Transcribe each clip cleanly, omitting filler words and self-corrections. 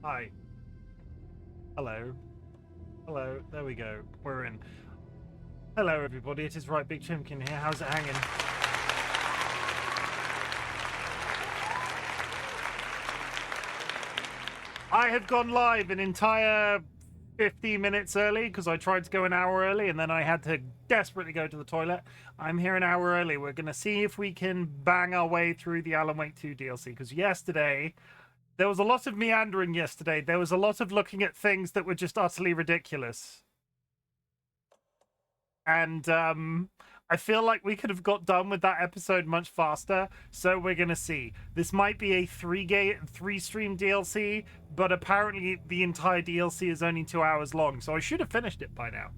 Hi. Hello. Hello. There we go. We're in. Hello, everybody. It is RightBigChimken here. How's it hanging? I have gone live an entire 50 minutes early because I tried to go an hour early and then I had to desperately go to the toilet. I'm here an hour early. We're going to see if we can bang our way through the Alan Wake 2 DLC because yesterday there was a lot of meandering yesterday. There was a lot of looking at things that were just utterly ridiculous. And I feel like we could have got done with that episode much faster. So we're going to see. This might be a three-stream DLC, but apparently the entire DLC is only 2 hours long. So I should have finished it by now.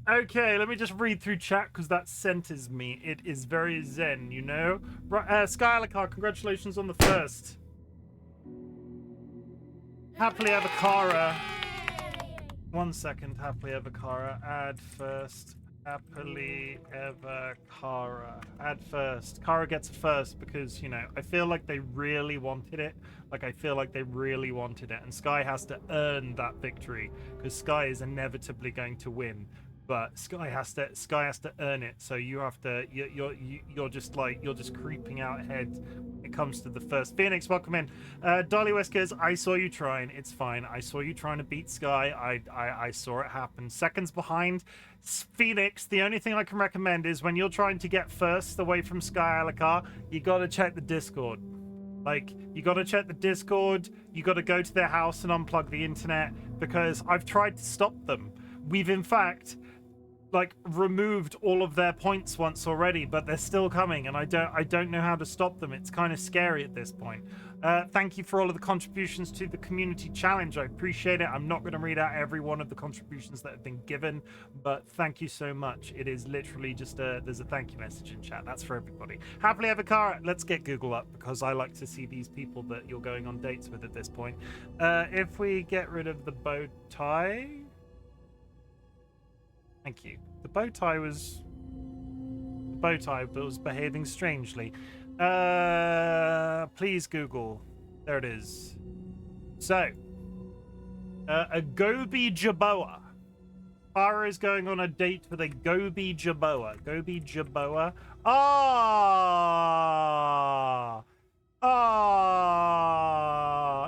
Okay, let me just read through chat because that centers me. It is very zen, you know? Skylacar, congratulations on the first. Happily Avocara. 1 second, Happily Avocara. Add first. Happily Avocara. Add first. Kara gets it first because, you know, I feel like they really wanted it. Like, I feel like they really wanted it. And Sky has to earn that victory because Sky is inevitably going to win. But Sky has to earn it. So you have to. You're just creeping out ahead when it comes to the first. Phoenix, welcome in. DollyWhiskers, I saw you trying. It's fine. I saw you trying to beat Sky. I saw it happen. Seconds behind. Phoenix, the only thing I can recommend is when you're trying to get first away from Sky Alakar, you gotta check the Discord. Like, you gotta check the Discord. You gotta go to their house and unplug the internet because I've tried to stop them. We've in fact like removed all of their points once already, but they're still coming and I don't know how to stop them. It's kind of scary at this point. Thank you for all of the contributions to the community challenge. I appreciate it. I'm not going to read out every one of the contributions that have been given, but thank you so much. It is literally just there's a thank you message in chat. That's for everybody. Happily Avocado, let's get Google up because I like to see these people that you're going on dates with at this point. If we get rid of the bow tie, thank you. The bow tie was behaving strangely. Please Google. There it is. So, a Gobi Jaboa. Farah is going on a date with a Gobi Jaboa. Gobi Jaboa.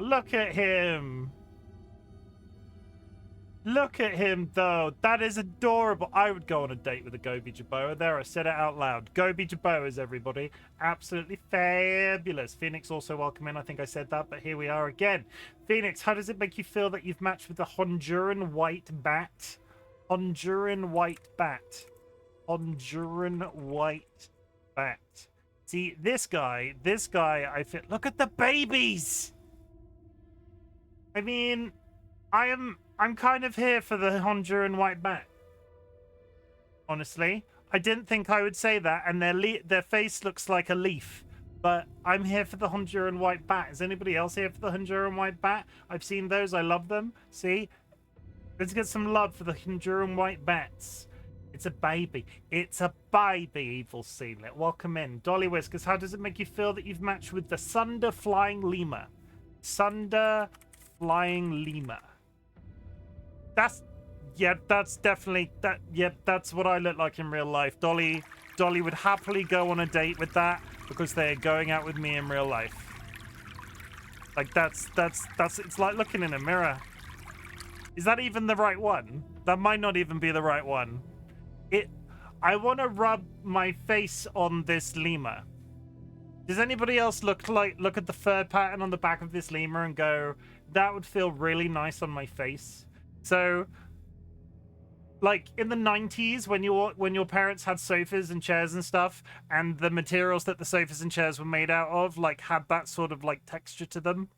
Look at him. Look at him, though. That is adorable. I would go on a date with a Gobi Jaboa. There, I said it out loud. Gobi Jaboas, everybody. Absolutely fabulous. Phoenix also welcome in. I think I said that, but here we are again. Phoenix, how does it make you feel that you've matched with the Honduran white bat? Honduran white bat. Honduran white bat. See, this guy, I feel... Look at the babies! I mean, I'm kind of here for the Honduran white bat. Honestly, I didn't think I would say that, and their face looks like a leaf. But I'm here for the Honduran white bat. Is anybody else here for the Honduran white bat? I've seen those. I love them. See, let's get some love for the Honduran white bats. It's a baby. It's a baby, evil sealet. Welcome in, DollyWhiskers. How does it make you feel that you've matched with the Sunder Flying Lemur? Sunder Flying Lemur. That's definitely that. Yep, that's what I look like in real life. Dolly would happily go on a date with that because they're going out with me in real life. Like that's it's like looking in a mirror. Is that even the right one? That might not even be the right one. I want to rub my face on this lemur. Does anybody else look at the fur pattern on the back of this lemur and go, that would feel really nice on my face? So, like in the 90s, when your parents had sofas and chairs and stuff, and the materials that the sofas and chairs were made out of, like, had that sort of like texture to them,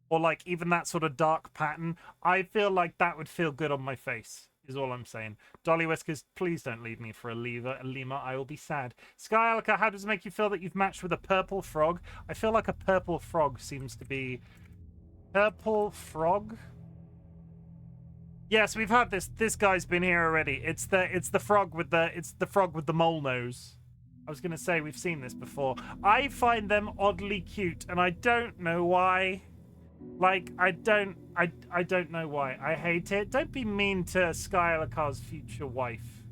or like even that sort of dark pattern, I feel like that would feel good on my face. Is all I'm saying. DollyWhiskers, please don't leave me for a lemur. I will be sad. Sky Alka, how does it make you feel that you've matched with a purple frog? I feel like a purple frog seems to be purple frog. Yes, we've had this. This guy's been here already. It's the frog with the mole nose. I was gonna say we've seen this before. I find them oddly cute, and I don't know why. Like, I don't know why. I hate it. Don't be mean to Sky Alakar's future wife.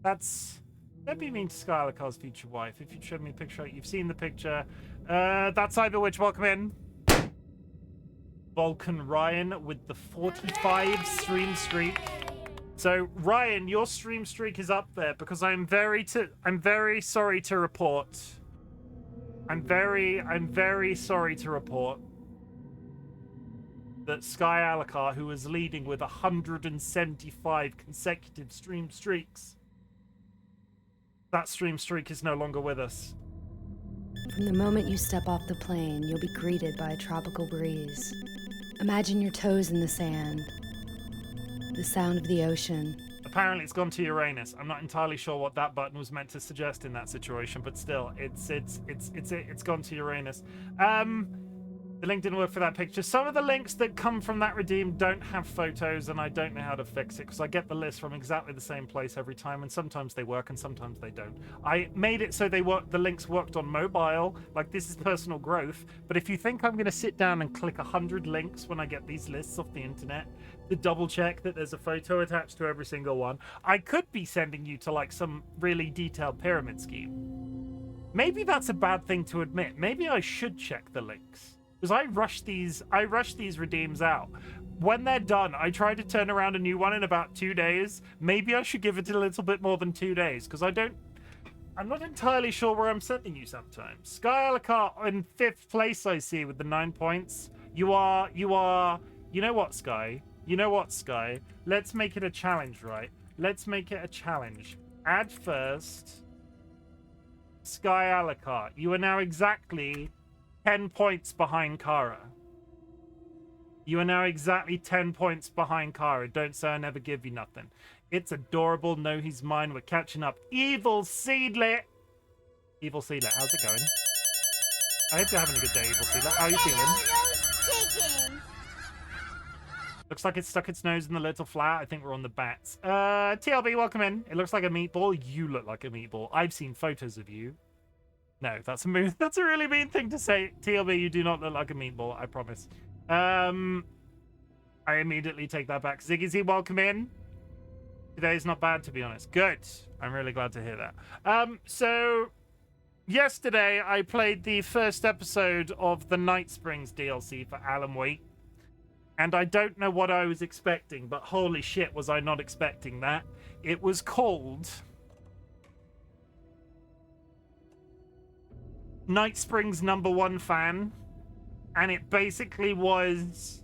Don't be mean to Sky Alakar's future wife. If you showed me a picture, you've seen the picture. That's Cyberwitch, welcome in. Vulcan Ryan with the 45 stream streak. So Ryan, your stream streak is up there because I'm very sorry to report. I'm very sorry to report that Sky Alakar, who was leading with 175 consecutive stream streaks, that stream streak is no longer with us. From the moment you step off the plane, you'll be greeted by a tropical breeze. Imagine your toes in the sand, the sound of the ocean. Apparently it's gone to Uranus. I'm not entirely sure what that button was meant to suggest in that situation, but still, it's gone to Uranus. The link didn't work for that picture. Some of the links that come from that redeem don't have photos, and I don't know how to fix it because I get the list from exactly the same place every time, and sometimes they work and sometimes they don't. I made it so the links worked on mobile, like this is personal growth, but if you think I'm going to sit down and click 100 links when I get these lists off the internet to double check that there's a photo attached to every single one, I could be sending you to like some really detailed pyramid scheme. Maybe that's a bad thing to admit. Maybe I should check the links. Because I rush these redeems out. When they're done, I try to turn around a new one in about 2 days. Maybe I should give it a little bit more than 2 days, because I'm not entirely sure where I'm sending you sometimes. Sky Alakar in 5th place, I see, with the 9 points. You know what, Sky? Let's make it a challenge, right? Let's make it a challenge. Add first Sky Alakar. You are now exactly 10 points behind Kara. You are now exactly 10 points behind Kara. Don't say I never give you nothing. It's adorable. No, he's mine. We're catching up. Evil Seedlet. Evil Seedlet, how's it going? I hope you're having a good day, Evil Seedlet. How are you feeling? Looks like it's stuck its nose in the little flat. I think we're on the bats. TLB, welcome in. It looks like a meatball. You look like a meatball. I've seen photos of you. No, that's a really mean thing to say. TLB, you do not look like a meatball, I promise. I immediately take that back. Ziggy Z, welcome in. Today's not bad, to be honest. Good. I'm really glad to hear that. So, yesterday I played the first episode of the Night Springs DLC for Alan Wake. And I don't know what I was expecting, but holy shit was I not expecting that. It was called Night Springs #1 fan, and it basically was...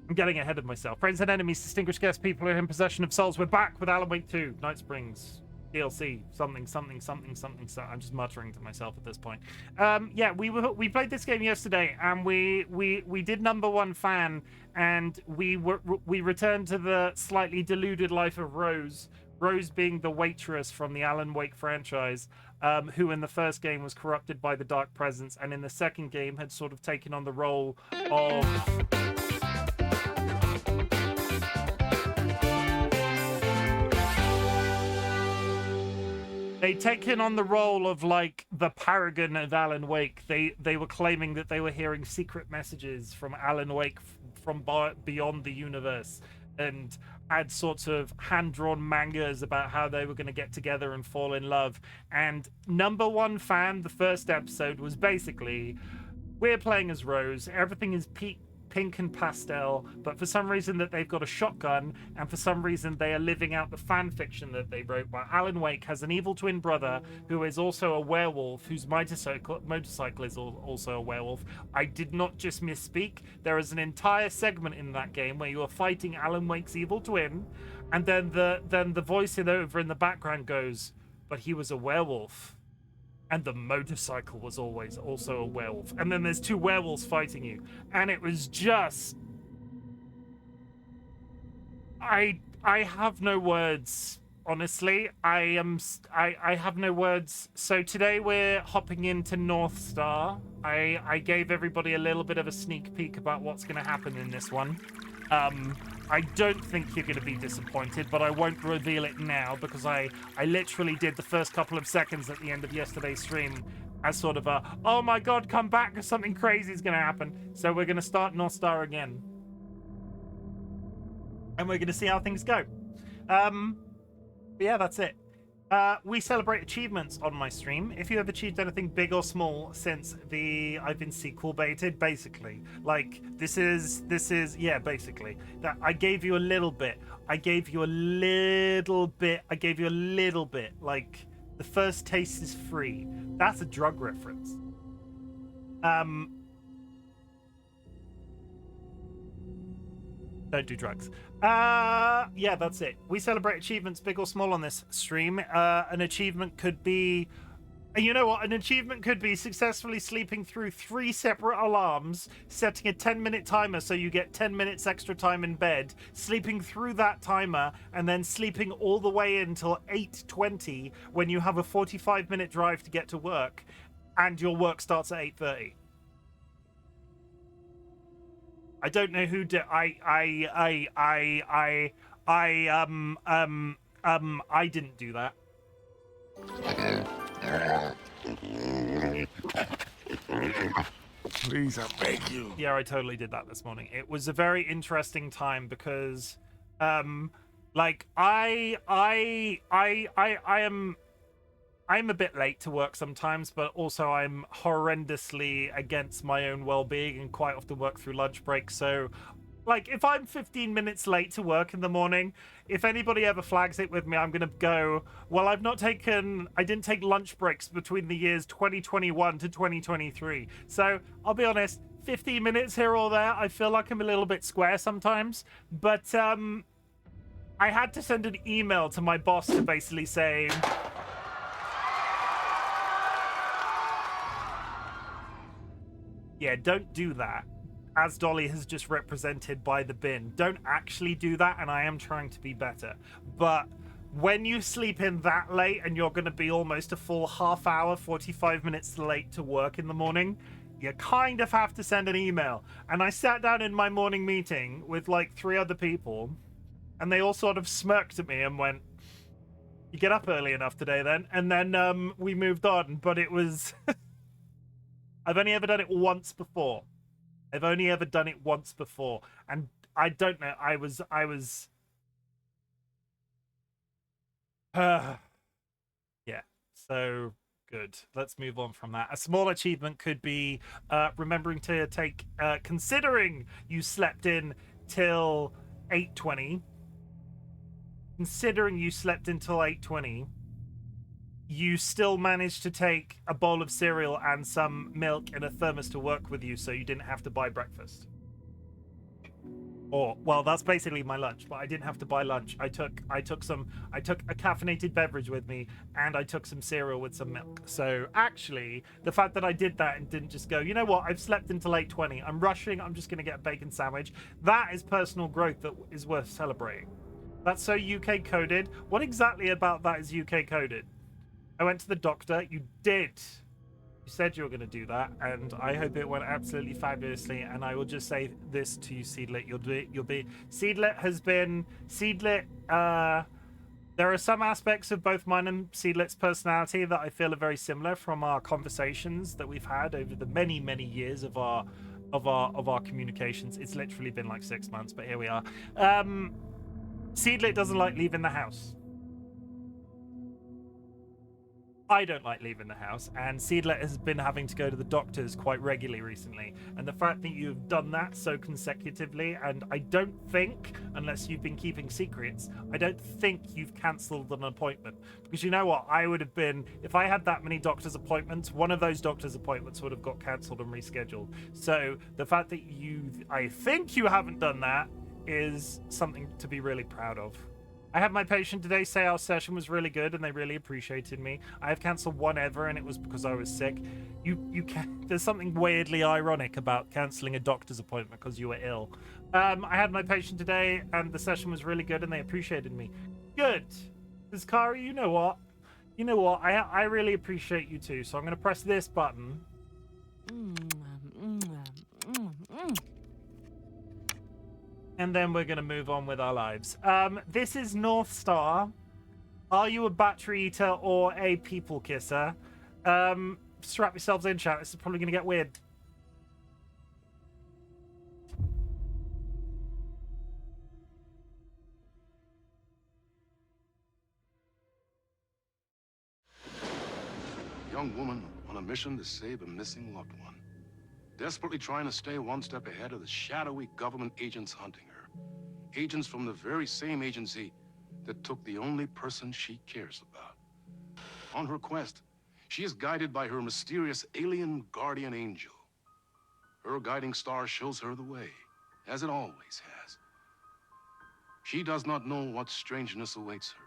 I'm getting ahead of myself. Friends and enemies, distinguished guests, people who are in possession of souls. We're back with Alan Wake 2, Night Springs, DLC, something. I'm just muttering to myself at this point. Yeah, we played this game yesterday, and we did #1 fan, and we returned to the slightly deluded life of Rose. Rose being the waitress from the Alan Wake franchise, who in the first game was corrupted by the Dark Presence, and in the second game had sort of taken on the role of... They'd taken on the role of, like, the paragon of Alan Wake. They were claiming that they were hearing secret messages from Alan Wake from beyond the universe, and had sorts of hand-drawn mangas about how they were going to get together and fall in love. And #1 fan, the first episode, was basically, we're playing as Rose, everything is pink and pastel, but for some reason that they've got a shotgun, and for some reason they are living out the fan fiction that they wrote, while Alan Wake has an evil twin brother who is also a werewolf, whose motorcycle is also a werewolf. I did not just misspeak. There is an entire segment in that game where you are fighting Alan Wake's evil twin, and then the voice over in the background goes, but he was a werewolf. And the motorcycle was always also a werewolf. And then there's 2 werewolves fighting you. And it was just... I have no words, honestly. I have no words. So today we're hopping into North Star. I gave everybody a little bit of a sneak peek about what's going to happen in this one. I don't think you're going to be disappointed, but I won't reveal it now because I literally did the first couple of seconds at the end of yesterday's stream as sort of a, oh my god, come back because something crazy is going to happen. So we're going to start North Star again. And we're going to see how things go. But yeah, that's it. We celebrate achievements on my stream. If you have achieved anything big or small since I've been sequel baited, basically. Like, this is, yeah, basically. That I gave you a little bit. I gave you a little bit. Like, the first taste is free. That's a drug reference. Don't do drugs. Yeah, that's it. We celebrate achievements, big or small, on this stream. An achievement could be, you know what? An achievement could be successfully sleeping through 3 separate alarms, setting a 10-minute timer so you get 10 minutes extra time in bed, sleeping through that timer, and then sleeping all the way until 8:20 when you have a 45-minute drive to get to work, and your work starts at 8:30. I don't know who did. I didn't do that. Please, I beg you. Yeah, I totally did that this morning. It was a very interesting time because, like, I'm a bit late to work sometimes, but also I'm horrendously against my own well-being and quite often work through lunch breaks. So, like, if I'm 15 minutes late to work in the morning, if anybody ever flags it with me, I'm going to go, well, I didn't take lunch breaks between the years 2021 to 2023. So, I'll be honest, 15 minutes here or there, I feel like I'm a little bit square sometimes. But, I had to send an email to my boss to basically say, yeah, don't do that, as Dolly has just represented by the bin. Don't actually do that, and I am trying to be better. But when you sleep in that late and you're going to be almost a full half hour, 45 minutes late to work in the morning, you kind of have to send an email. And I sat down in my morning meeting with like 3 other people, and they all sort of smirked at me and went, you get up early enough today then? And then we moved on, but it was... I've only ever done it once before. And I don't know, I was yeah, so good. Let's move on from that. A small achievement could be remembering to take, considering you slept in till 8:20, you still managed to take a bowl of cereal and some milk in a thermos to work with you, so you didn't have to buy breakfast. Or, well, that's basically my lunch, but I didn't have to buy lunch. I took a caffeinated beverage with me, and I took some cereal with some milk. So actually, the fact that I did that and didn't just go, you know what, I've slept until 8:20, I'm rushing, I'm just going to get a bacon sandwich, that is personal growth that is worth celebrating. That's so UK coded. What exactly about that is UK coded? I went to the doctor. You did. You said you were going to do that, and I hope it went absolutely fabulously. And I will just say this to you, Seedlit. You'll be. Seedlit has been. Seedlit. There are some aspects of both mine and Seedlit's personality that I feel are very similar from our conversations that we've had over the many, many years of our communications. It's literally been like 6 months, but here we are. Seedlit doesn't like leaving the house. I don't like leaving the house, and Seedlet has been having to go to the doctors quite regularly recently. And the fact that you've done that so consecutively, and I don't think, unless you've been keeping secrets, I don't think you've cancelled an appointment. Because you know what? I would have been, if I had that many doctor's appointments, one of those doctor's appointments would have got cancelled and rescheduled. So the fact that I think you haven't done that is something to be really proud of. I had my patient today say our session was really good and they really appreciated me. I have cancelled one ever, and it was because I was sick. There's something weirdly ironic about cancelling a doctor's appointment because you were ill. I had my patient today and the session was really good and they appreciated me. Good. Because Kari, you know what? I really appreciate you too. So I'm going to press this button. And then we're going to move on with our lives. This is North Star. Are you a battery eater or a people kisser? strap yourselves in, chat. This is probably going to get weird. Young woman on a mission to save a missing loved one. Desperately trying to stay one step ahead of the shadowy government agents hunting her. Agents from the very same agency that took the only person she cares about. On her quest, she is guided by her mysterious alien guardian angel. Her guiding star shows her the way, as it always has. She does not know what strangeness awaits her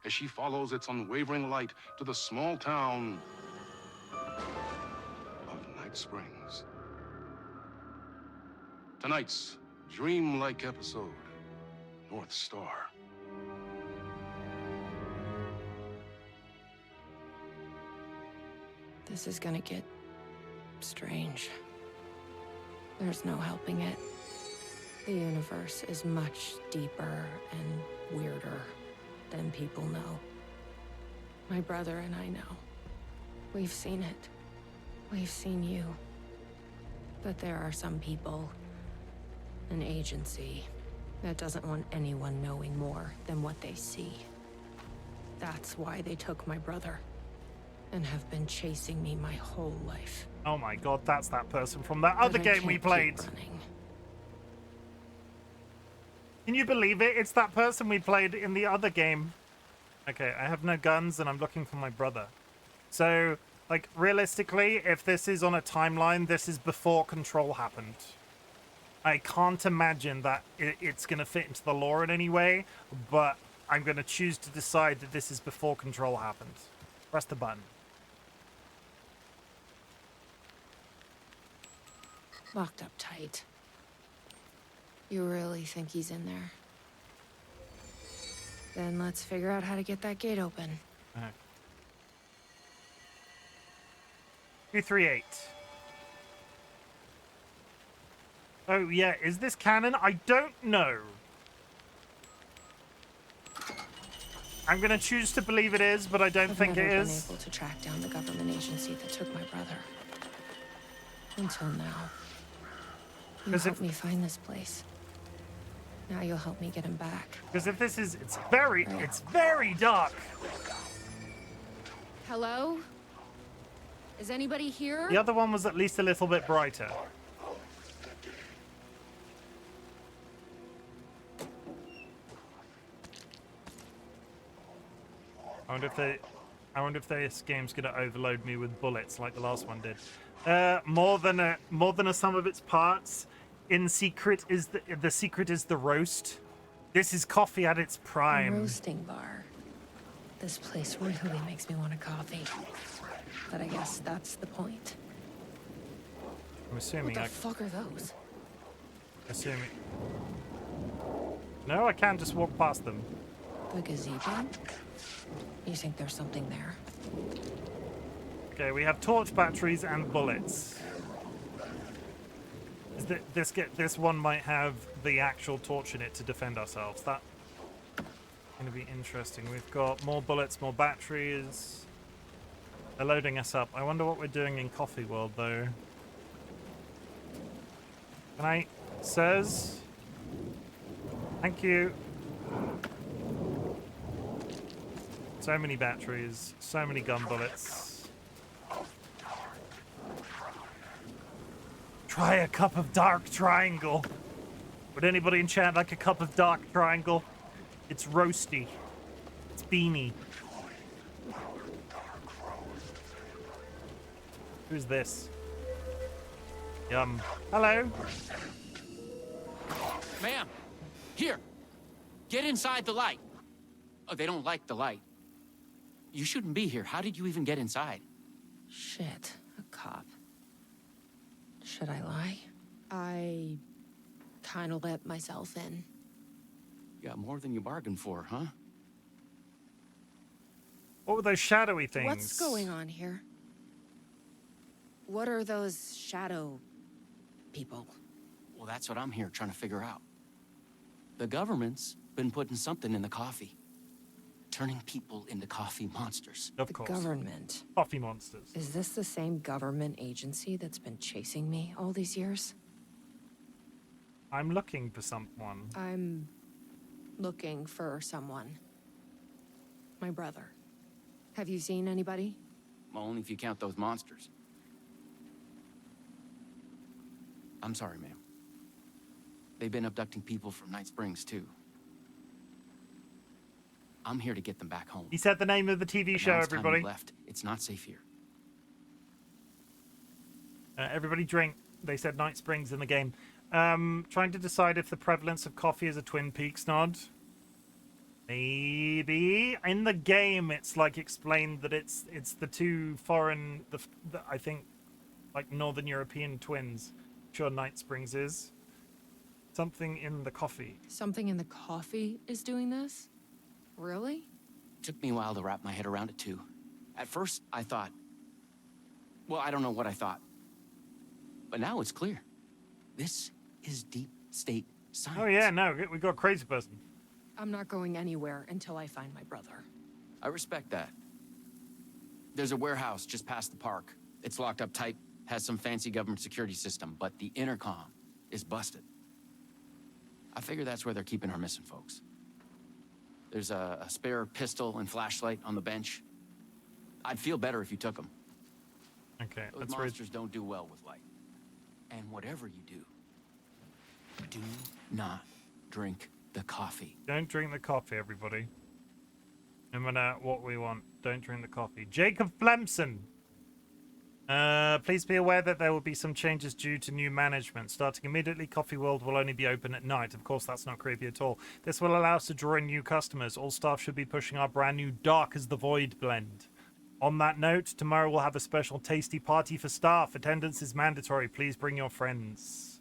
as she follows its unwavering light to the small town of Night Springs. Tonight's dreamlike episode, North Star. This is gonna get strange. There's no helping it. The universe is much deeper and weirder than people know. My brother and I know. We've seen it. We've seen you. But there are some people, an agency, that doesn't want anyone knowing more than what they see. That's why they took my brother and have been chasing me my whole life. Oh my god, that's that person from that other game we played. Can you believe it? It's that person we played in the other game. Okay, I have no guns and I'm looking for my brother. So, like, realistically, if this is on a timeline, this is before Control happened. I can't imagine that it's going to fit into the lore in any way, but I'm going to choose to decide that this is before Control happened. Press the button. Locked up tight. You really think he's in there? Then let's figure out how to get that gate open. 238. Oh yeah, is this canon? I don't know. I'm gonna choose to believe it is, but I don't think it is. I've never been able to track down the government agency that took my brother. Until now. You helped me find this place. Now you'll help me get him back. Because if this is, it's very dark. Hello? Is anybody here? The other one was at least a little bit brighter. I wonder if this game's gonna overload me with bullets like the last one did. More than a sum of its parts. In secret is the secret is the roast. This is coffee at its prime. A roasting bar. This place really makes me want a coffee. But I guess that's the point. I'm assuming. What the fuck are those? Assuming. No, I can't just walk past them. The gazebo? You think there's something there? Okay, we have torch batteries and bullets. This one might have the actual torch in it to defend ourselves. That's going to be interesting. We've got more bullets, more batteries. They're loading us up. I wonder what we're doing in Coffee World, though. Can I... Sirs? Thank you. So many batteries, so many gun bullets. Try a cup of dark triangle. Would anybody in chat like a cup of dark triangle? It's roasty. It's beanie. Who's this? Yum. Hello. Ma'am, here. Get inside the light. Oh, they don't like the light. You shouldn't be here. How did you even get inside? Shit, a cop. Should I lie? I kind of let myself in. You got more than you bargained for, huh? What were those shadowy things? What's going on here? What are those shadow people? Well, that's what I'm here trying to figure out. The government's been putting something in the coffee. turning people into coffee monsters. Of The course. government. Coffee monsters. Is this the same government agency that's been chasing me all these years? I'm looking for someone. I'm looking for someone. My brother. Have you seen anybody? Well, only if you count those monsters. I'm sorry, ma'am. They've been abducting people from Night Springs, too. I'm here to get them back home. He said the name of the TV But show, now it's time we everybody. left. It's not safe here. Everybody drink. They said Night Springs in the game. Trying to decide if the prevalence of coffee is a Twin Peaks nod. Maybe. In the game, it's like explained that it's the two foreign, I think, like Northern European twins. Sure, Night Springs is. Something in the coffee. Something in the coffee is doing this? Really? Took me a while to wrap my head around it, too. At first, I thought... Well, I don't know what I thought. But now it's clear. This is deep state science. Oh yeah, no, we got a crazy person. I'm not going anywhere until I find my brother. I respect that. There's a warehouse just past the park. It's locked up tight, has some fancy government security system, but the intercom is busted. I figure that's where they're keeping our missing folks. There's a spare pistol and flashlight on the bench. I'd feel better if you took them. Okay, Those let's read. monsters don't do well with light. And whatever you do not drink the coffee. Don't drink the coffee, everybody. No matter what we want, don't drink the coffee. Jacob Flemson. Please be aware that there will be some changes due to new management. Starting immediately, Coffee World will only be open at night. Of course, that's not creepy at all. This will allow us to draw in new customers. All staff should be pushing our brand new Dark as the Void blend. On that note, tomorrow we'll have a special tasty party for staff. Attendance is mandatory. Please bring your friends.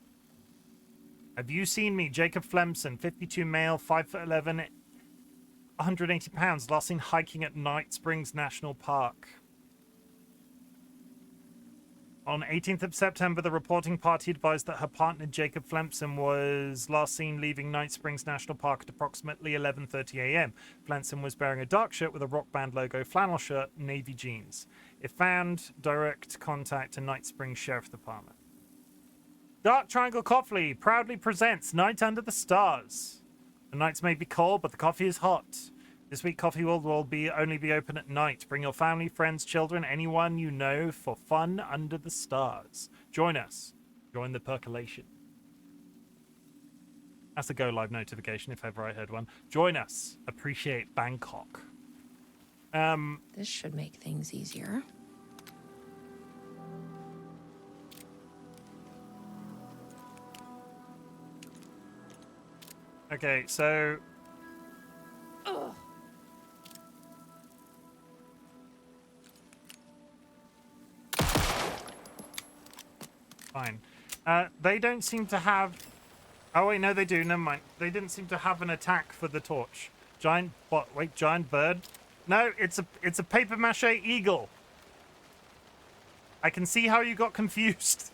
Have you seen me? Jacob Flemson, 52 male, 5'11", 180 pounds. Last seen hiking at Night Springs National Park. On 18th of September, the reporting party advised that her partner, Jacob Flemson, was last seen leaving Night Springs National Park at approximately 11:30 a.m. Flemson was wearing a dark shirt with a rock band logo, flannel shirt, navy jeans. If found, direct contact to Night Springs Sheriff Department. Dark Triangle Coffee proudly presents Night Under the Stars. The nights may be cold, but the coffee is hot. This week, Coffee World will only be open at night. Bring your family, friends, children, anyone you know for fun under the stars. Join us. Join the percolation. That's a go live notification if ever I heard one. Join us. Appreciate Bangkok. This should make things easier. Okay, so fine. They don't seem to have... Oh, wait, no, they do. Never mind. They didn't seem to have an attack for the torch. Giant... What? Wait, giant bird? No, it's a paper mache eagle. I can see how you got confused.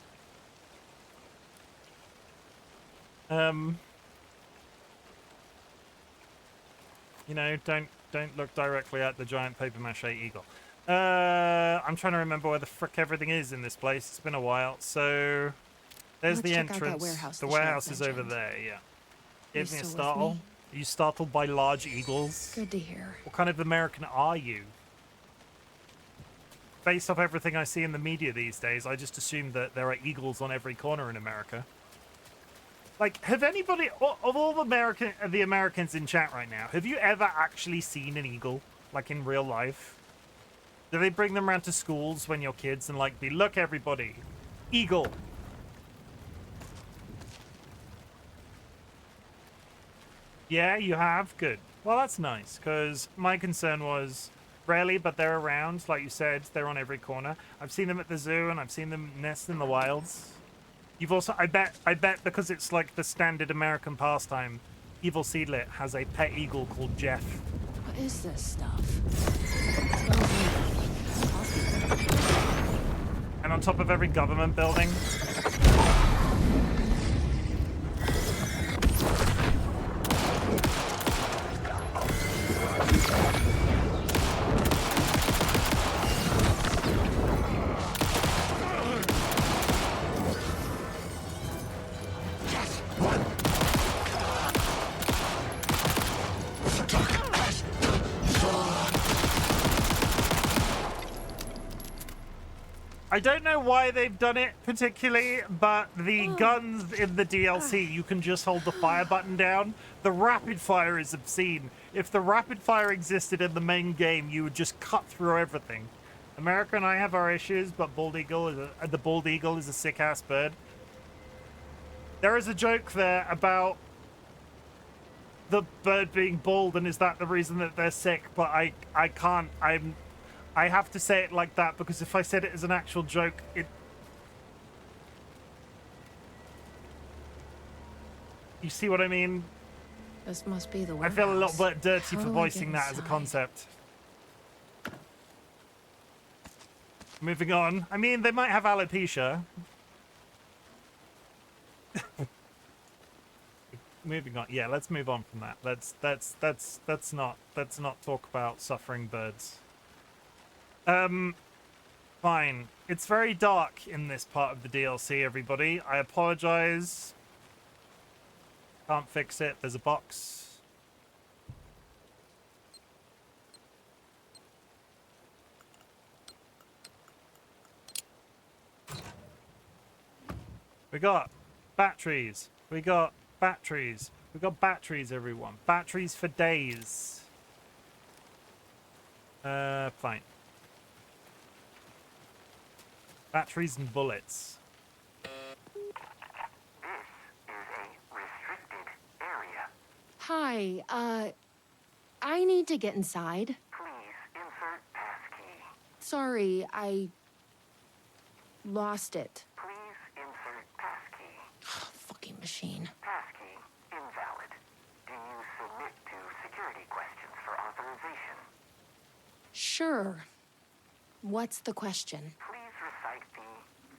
You know, don't look directly at the giant paper mache eagle. I'm trying to remember where the frick everything is in this place. It's been a while. So there's Let's the check out that entrance. warehouse The the warehouse sheriff is over mentioned. there, yeah. You Give me a still with startle. me? Are you startled by large eagles? Good to hear. What kind of American are you? Based off everything I see in the media these days, I just assume that there are eagles on every corner in America. Like, have anybody, of all the Americans in chat right now, have you ever actually seen an eagle, like in real life? Do they bring them around to schools when you're kids and like be, look everybody, eagle. Yeah, you have? Good. Well, that's nice, because my concern was rarely, but they're around. Like you said, they're on every corner. I've seen them at the zoo, and I've seen them nest in the wilds. You've also, I bet because it's like the standard American pastime, Evil Seedlit has a pet eagle called Jeff. What is this stuff? Smells like coffee. And on top of every government building. I don't know why they've done it particularly, but the guns in the DLC, you can just hold the fire button down. The rapid fire is obscene. If the rapid fire existed in the main game, you would just cut through everything. America and I have our issues, but the bald eagle is a sick-ass bird. There is a joke there about the bird being bald, and is that the reason that they're sick? But I can't. I have to say it like that because if I said it as an actual joke, you see what I mean? This must be the I warehouse. feel a little bit dirty How for do I voicing get that as a inside? concept. Moving on. I mean, they might have alopecia. Moving on. Yeah, let's move on from that. Let's not talk about suffering birds. Fine. It's very dark in this part of the DLC, everybody. I apologize. Can't fix it. There's a box. We got batteries. We got batteries. We got batteries, everyone. Batteries for days. Fine. Batteries and bullets. This is a restricted area. Hi, I need to get inside. Please insert passkey. Sorry, I lost it. Please insert passkey. Fucking machine. Passkey invalid. Do you submit to security questions for authorization? Sure. What's the question? Please recite the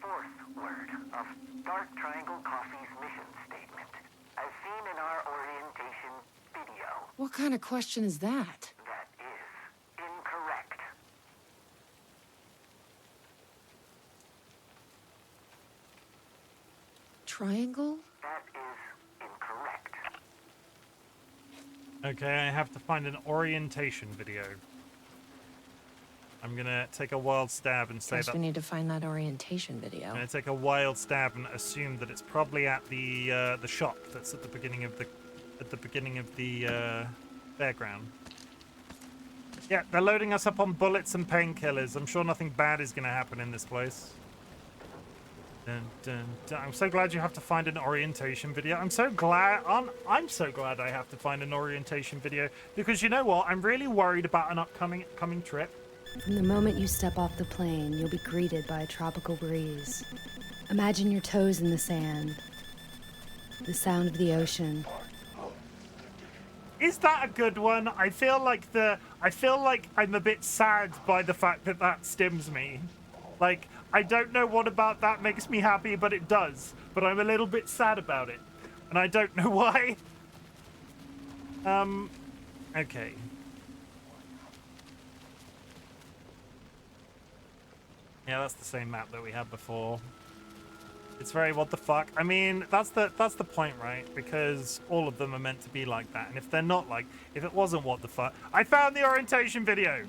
fourth word of Dark Triangle Coffee's mission statement, as seen in our orientation video. What kind of question is that? That is incorrect. Triangle? That is incorrect. Okay, I have to find an orientation video. I'm gonna take a wild stab and say Guess that. we need to find that orientation video. I'm gonna take a wild stab and assume that it's probably at the shop that's at the beginning of the fairground. Yeah, they're loading us up on bullets and painkillers. I'm sure nothing bad is gonna happen in this place. Dun, dun, dun. I'm so glad you have to find an orientation video. I'm so glad I have to find an orientation video because you know what? I'm really worried about an upcoming trip. From the moment you step off the plane, you'll be greeted by a tropical breeze. Imagine your toes in the sand, the sound of the ocean. Is that a good one? I feel like I'm a bit sad by the fact that that stims me. Like, I don't know what about that makes me happy, but it does. But I'm a little bit sad about it. And I don't know why. Okay. Yeah, that's the same map that we had before. It's very what the fuck. I mean, that's the point, right? Because all of them are meant to be like that. And if they're not like, if it wasn't what the fuck, I found the orientation video.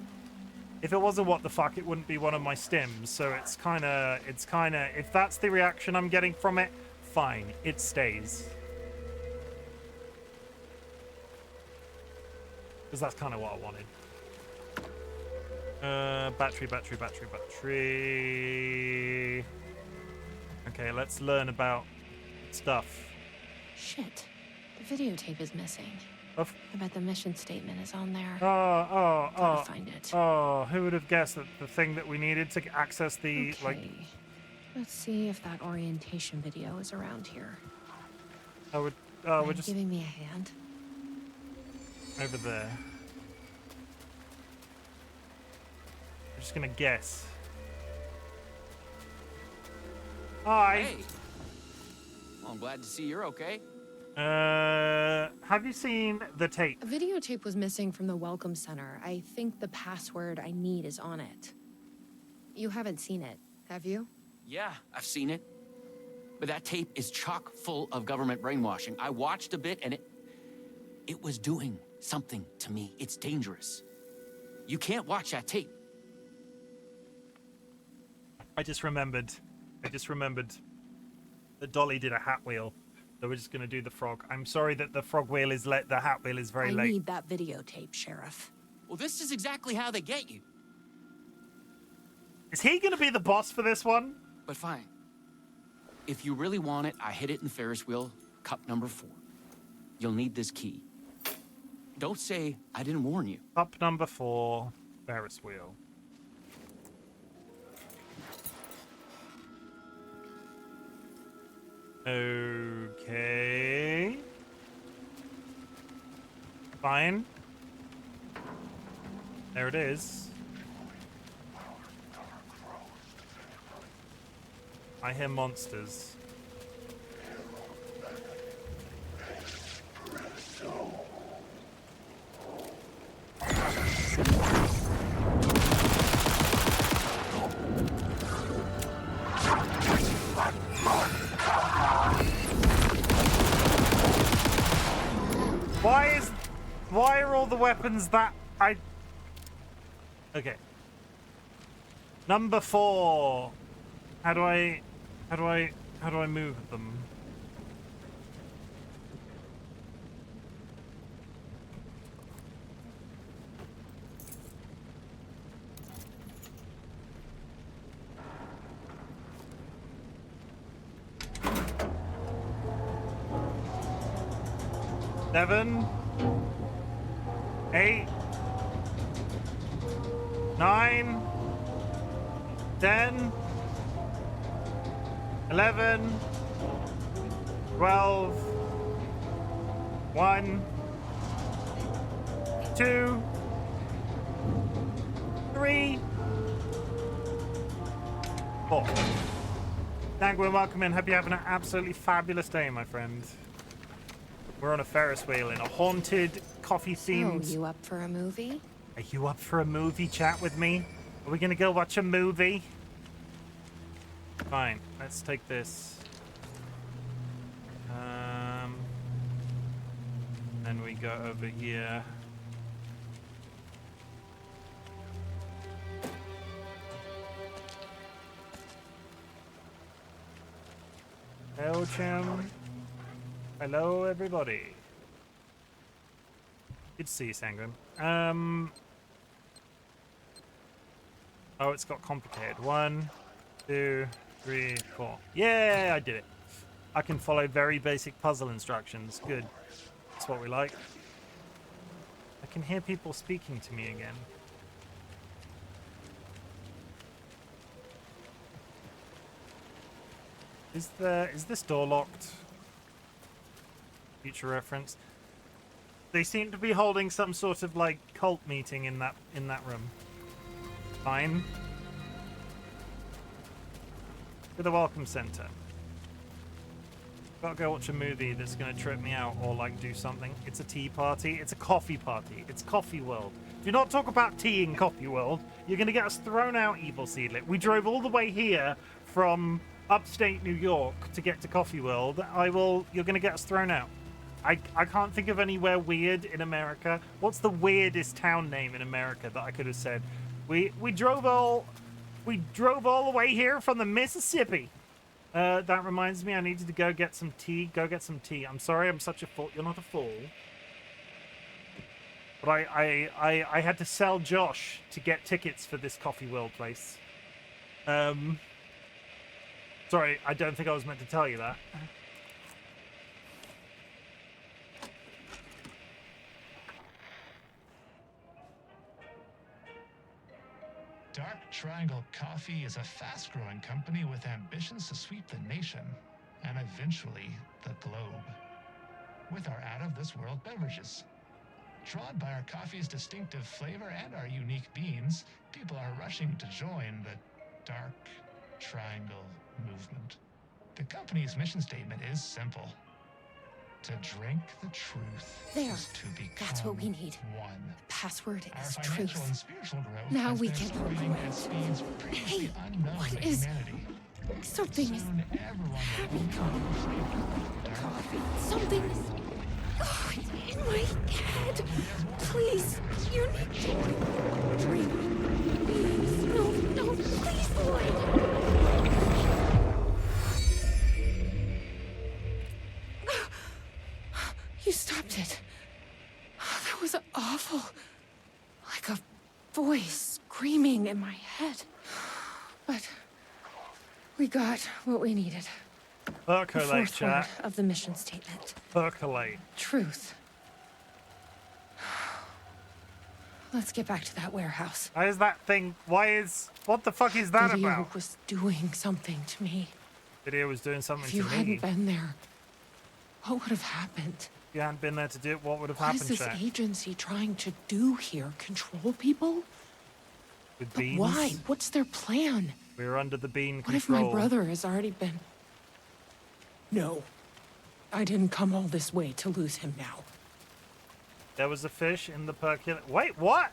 If it wasn't what the fuck, it wouldn't be one of my stims. So it's kind of, if that's the reaction I'm getting from it, fine, it stays. Because that's kind of what I wanted. Battery. Okay, let's learn about stuff. Shit. The videotape is missing. I bet the mission statement is on there. Gotta find it. Oh, who would have guessed that the thing that we needed to access the, Okay. like... Let's see if that orientation video is around here. we're Mind just giving me a hand? over there. I'm just gonna guess. Hi. Hey. Well, I'm glad to see you're okay. Have you seen the tape? A videotape was missing from the Welcome Center. I think the password I need is on it. You haven't seen it, have you? Yeah, I've seen it. But that tape is chock full of government brainwashing. I watched a bit and it was doing something to me. It's dangerous. You can't watch that tape. I just remembered that Dolly did a hat wheel. So we're just going to do the frog. I'm sorry that the frog wheel is late. The hat wheel is very I late. need that videotape, Sheriff. Well, this is exactly how they get you. Is he going to be the boss for this one? But fine. If you really want it, I hid it in the Ferris wheel, cup number 4. You'll need this key. Don't say I didn't warn you. Cup number 4, Ferris wheel. Okay. Fine. There it is. I hear monsters. Why are all the weapons that I... Okay. Number 4. How do I move them? Seven, 8, 9, 10, 11, 12, 1, 2, 3, 4. Dangwin, welcome in. Hope you're having an absolutely fabulous day, my friend. We're on a Ferris wheel in a haunted, coffee-themed... Oh, you up for a movie? Are you up for a movie chat with me? Are we gonna go watch a movie? Fine, let's take this. Then we go over here. Hello, Chim. Hello, everybody. Good to see you, Sanguine. Oh, it's got complicated. 1, 2, 3, 4. Yeah, I did it. I can follow very basic puzzle instructions. Good. That's what we like. I can hear people speaking to me again. Is this door locked? Future reference. They seem to be holding some sort of like cult meeting in that room. Fine. To the welcome center. Gotta go watch a movie that's gonna trip me out or like do something. It's a tea party. It's a coffee party. It's Coffee World. Do not talk about tea in Coffee World. You're gonna get us thrown out, Evil Seedlet. We drove all the way here from upstate New York to get to Coffee World. You're gonna get us thrown out. I can't think of anywhere weird in America. What's the weirdest town name in America that I could have said? We drove all the way here from the Mississippi. That reminds me, I needed to go get some tea. Go get some tea. I'm sorry, I'm such a fool. You're not a fool. But I had to sell Josh to get tickets for this Coffee World place. Sorry, I don't think I was meant to tell you that. Dark Triangle Coffee is a fast-growing company with ambitions to sweep the nation and eventually the globe with our out-of-this-world beverages. Drawn by our coffee's distinctive flavor and our unique beans, people are rushing to join the Dark Triangle movement. The company's mission statement is simple. To drink the truth There. is to become That's what we need. one. Password Our is financial and truth. spiritual growth Now has we been can- accelerating at speeds previously unknown what to is- humanity. Something is Soon everyone will own coffee. Something is in my head. Please, you need to drink. Please, no, please, Lloyd. You stopped it. That was awful. Like a voice screaming in my head. But we got what we needed. The Percolate, fourth word chat. of the mission statement. Percolate. Truth. Let's get back to that warehouse. Why is that thing? What the fuck is that Video about? was doing something to me. Video was doing something If you to me. hadn't been there, what would have happened? If you hadn't been there to do it, what would have What is happened, this chat? agency trying to do here? Control people? With But beans? why? What's their plan? We're under the bean What if control. my brother has already been... No. I didn't come all this way to lose him now. There was a fish in the percolator. Wait, what?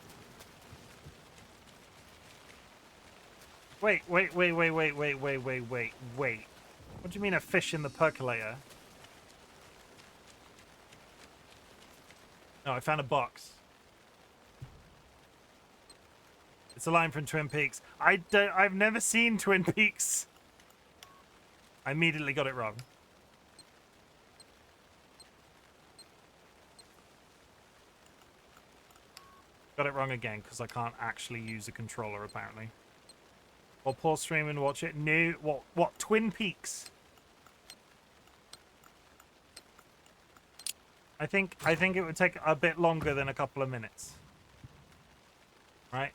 Wait. What do you mean a fish in the percolator? No, I found a box. It's a line from Twin Peaks. I've never seen Twin Peaks. I immediately got it wrong. Got it wrong again because I can't actually use a controller apparently. Or pause stream and watch it. No, what? Twin Peaks. I think it would take a bit longer than a couple of minutes. Right?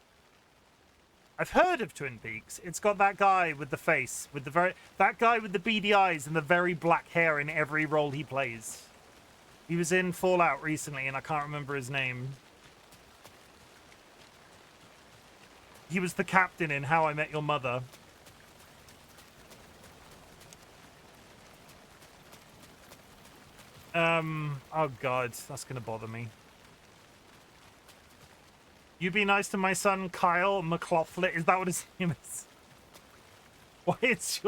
I've heard of Twin Peaks. It's got that guy with the face, with that guy with the beady eyes and the very black hair in every role he plays. He was in Fallout recently and I can't remember his name. He was the captain in How I Met Your Mother. Oh god, that's gonna bother me. You be nice to my son, Kyle McLaughlin. Is that what his name is? Why is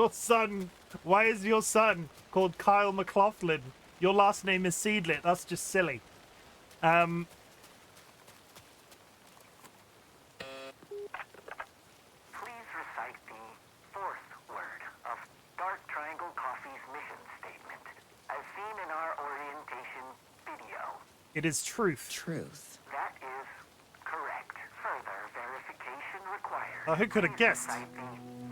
your son called Kyle McLaughlin? Your last name is Seedlit. That's just silly. Please recite the fourth word of Dark Triangle Coffee's mission statement, as seen in our orientation video. It is truth. Truth. That is correct. Further verification required. Who could have Please guessed? recite the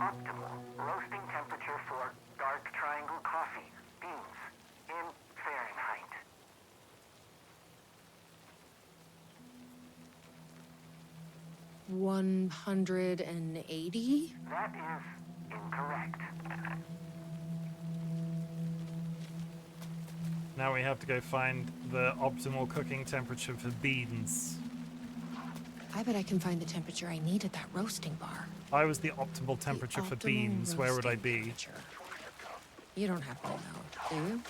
optimal roasting temperature for Dark Triangle Coffee beans in Fahrenheit. $180? That is incorrect. Now we have to go find the optimal cooking temperature for beans. I bet I can find the temperature I need at that roasting bar. If I was the optimal temperature for Optimal beans, where would I roasting be? temperature. You don't have to know, do you?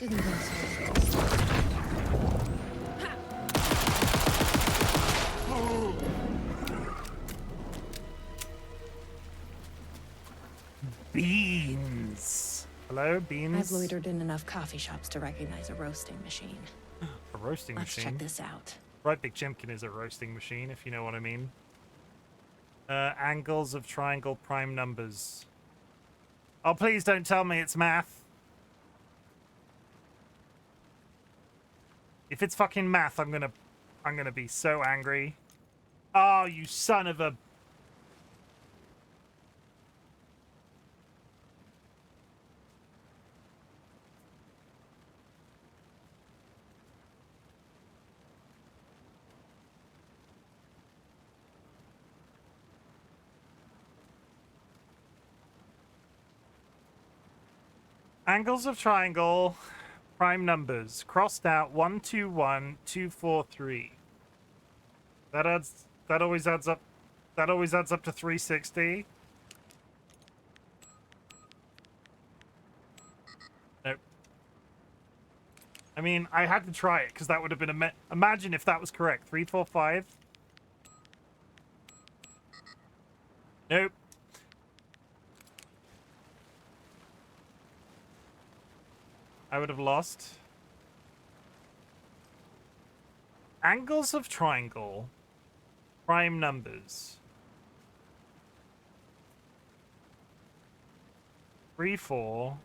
Didn't think so. Beans. Hello, beans. I've loitered in enough coffee shops to recognize a roasting machine. A roasting Let's machine. check this out. RightBigChimken is a roasting machine, if you know what I mean. Angles of triangle prime numbers. Oh, please don't tell me it's math. If it's fucking math, I'm gonna be so angry. Oh, you son of a... Angles of triangle, prime numbers, crossed out 1, 2, 1, 2, 4, 3. That always adds up to 360. Nope. I mean, I had to try it because that would have been imagine if that was correct. 3, 4, 5. Nope. I would have lost. Angles of triangle. Prime numbers. 3, 4.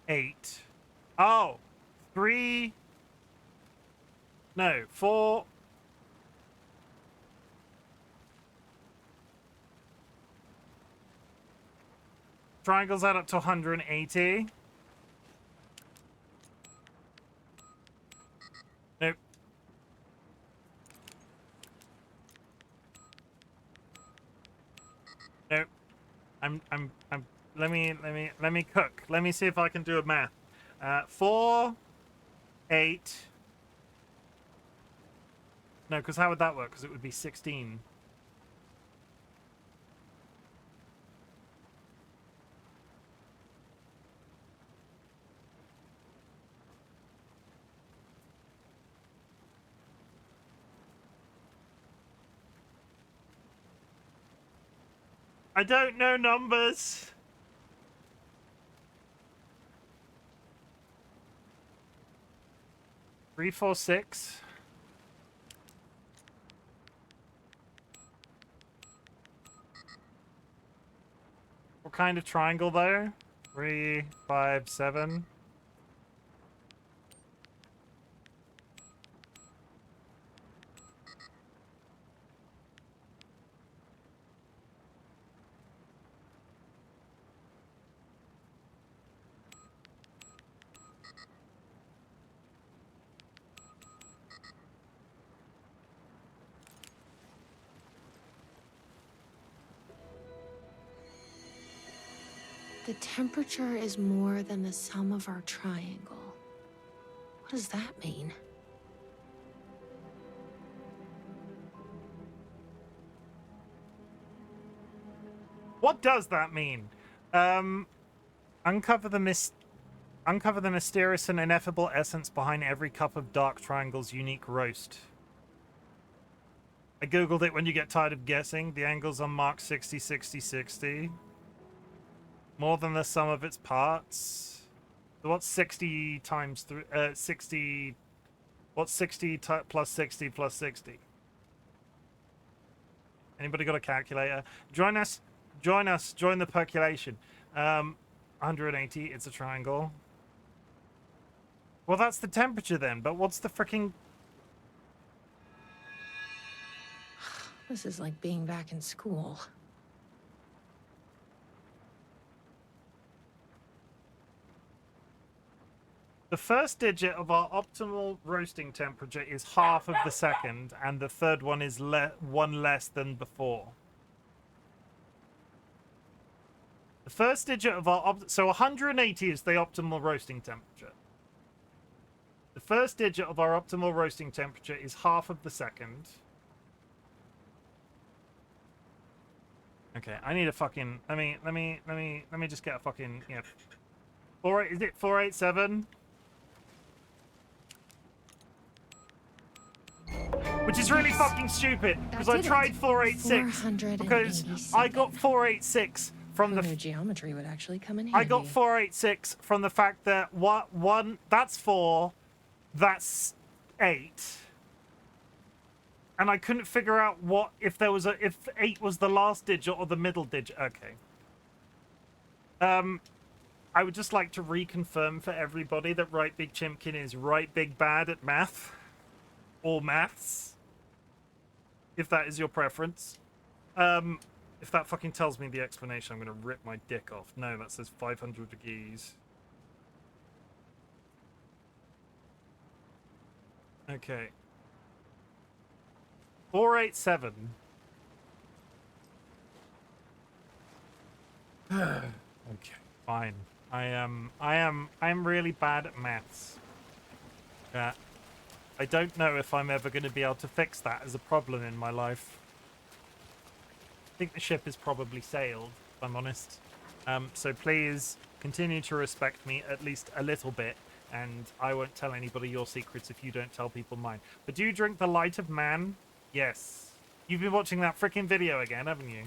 8. Oh, 3. No, 4. Triangles add up to 180. Nope. Nope. Let me cook. Let me see if I can do a math. 4, 8. No, because how would that work? Because it would be 16. I don't know numbers. Three, 4, 6. What kind of triangle though? 3, 5, 7. The temperature is more than the sum of our triangle. What does that mean? What does that mean? Uncover the mysterious and ineffable essence behind every cup of Dark Triangle's unique roast. I googled it when you get tired of guessing. The angles are marked 60, 60, 60. More than the sum of its parts. So what's 60 times 3? 60. What's 60 plus 60 plus 60? Anybody got a calculator? Join the percolation. 180, it's a triangle. Well, that's the temperature then, but what's the freaking... This is like being back in school. The first digit of our optimal roasting temperature is half of the second, and the third one is one less than before. The first digit of our... So 180 is the optimal roasting temperature. The first digit of our optimal roasting temperature is half of the second. Okay, I need a fucking... Let me just get a fucking... Yeah. Is it 487? Which is really fucking stupid, because I tried 486 because I got 486 from the... geometry would actually come in handy. I got 486 from the fact that that's 4, that's 8. And I couldn't figure out if 8 was the last digit or the middle digit. Okay. I would just like to reconfirm for everybody that RightBigChimken is right big bad at math. Or maths. If that is your preference. If that fucking tells me the explanation, I'm gonna rip my dick off. No, that says 500 degrees. Okay. 487. Okay, fine. I am really bad at maths. Yeah. I don't know if I'm ever going to be able to fix that as a problem in my life. I think the ship has probably sailed, if I'm honest. So please continue to respect me at least a little bit, and I won't tell anybody your secrets if you don't tell people mine. But do you drink the light of man? Yes. You've been watching that freaking video again, haven't you?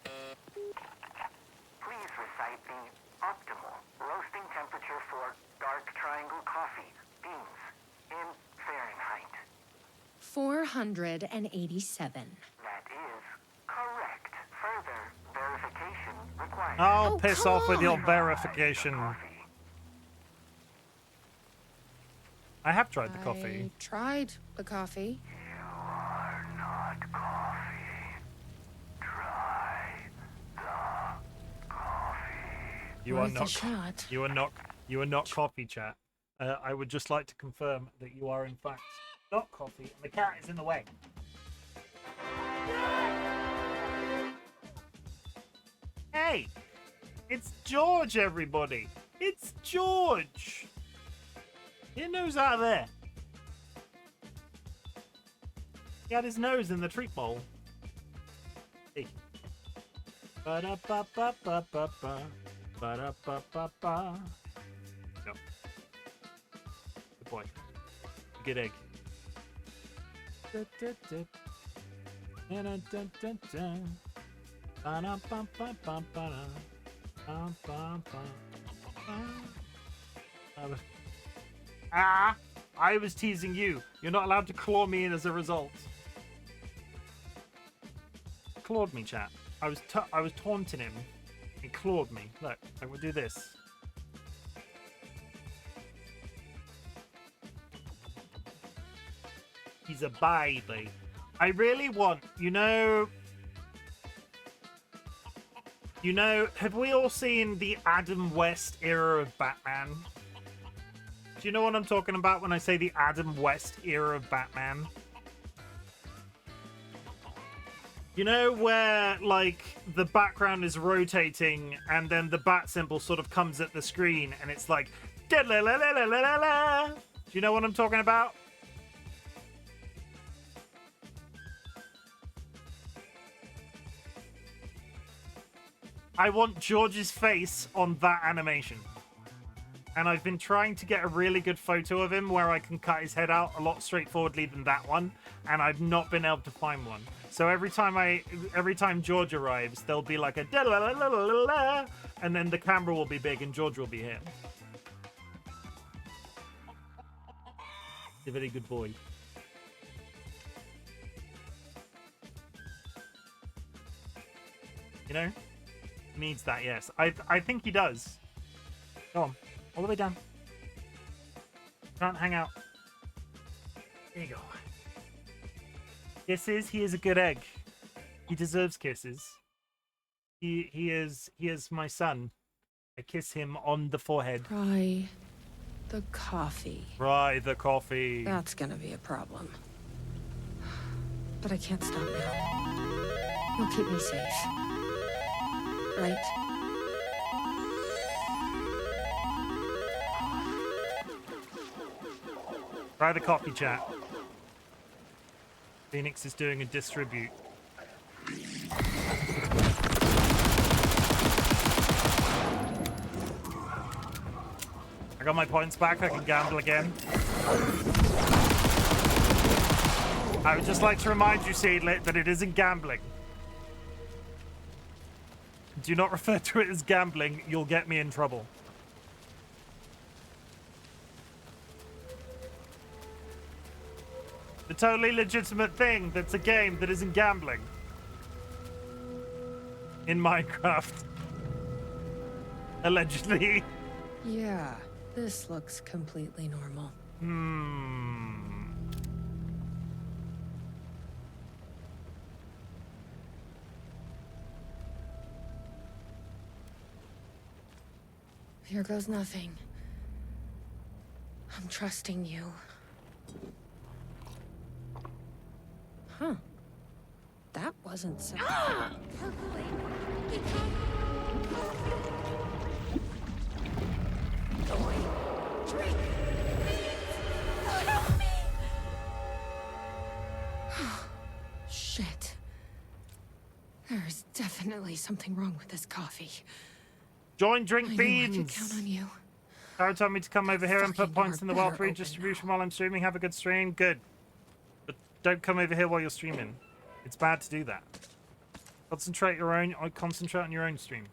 Please recite the optimal roasting temperature for Dark Triangle coffee beans in Fahrenheit. 487. That is correct. Further verification required. Oh, piss off with your verification. Coffee. I have tried the coffee. I tried the coffee. You are not coffee. Try the coffee. You are Worth a not. shot. You are not. You are not coffee, chat. I would just like to confirm that you are in fact not coffee, and the cat is in the way. Hey, it's George, everybody. It's George. Get your nose out of there. He had his nose in the treat bowl. Hey. Ba-da-ba-ba-ba-ba-ba. Ba-da-ba-ba-ba. No. Good boy. Good egg. Da-da-da. Da-da-da-da-da. Ba-da-ba-ba-ba-ba-da. Ba-ba-ba. Ah! I was teasing you. You're not allowed to claw me in as a result. Clawed me, chat. I was taunting him. He clawed me. Look, I will do this. He's a baby. I really want, you know, have we all seen the Adam West era of Batman? Do you know what I'm talking about when I say the Adam West era of Batman? You know where, like, the background is rotating and then the bat symbol sort of comes at the screen and it's like... Da-la-la-la-la-la-la. Do you know what I'm talking about? I want George's face on that animation. And I've been trying to get a really good photo of him where I can cut his head out a lot straightforwardly than that one, and I've not been able to find one. So every time George arrives, there'll be like a da la la la la la, and then the camera will be big and George will be here. He's a very good boy. You know, he needs that. Yes, I think he does. Go on. All the way down. Can't hang out. There you go. Kisses. He is a good egg. He deserves kisses. He is my son. I kiss him on the forehead. Try the coffee. Try the coffee. That's gonna be a problem. But I can't stop now. You'll keep me safe. Right? Try the coffee, chat. Phoenix is doing a distribute. I got my points back. I can gamble again. I would just like to remind you, Seedlit, that it isn't gambling. Do not refer to it as gambling. You'll get me in trouble. The totally legitimate thing that's a game that isn't gambling. In Minecraft. Allegedly. Yeah, this looks completely normal. Here goes nothing. I'm trusting you. Huh. That wasn't so... Shit. There's definitely something wrong with this coffee. Join Drink I Beans. knew I could count on you. Tara told me to come over here and put Fucking points in the well better for open redistribution now. while I'm streaming. Have a good stream. Good. But don't come over here while you're streaming. It's bad to do that. Concentrate on your own stream.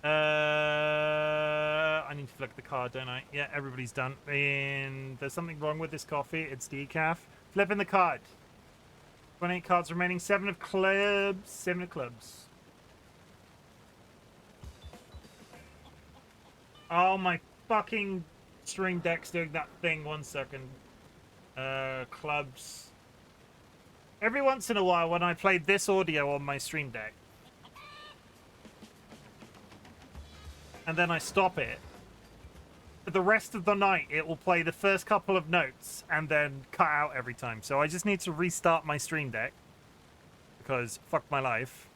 I need to flick the card, don't I? Yeah, everybody's done. And there's something wrong with this coffee. It's decaf. Flipping the card. 28 cards remaining. 7 of clubs. 7 of clubs. Oh, my fucking Stream Deck's doing that thing. 1 second. Clubs. Every once in a while when I play this audio on my Stream Deck, and then I stop it, for the rest of the night it will play the first couple of notes and then cut out every time. So I just need to restart my Stream Deck, because fuck my life.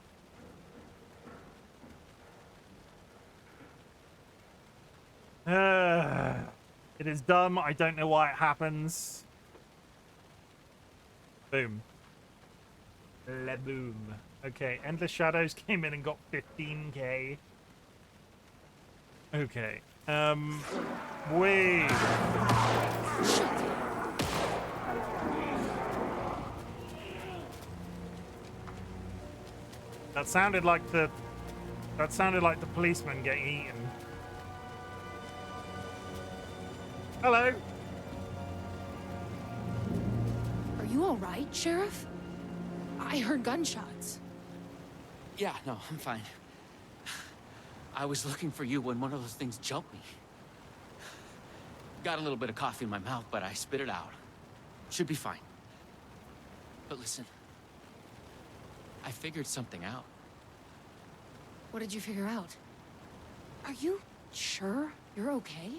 It is dumb. I don't know why it happens. Boom. La-boom. Okay, Endless Shadows came in and got 15k. Okay. Wait. That sounded like the policeman getting eaten. Hello. Are you all right, Sheriff? I heard gunshots. Yeah, no, I'm fine. I was looking for you when one of those things jumped me. Got a little bit of coffee in my mouth, but I spit it out. Should be fine. But listen, I figured something out. What did you figure out? Are you sure you're okay?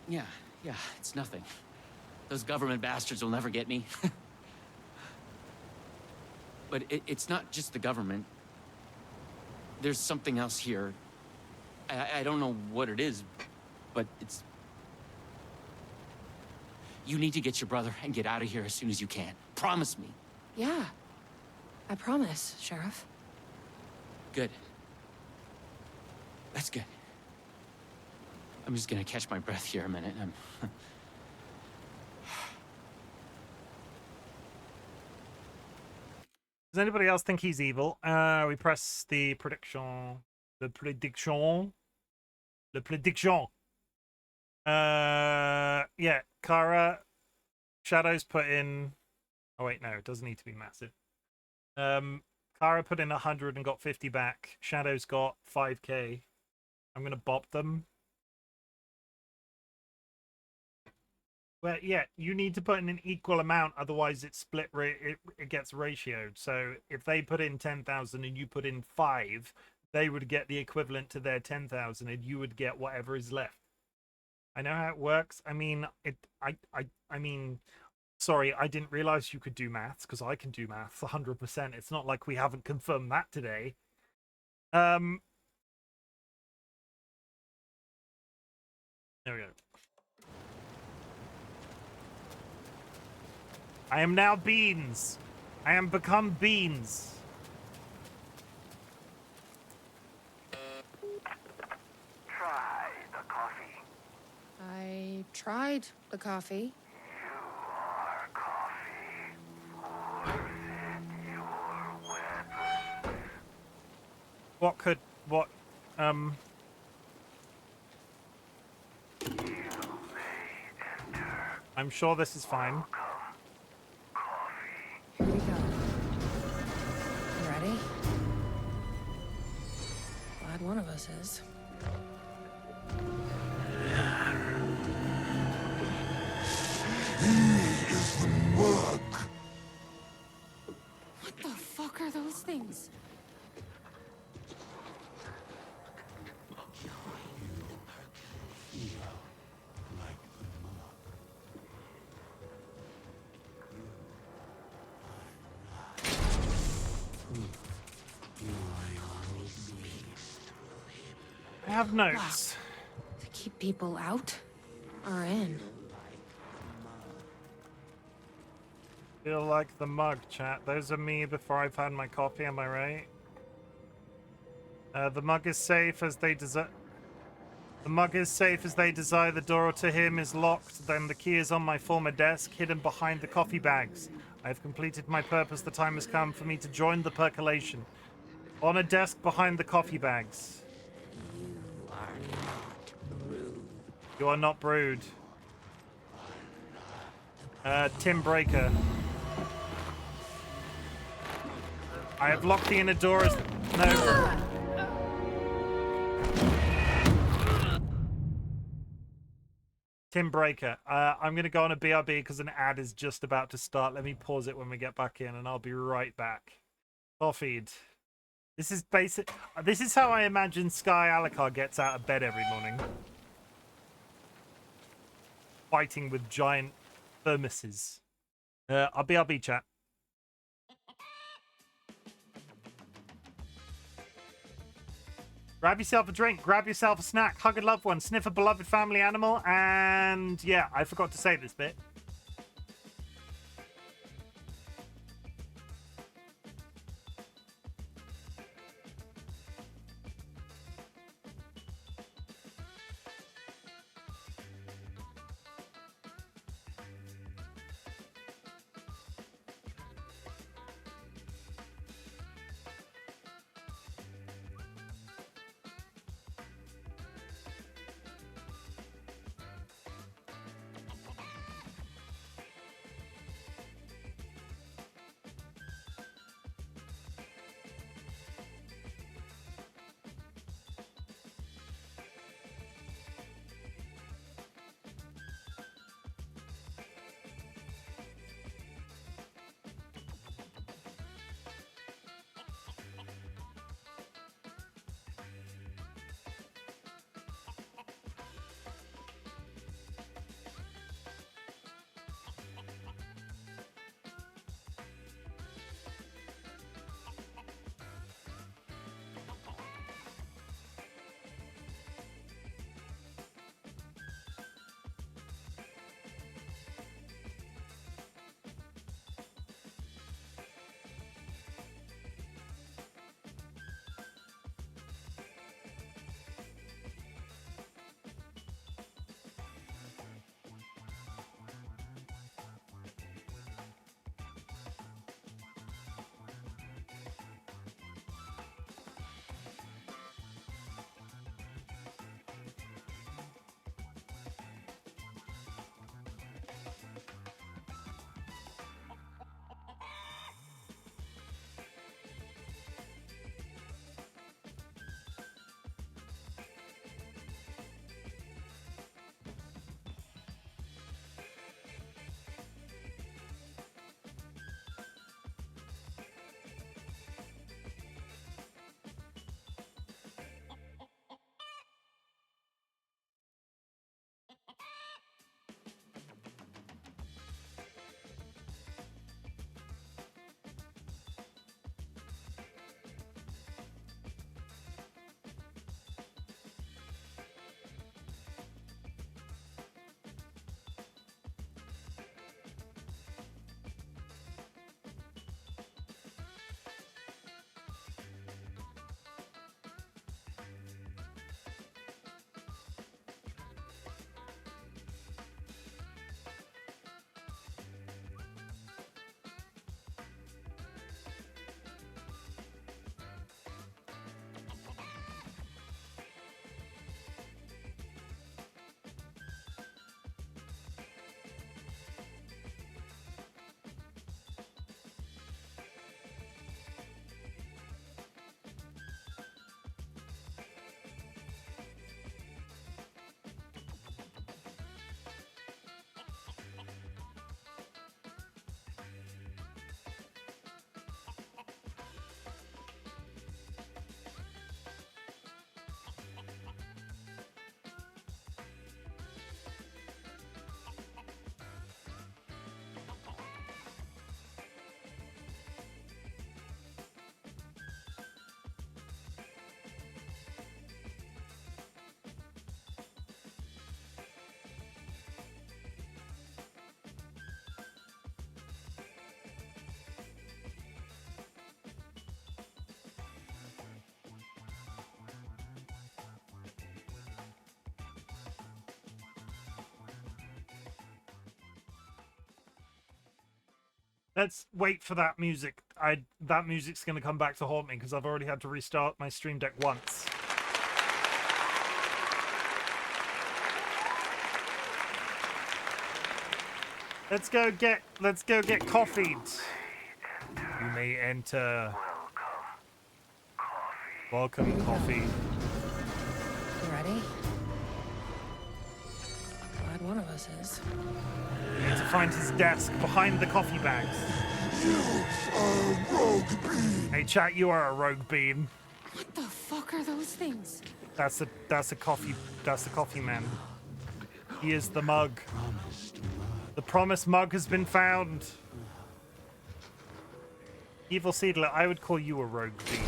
Yeah, it's nothing. Those government bastards will never get me. But it's not just the government. There's something else here. I don't know what it is, but it's... You need to get your brother and get out of here as soon as you can. Promise me. Yeah, I promise, Sheriff. Good. That's good. I'm just gonna catch my breath here a minute. Does anybody else think he's evil? We press the prediction. The prediction. The prediction. Yeah, Kara. Shadows put in... Oh, wait, no, it doesn't need to be massive. Kara put in 100 and got 50 back. Shadows got 5k. I'm going to bop them. Well, yeah, you need to put in an equal amount, otherwise it's split. It gets ratioed. So if they put in 10,000 and you put in 5, they would get the equivalent to their 10,000, and you would get whatever is left. I know how it works. I mean, I mean, sorry, I didn't realize you could do maths, because I can do maths 100%. It's not like we haven't confirmed that today. There we go. I am now Beans. I am become Beans. Try the coffee. I tried the coffee. You are coffee. Forfeit your weapons. What You may enter. I'm sure this is fine. Coffee. Here we go. You ready? Glad one of us is. What the fuck are those things? I have notes. To keep people out or in? Feel like the mug, chat. Those are me before I've had my coffee, am I right? The mug is safe as they desire. The mug is safe as they desire. The door to him is locked. Then the key is on my former desk, hidden behind the coffee bags. I have completed my purpose. The time has come for me to join the percolation. On a desk behind the coffee bags. You are not Brood. Tim Breaker. I have locked the inner door as... No. Tim Breaker. I'm going to go on a BRB because an ad is just about to start. Let me pause it when we get back in, and I'll be right back. Coffeed. This is basic. This is how I imagine Sky Alucard gets out of bed every morning. Fighting with giant thermoses. I'll BRB chat. Grab yourself a drink, grab yourself a snack, hug a loved one, sniff a beloved family animal, and yeah, I forgot to say this bit. Let's wait for that music. That music's going to come back to haunt me because I've already had to restart my Stream Deck once. Let's go get coffeed. You may enter. Welcome, coffee. You ready? Glad one of us is. We need to find his desk behind the coffee bags. You are a rogue bean. Hey, chat, you are a rogue bean. What the fuck are those things? That's the coffee man. He is the mug. The promised mug has been found. Evil Seedler, I would call you a rogue bean.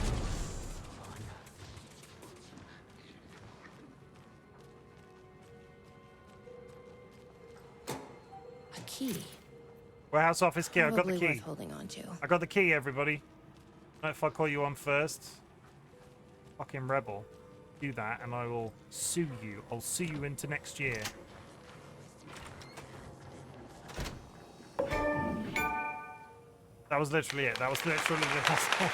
A key. Warehouse office key, I got the Probably key. worth holding on to. I got the key, everybody. Not if I call you on first. Fucking rebel. Do that and I will sue you. I'll sue you into next year. That was literally it. That was literally the puzzle.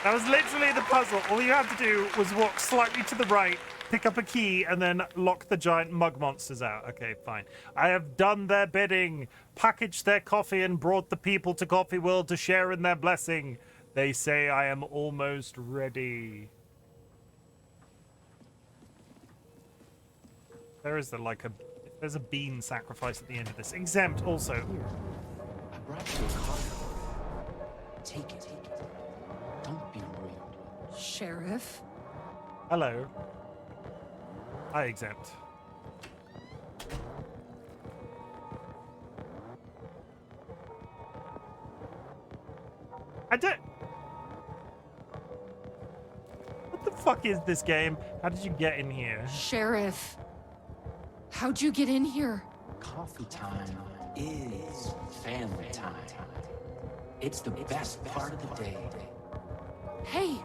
That was literally the puzzle. All you had to do was walk slightly to the right, pick up a key, and then lock the giant mug monsters out. Okay, fine. I have done their bidding, packaged their coffee, and brought the people to Coffee World to share in their blessing. They say I am almost ready. There is there's a bean sacrifice at the end of this. Exempt also. I brought you a coffee. Take it. Don't be rude. Sheriff? Hello. Hi, Exempt. I don't... What the fuck is this game? How did you get in here? Sheriff. How'd you get in here? Coffee time is family time. It's the best part of the day. Hey!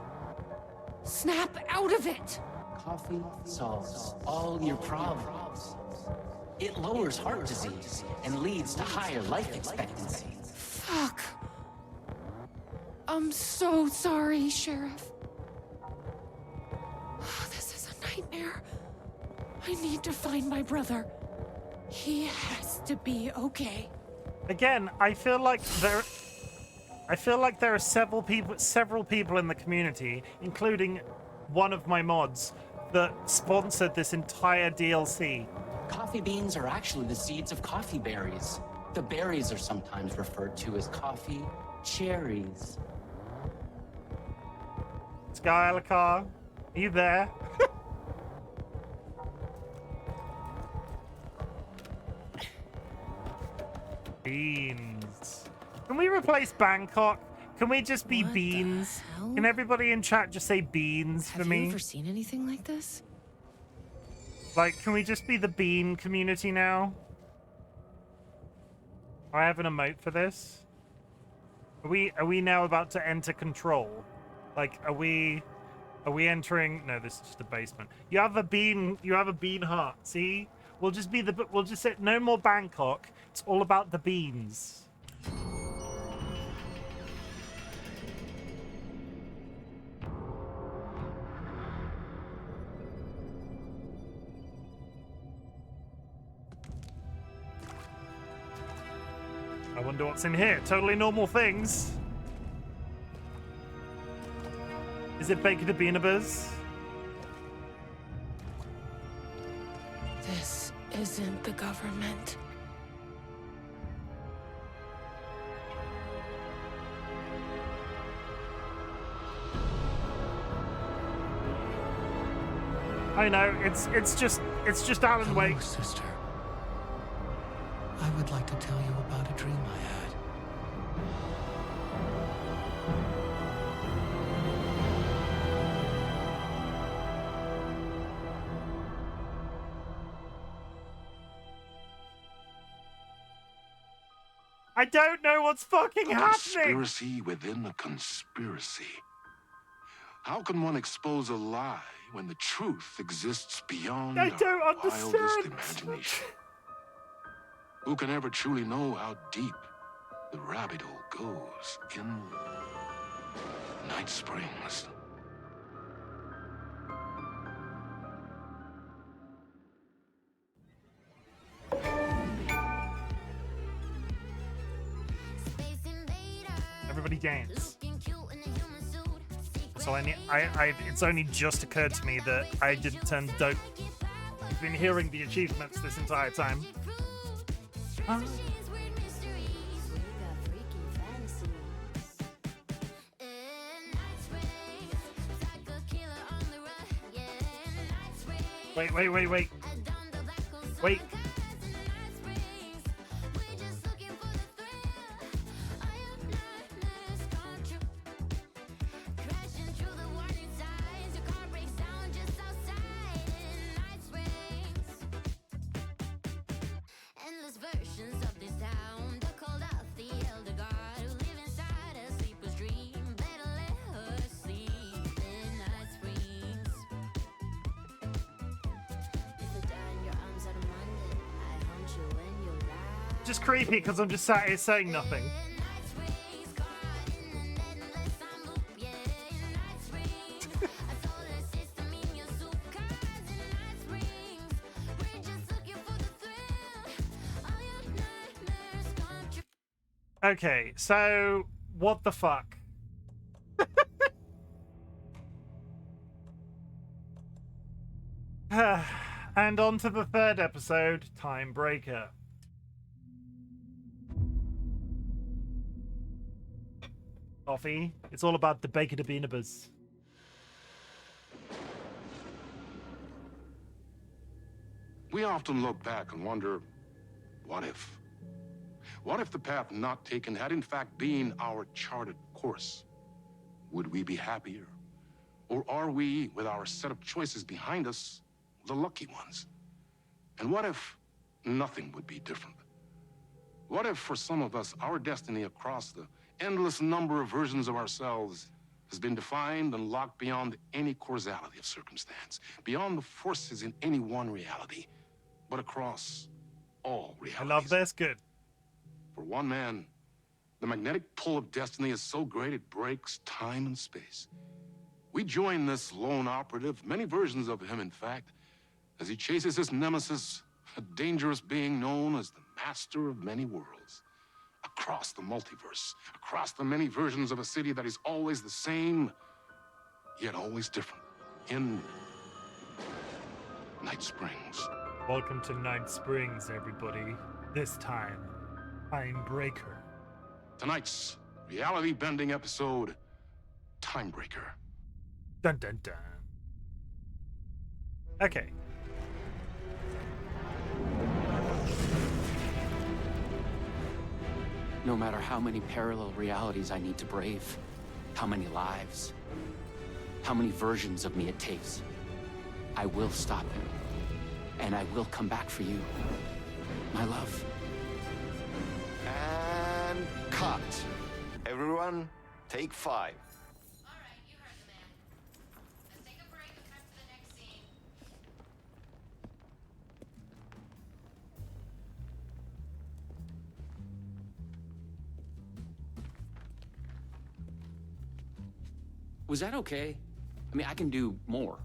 Snap out of it! Coffee solves all your problems. It lowers heart disease and leads to higher life expectancy. Fuck. I'm so sorry, Sheriff. This is a nightmare. I need to find my brother. He has to be okay. Again, I feel like there are several people in the community, including one of my mods, that sponsored this entire DLC. Coffee beans are actually the seeds of coffee berries. The berries are sometimes referred to as coffee cherries. Sky Alakar, are you there? Beans. Can we replace Bangkok? Can we just be What the beans? hell? Can everybody in chat just say beans Have for you me? ever seen anything like this? Like, can we just be the bean community now? I have an emote for this. Are we now about to enter control? Like, are we entering? No, this is just a basement. You have a bean heart. See, we'll just say no more Bangkok. It's all about the beans. I wonder what's in here. Totally normal things. Is it baked beanabas? This isn't the government. I know, it's just Alan Hello, Wake. sister. I would like to tell you about a dream I had. I don't know what's fucking happening. Conspiracy within a conspiracy. How can one expose a lie when the truth exists beyond I our don't wildest understand. imagination? Who can ever truly know how deep the rabbit hole goes in Night Springs? Everybody dance. So it's only just occurred to me that I didn't turn You've been hearing the achievements this entire time. Huh? Wait. Wait. Just creepy because I'm just sat here saying nothing. Okay, so what the fuck? And on to the third episode, Time Breaker. Coffee. It's all about the bacon of beanabas. We often look back and wonder, what if? What if the path not taken had in fact been our charted course? Would we be happier? Or are we, with our set of choices behind us, the lucky ones? And what if nothing would be different? What if, for some of us, our destiny across the endless number of versions of ourselves has been defined and locked beyond any causality of circumstance, beyond the forces in any one reality, but across all realities? I love this. Good. For one man, the magnetic pull of destiny is so great it breaks time and space. We join this lone operative, many versions of him, in fact, as he chases his nemesis, a dangerous being known as the master of many worlds. Across the multiverse, across the many versions of a city that is always the same, yet always different. In Night Springs. Welcome to Night Springs, everybody. This time, Time Breaker. Tonight's reality-bending episode, Time Breaker. Dun dun dun. Okay. No matter how many parallel realities I need to brave, how many lives, how many versions of me it takes, I will stop him. And I will come back for you, my love. And cut. Everyone, take 5. All right, you heard the man. Let's take a break and cut to the next scene. Was that okay? I mean, I can do more.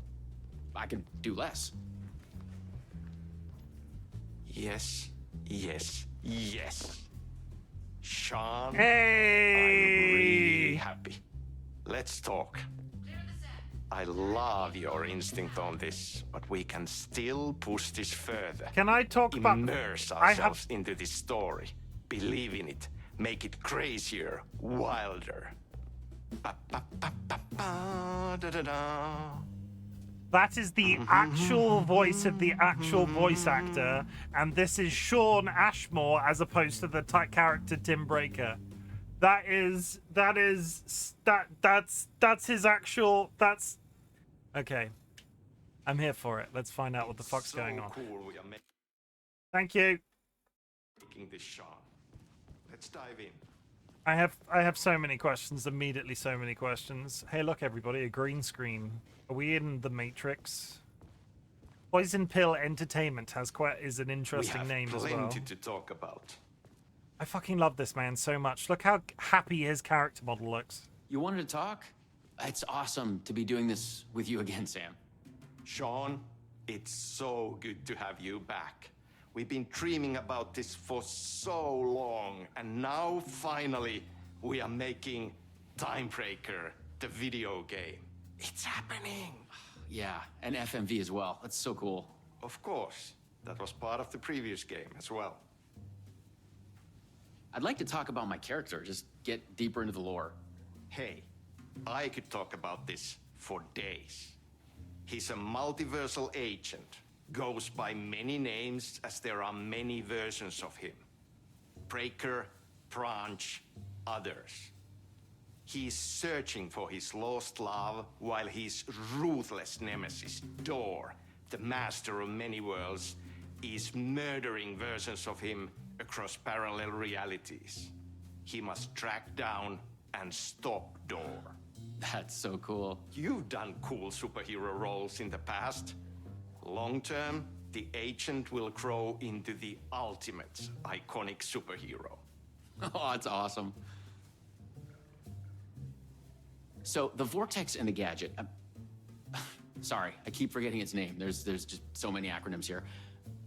I can do less. Yes, yes, yes. Sean, Hey! I'm really happy. Let's talk. I love your instinct on this, but we can still push this further. Can I talk about... Immerse ourselves into this story. Believe in it. Make it crazier, wilder. Ba, ba, ba, ba, ba, da, da, da. That is the actual voice of the actual voice actor, and this is Sean Ashmore as opposed to the character Tim Breaker. That's his actual. That's okay. I'm here for it. Let's find out what the fuck's going on. Cool we are Thank you. making this, Sean. Let's dive in. I have so many questions. Immediately, so many questions. Hey, look, everybody, a green screen. Are we in the Matrix? Poison Pill Entertainment is an interesting name as well. We have plenty to talk about. I fucking love this man so much. Look how happy his character model looks. You wanted to talk? It's awesome to be doing this with you again, Sam. Sean, it's so good to have you back. We've been dreaming about this for so long, and now finally we are making Time Breaker, the video game. It's happening. Yeah, and FMV as well. That's so cool. Of course. That was part of the previous game as well. I'd like to talk about my character, just get deeper into the lore. Hey, I could talk about this for days. He's a multiversal agent. Goes by many names as there are many versions of him. Breaker, Branch, others. He's searching for his lost love while his ruthless nemesis, Door, the master of many worlds, is murdering versions of him across parallel realities. He must track down and stop Door. That's so cool. You've done cool superhero roles in the past. Long term, the agent will grow into the ultimate iconic superhero. Oh, that's awesome. So the Vortex and the Gadget. Sorry, I keep forgetting its name. There's just so many acronyms here.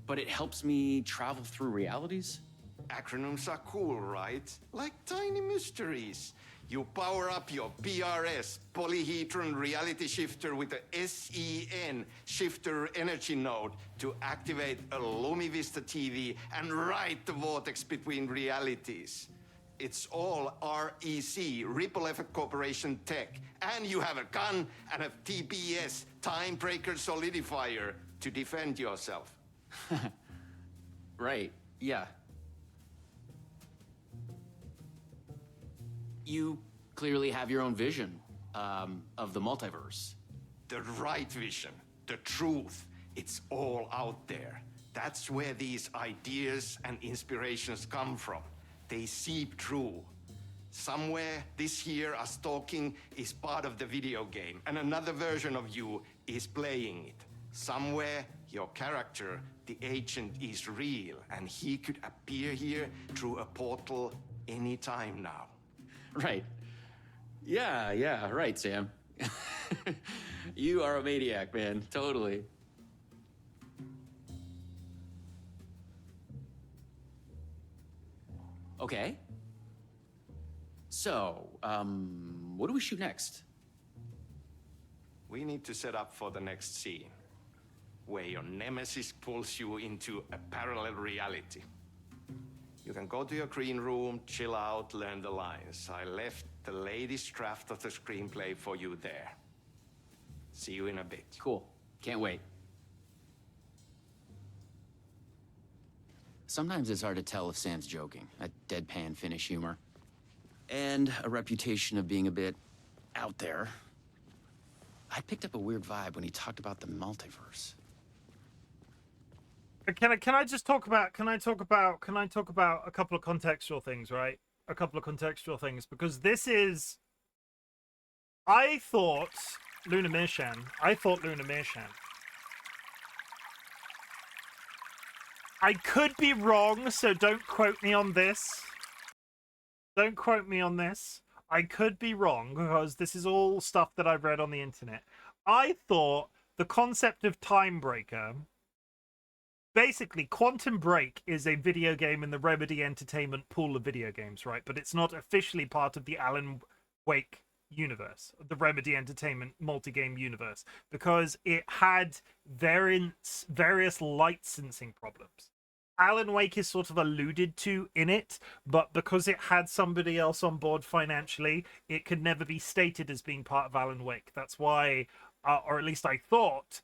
But it helps me travel through realities? Acronyms are cool, right? Like tiny mysteries. You power up your PRS, Polyhedron Reality Shifter, with a SEN Shifter Energy Node to activate a LumiVista TV and write the vortex between realities. It's all REC, Ripple Effect Corporation tech. And you have a gun and a TPS, Time Breaker Solidifier, to defend yourself. Right, yeah. You clearly have your own vision of the multiverse. The right vision, the truth, it's all out there. That's where these ideas and inspirations come from. They seep through. Somewhere this here, us talking, is part of the video game, and another version of you is playing it. Somewhere, your character, the agent, is real, and he could appear here through a portal anytime now. Right. Yeah, right, Sam. You are a maniac, man. Totally. Okay. So, what do we shoot next? We need to set up for the next scene, where your nemesis pulls you into a parallel reality. You can go to your green room, chill out, learn the lines. I left the latest draft of the screenplay for you there. See you in a bit. Cool. Can't wait. Sometimes it's hard to tell if Sam's joking. A deadpan Finnish humor. And a reputation of being a bit out there. I picked up a weird vibe when he talked about the multiverse. Can I just talk about a couple of contextual things, right? A couple of contextual things, because this is, I thought Luna Mershan. I could be wrong, so don't quote me on this. Don't quote me on this. I could be wrong, because this is all stuff that I've read on the internet. I thought the concept of Time Breaker, basically, Quantum Break is a video game in the Remedy Entertainment pool of video games, right? But it's not officially part of the Alan Wake universe, the Remedy Entertainment multi-game universe, because it had various licensing problems. Alan Wake is sort of alluded to in it, but because it had somebody else on board financially, it could never be stated as being part of Alan Wake. That's why, or at least I thought,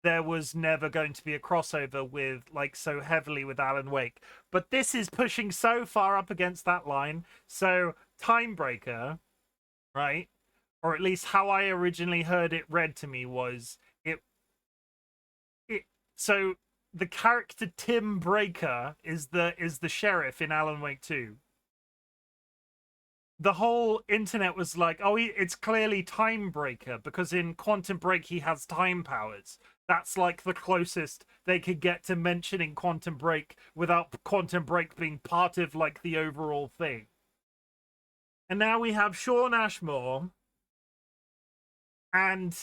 there was never going to be a crossover with, like, so heavily with Alan Wake. But this is pushing so far up against that line. So Time Breaker, right? Or at least how I originally heard it read to me was so the character Tim Breaker is the sheriff in Alan Wake 2. The whole internet was like, oh, it's clearly Time Breaker, because in Quantum Break he has time powers. That's like the closest they could get to mentioning Quantum Break without Quantum Break being part of, like, the overall thing. And now we have Sean Ashmore and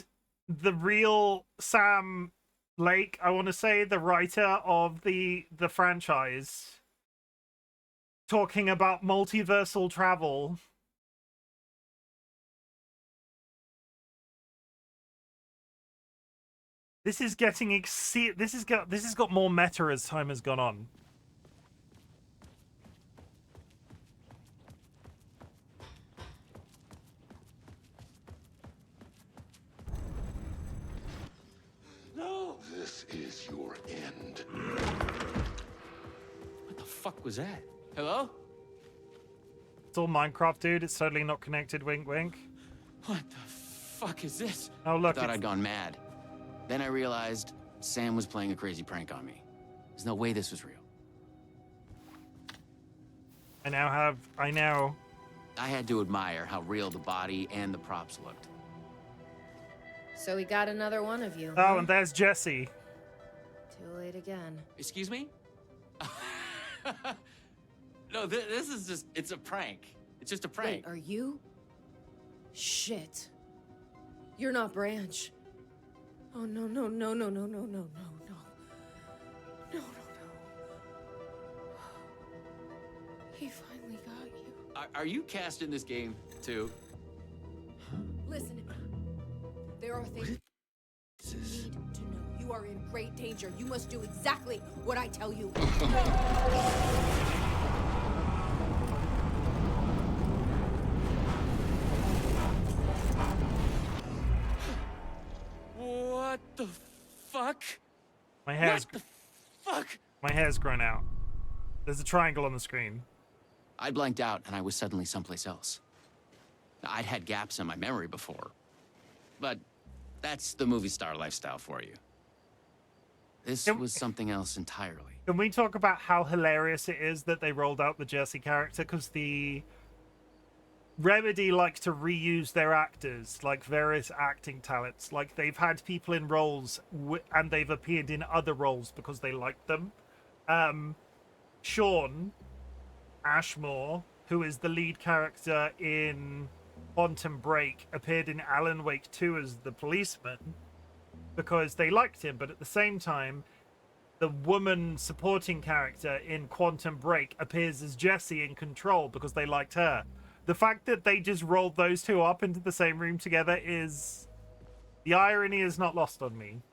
the real Sam Lake, I want to say, the writer of the franchise, talking about multiversal travel. This is getting this has got more meta as time has gone on. No! This is your end. What the fuck was that? Hello? It's all Minecraft, dude. It's totally not connected. Wink, wink. What the fuck is this? Oh, look. I thought I'd gone mad. Then I realized Sam was playing a crazy prank on me. There's no way this was real. I had to admire how real the body and the props looked. So we got another one of you. Oh, and there's Jesse. Too late again. Excuse me? No, this is just, it's a prank. It's just a prank. Wait, are you? Shit. You're not Branch. Oh, no, no, no, no, no, no, no, no, no. No, no, no. He finally got you. Are you cast in this game, too? Listen to me. There are things you need to know. You are in great danger. You must do exactly what I tell you. What the fuck? My hair's... What the fuck? My hair's grown out. There's a triangle on the screen. I blanked out and I was suddenly someplace else. I'd had gaps in my memory before. But that's the movie star lifestyle for you. This was something else entirely. Can we talk about how hilarious it is that they rolled out the Jesse character? Because the Remedy likes to reuse their actors, like various acting talents. Like they've had people in roles and they've appeared in other roles because they liked them. Sean Ashmore, who is the lead character in Quantum Break, appeared in Alan Wake 2 as the policeman because they liked him, but at the same time, the woman supporting character in Quantum Break appears as Jessie in Control because they liked her. The fact that they just rolled those two up into the same room together is... The irony is not lost on me.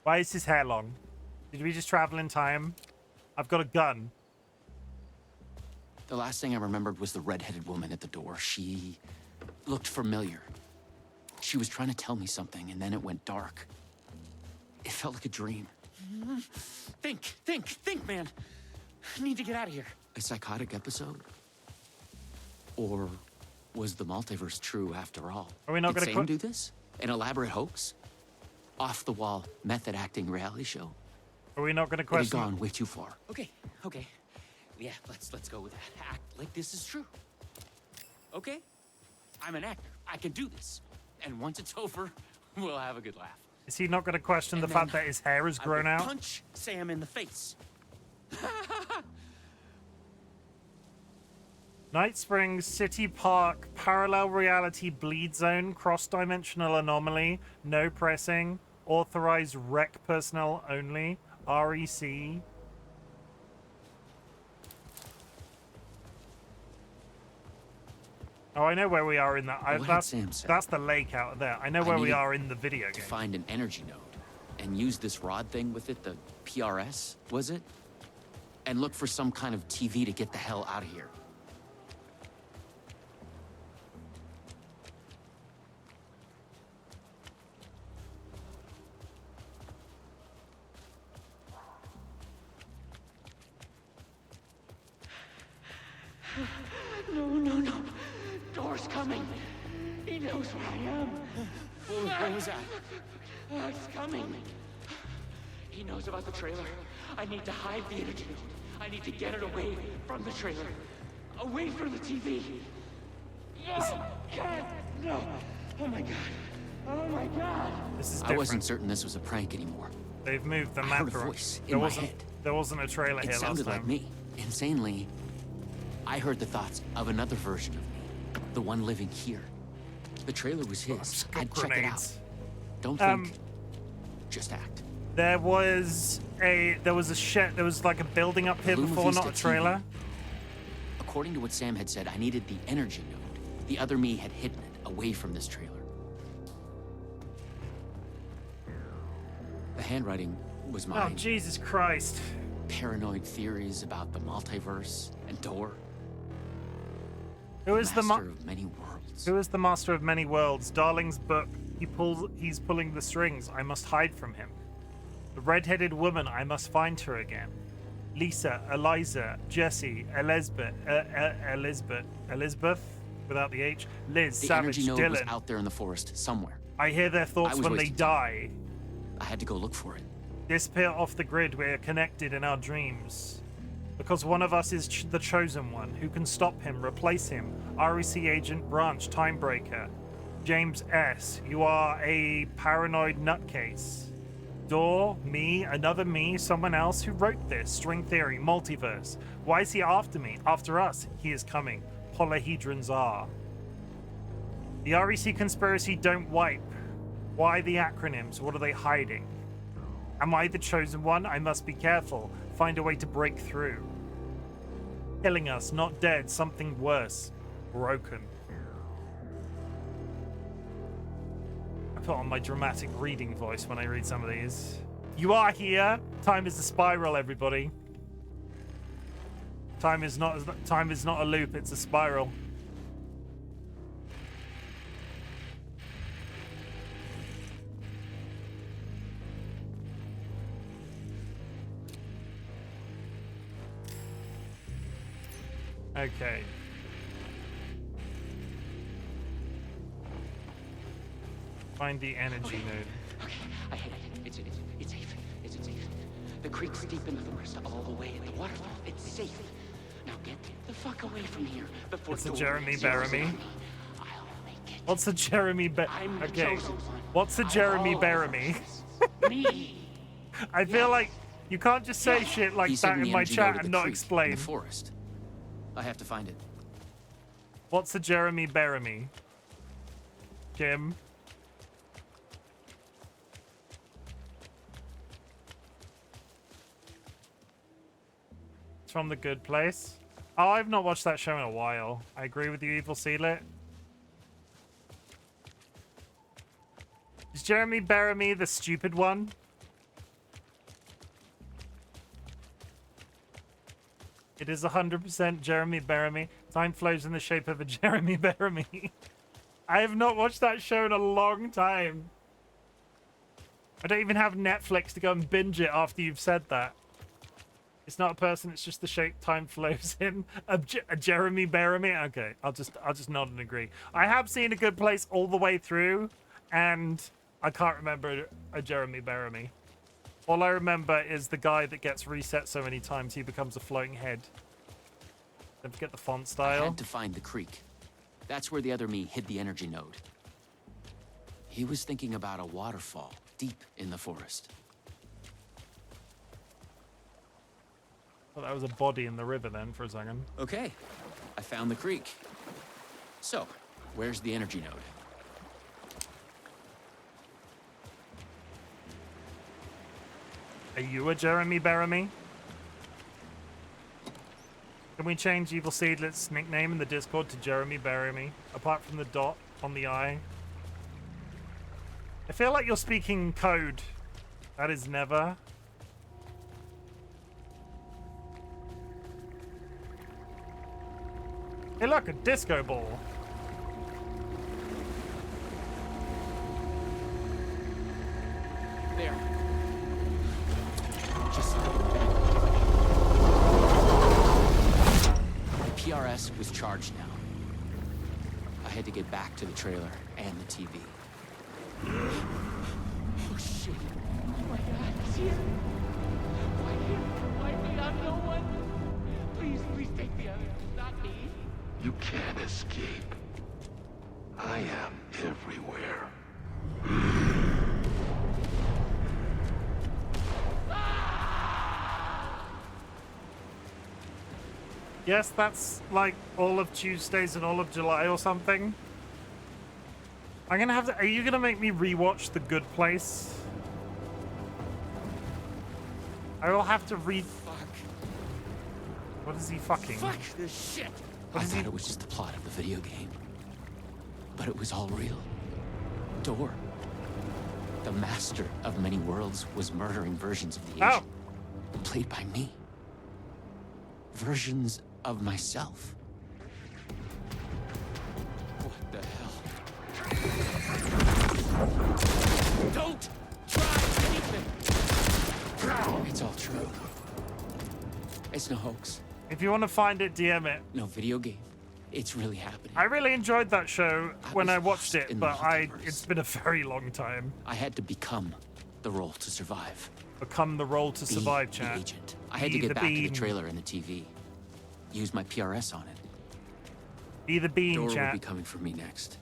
Why is his hair long? Did we just travel in time? I've got a gun. The last thing I remembered was the red-headed woman at the door. She looked familiar. She was trying to tell me something, and then it went dark. It felt like a dream. Think, man. I need to get out of here. A psychotic episode? Or was the multiverse true after all? Are we not Did going Sam do this? An elaborate hoax? Off-the-wall method-acting reality show? Are we not going to question? It had gone way too far. Okay. Yeah, let's go with that. Act like this is true. Okay? I'm an actor. I can do this. And once it's over, we'll have a good laugh. Is he not going to question the fact that his hair has grown out? Punch Sam in the face. Night Springs, City Park, Parallel Reality Bleed Zone, Cross-Dimensional Anomaly, No Pressing, Authorized Rec Personnel Only, REC. Oh, I know where we are in that. That's the lake out there. I know where we are in the video game. To find an energy node and use this rod thing with it, the PRS, was it? And look for some kind of TV to get the hell out of here. No. Door's coming. He knows where I am. What was that? It's coming. He knows about the trailer. I need to hide the energy node. I need to get it away from the trailer. Away from the TV. No! God! No! Oh my god. Oh my god! This is different. I wasn't certain this was a prank anymore. They've moved the I map heard a around. voice in my head. There wasn't a trailer here last time. It sounded like me. Insanely, I heard the thoughts of another version of me. The one living here. The trailer was his. I'd check it out. Don't think. Just act. There was a shed. There was like a building up here before, not a trailer. According to what Sam had said, I needed the energy node. The other me had hidden it away from this trailer. The handwriting was mine. Oh, Jesus Christ. Paranoid theories about the multiverse and Door. Who is the Master of many worlds. Who is the master of many worlds? Darling's book. He's pulling the strings. I must hide from him. The red-headed woman. I must find her again. Lisa, Eliza, Jesse, Elizabeth, without the H. Liz, The Savage, energy node Dylan. was out there in the forest somewhere. I hear their thoughts when they wasting die. I had to go look for it. Disappear off the grid. We are connected in our dreams. Because one of us is the chosen one. Who can stop him? Replace him? REC Agent Branch, Timebreaker. James S. You are a paranoid nutcase. Door, me, another me, someone else. Who wrote this? String theory, multiverse. Why is he after me? After us? He is coming. Polyhedrons are. The REC conspiracy don't wipe. Why the acronyms? What are they hiding? Am I the chosen one? I must be careful. Find a way to break through. Killing us, not dead, something worse. Broken. I put on my dramatic reading voice when I read some of these. You are here. Time is a spiral, everybody. Time is not a loop, it's a spiral. Okay. Find the energy node. Okay, I hit it. It's safe. It's safe. The creek's deep in the forest, all the way at the waterfall. It's safe. Now get the fuck away from here before It's a Door Jeremy zeroes Bearimy. in on me. I'll make it. What's a Jeremy I'm the Okay. chosen one. What's a Jeremy Bearimy? Me. I feel like you can't just say shit like He's that hidden in the my energy chat node at and the not creek explain. in the forest. I have to find it. What's a Jeremy Bearimy? Chim. It's from The Good Place. Oh, I've not watched that show in a while. I agree with you, Evil Sealit. Is Jeremy Bearimy the stupid one? It is 100% Jeremy Bearimy. Time flows in the shape of a Jeremy Bearimy. I have not watched that show in a long time. I don't even have Netflix to go and binge it after you've said that. It's not a person, it's just the shape time flows in. A Jeremy Bearimy? Okay, I'll just nod and agree. I have seen A Good Place all the way through, and I can't remember a Jeremy Bearimy. All I remember is the guy that gets reset so many times he becomes a floating head. Don't forget the font I style. had to find the creek. That's where the other me hid the energy node. He was thinking about a waterfall deep in the forest. Well, that was a body in the river then for a second. Okay, I found the creek. So, where's the energy node? Are you a Jeremy Bearimy? Can we change Evil Seedlet's nickname in the Discord to Jeremy Bearimy? Apart from the dot on the eye. I feel like you're speaking code. That is never. Hey look, a disco ball. There. Just the PRS was charged now. I had to get back to the trailer and the TV. Oh shit. Oh my god, he's here. Why him? Why me? I'm no one. Please take the others, not me. You can't escape. I am everywhere. Yes, that's like all of Tuesdays and all of July or something. I'm gonna have to. Are you gonna make me rewatch The Good Place? I will have to read. Fuck. What is he fucking? Fuck this shit. I thought it was just the plot of the video game. But it was all real. Door, the master of many worlds, was murdering versions of the agent. Played by me. Versions of myself. What the hell? Don't try anything! It's all true. It's no hoax. If you want to find it, DM it. No video game. It's really happening. I really enjoyed that show when I watched it, but multiverse. it's been a very long time. I had to become the role to survive. Become the role to survive, Be chat. the agent. I had to Be get the back to bean. the trailer and the TV. Use my PRS on it. Be the bean, Door chat. will be coming for me next.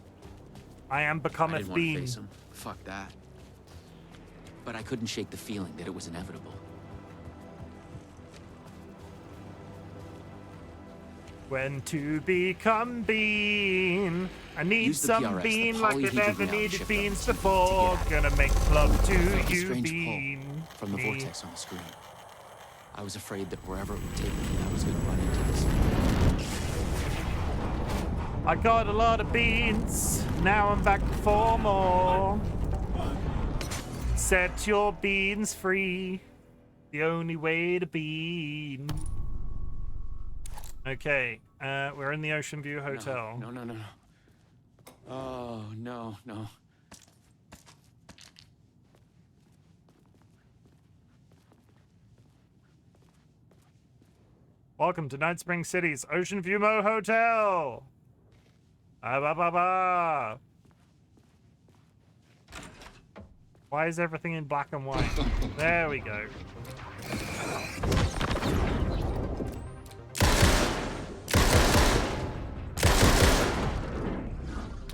I am I becometh didn't want to bean. face him. Fuck that. But I couldn't shake the feeling that it was inevitable. When to become bean. I need Use the some PRS, the bean like I polyhedral never reality needed shift beans on the TV before. to get Gonna make love to Felt a you, strange bean. pull from the Me. vortex on the screen. I was afraid that wherever it would take me, I was going to run into this. I got a lot of beans. Now I'm back for more. Set your beans free. The only way to bean. Okay, we're in the Ocean View Hotel. No. Oh, no. Welcome to Night Spring City's Ocean View Mo Hotel. Ba. Why is everything in black and white? There we go.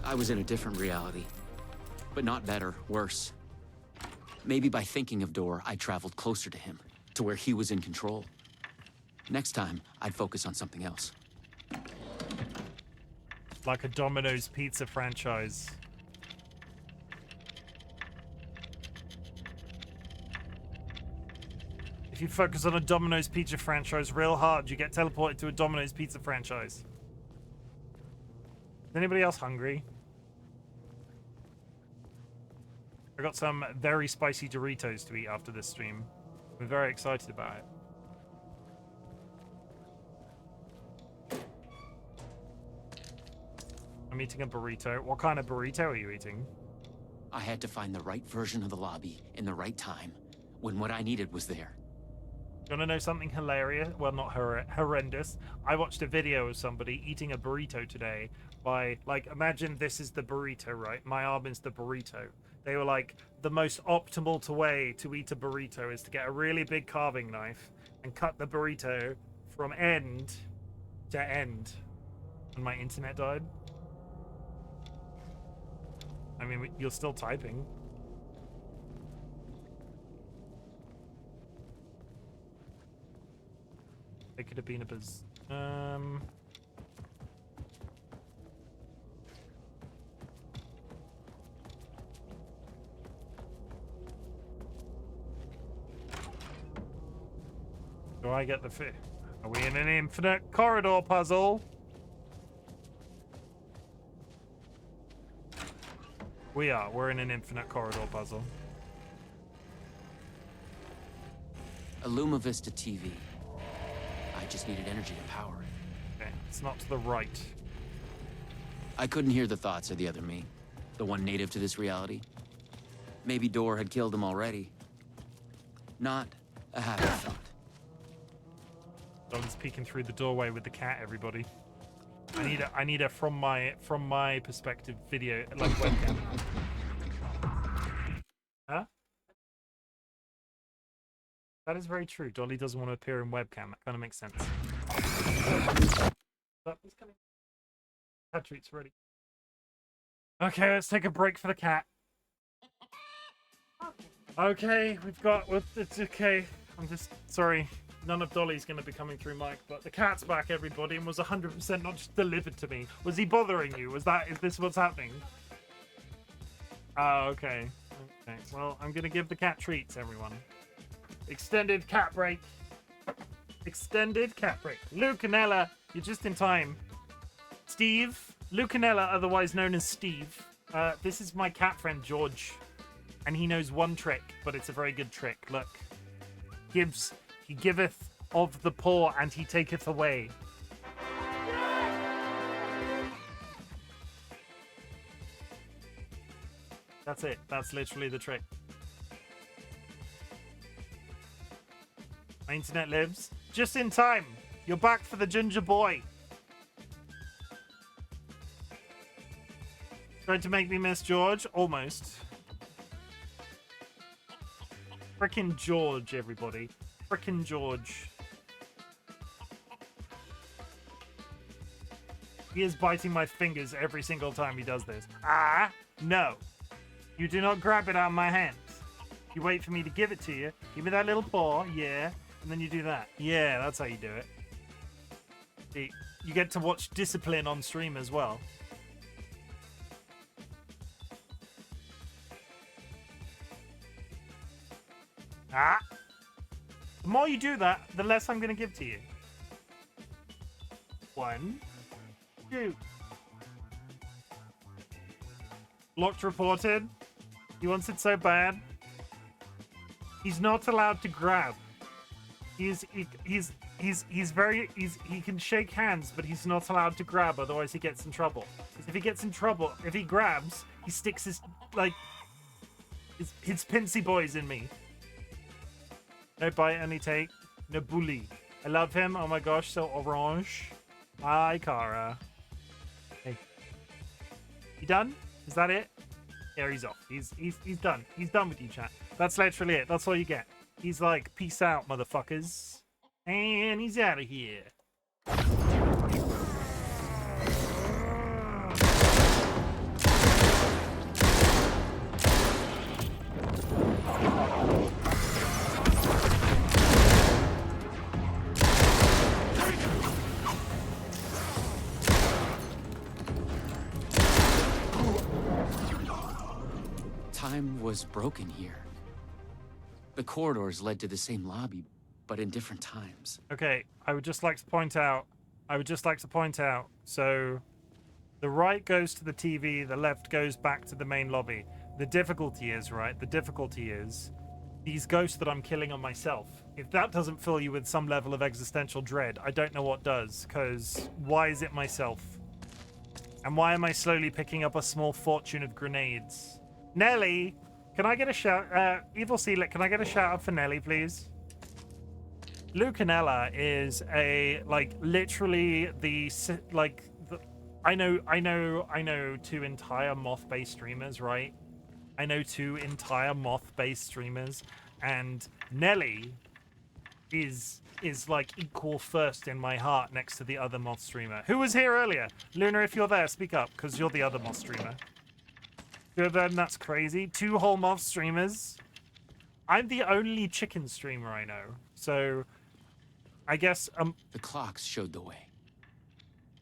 I was in a different reality. But not better, worse. Maybe by thinking of Door, I traveled closer to him, to where he was in control. Next time, I'd focus on something else. Like a Domino's pizza franchise. If you focus on a Domino's pizza franchise real hard, you get teleported to a Domino's pizza franchise. Is anybody else hungry? I got some very spicy Doritos to eat after this stream. I'm very excited about it. I'm eating a burrito. What kind of burrito are you eating? I had to find the right version of the lobby in the right time, when what I needed was there. You want to know something hilarious? Well, not horrendous. I watched a video of somebody eating a burrito today by, like, imagine this is the burrito, right? My arm is the burrito. They were like, the most optimal way to eat a burrito is to get a really big carving knife and cut the burrito from end to end. And my internet died. I mean, you're still typing. It could have been a buzz. Do I get the fit? Are we in an infinite corridor puzzle? We are. We're in an infinite corridor puzzle. A Luma Vista TV. I just needed energy to power it. Okay, it's not to the right. I couldn't hear the thoughts of the other me, the one native to this reality. Maybe Door had killed him already. Not a happy thought. Dolly's peeking through the doorway with the cat, everybody. I need a from my perspective video, like webcam. Huh? That is very true. Dolly doesn't want to appear in webcam. That kind of makes sense. Cat treat's ready. Okay, let's take a break for the cat. Okay, it's okay. I'm just sorry. None of Dolly's going to be coming through mic, but the cat's back, everybody, and was 100% not just delivered to me. Was he bothering you? Is this what's happening? Oh, okay. Okay. Well, I'm going to give the cat treats, everyone. Extended cat break. Extended cat break. Luke and Ella, you're just in time. Steve, Lucanella, otherwise known as Steve. This is my cat friend George, and he knows one trick, but it's a very good trick. Look, he giveth of the poor, and he taketh away. That's it. That's literally the trick. My internet lives. Just in time. You're back for the ginger boy. Trying to make me miss George? Almost. Frickin' George, everybody. Frickin' George. He is biting my fingers every single time he does this. Ah, no. You do not grab it out of my hands. You wait for me to give it to you. Give me that little paw, yeah. And then you do that. Yeah, that's how you do it. See, you get to watch discipline on stream as well. Ah! The more you do that, the less I'm going to give to you. 1, 2. Locked reported. He wants it so bad. He's not allowed to grab. He can shake hands, but he's not allowed to grab, otherwise he gets in trouble. Because if he gets in trouble, if he grabs, he sticks his pincy boys in me. No bite, only take. No bully. I love him. Oh my gosh, so orange. Hi, Kara. Hey. You done? Is that it? Yeah, he's off. He's done. He's done with you, chat. That's literally it. That's all you get. He's like, peace out, motherfuckers. And he's out of here. Time was broken here. The corridors led to the same lobby, but in different times. Okay, I would just like to point out, so the right goes to the TV, the left goes back to the main lobby. The difficulty is, these ghosts that I'm killing on myself. If that doesn't fill you with some level of existential dread, I don't know what does, because why is it myself? And why am I slowly picking up a small fortune of grenades? Nelly, can I get a shout? Evil Sealick, can I get a shout out for Nelly, please? Lucanella is literally I know 2 entire moth-based streamers, right? I know 2 entire moth-based streamers, and Nelly is like equal first in my heart next to the other moth streamer. Who was here earlier? Luna, if you're there, speak up, because you're the other moth streamer. Good, then, that's crazy. 2 whole moth streamers. I'm the only chicken streamer I know, so I guess the clocks showed the way.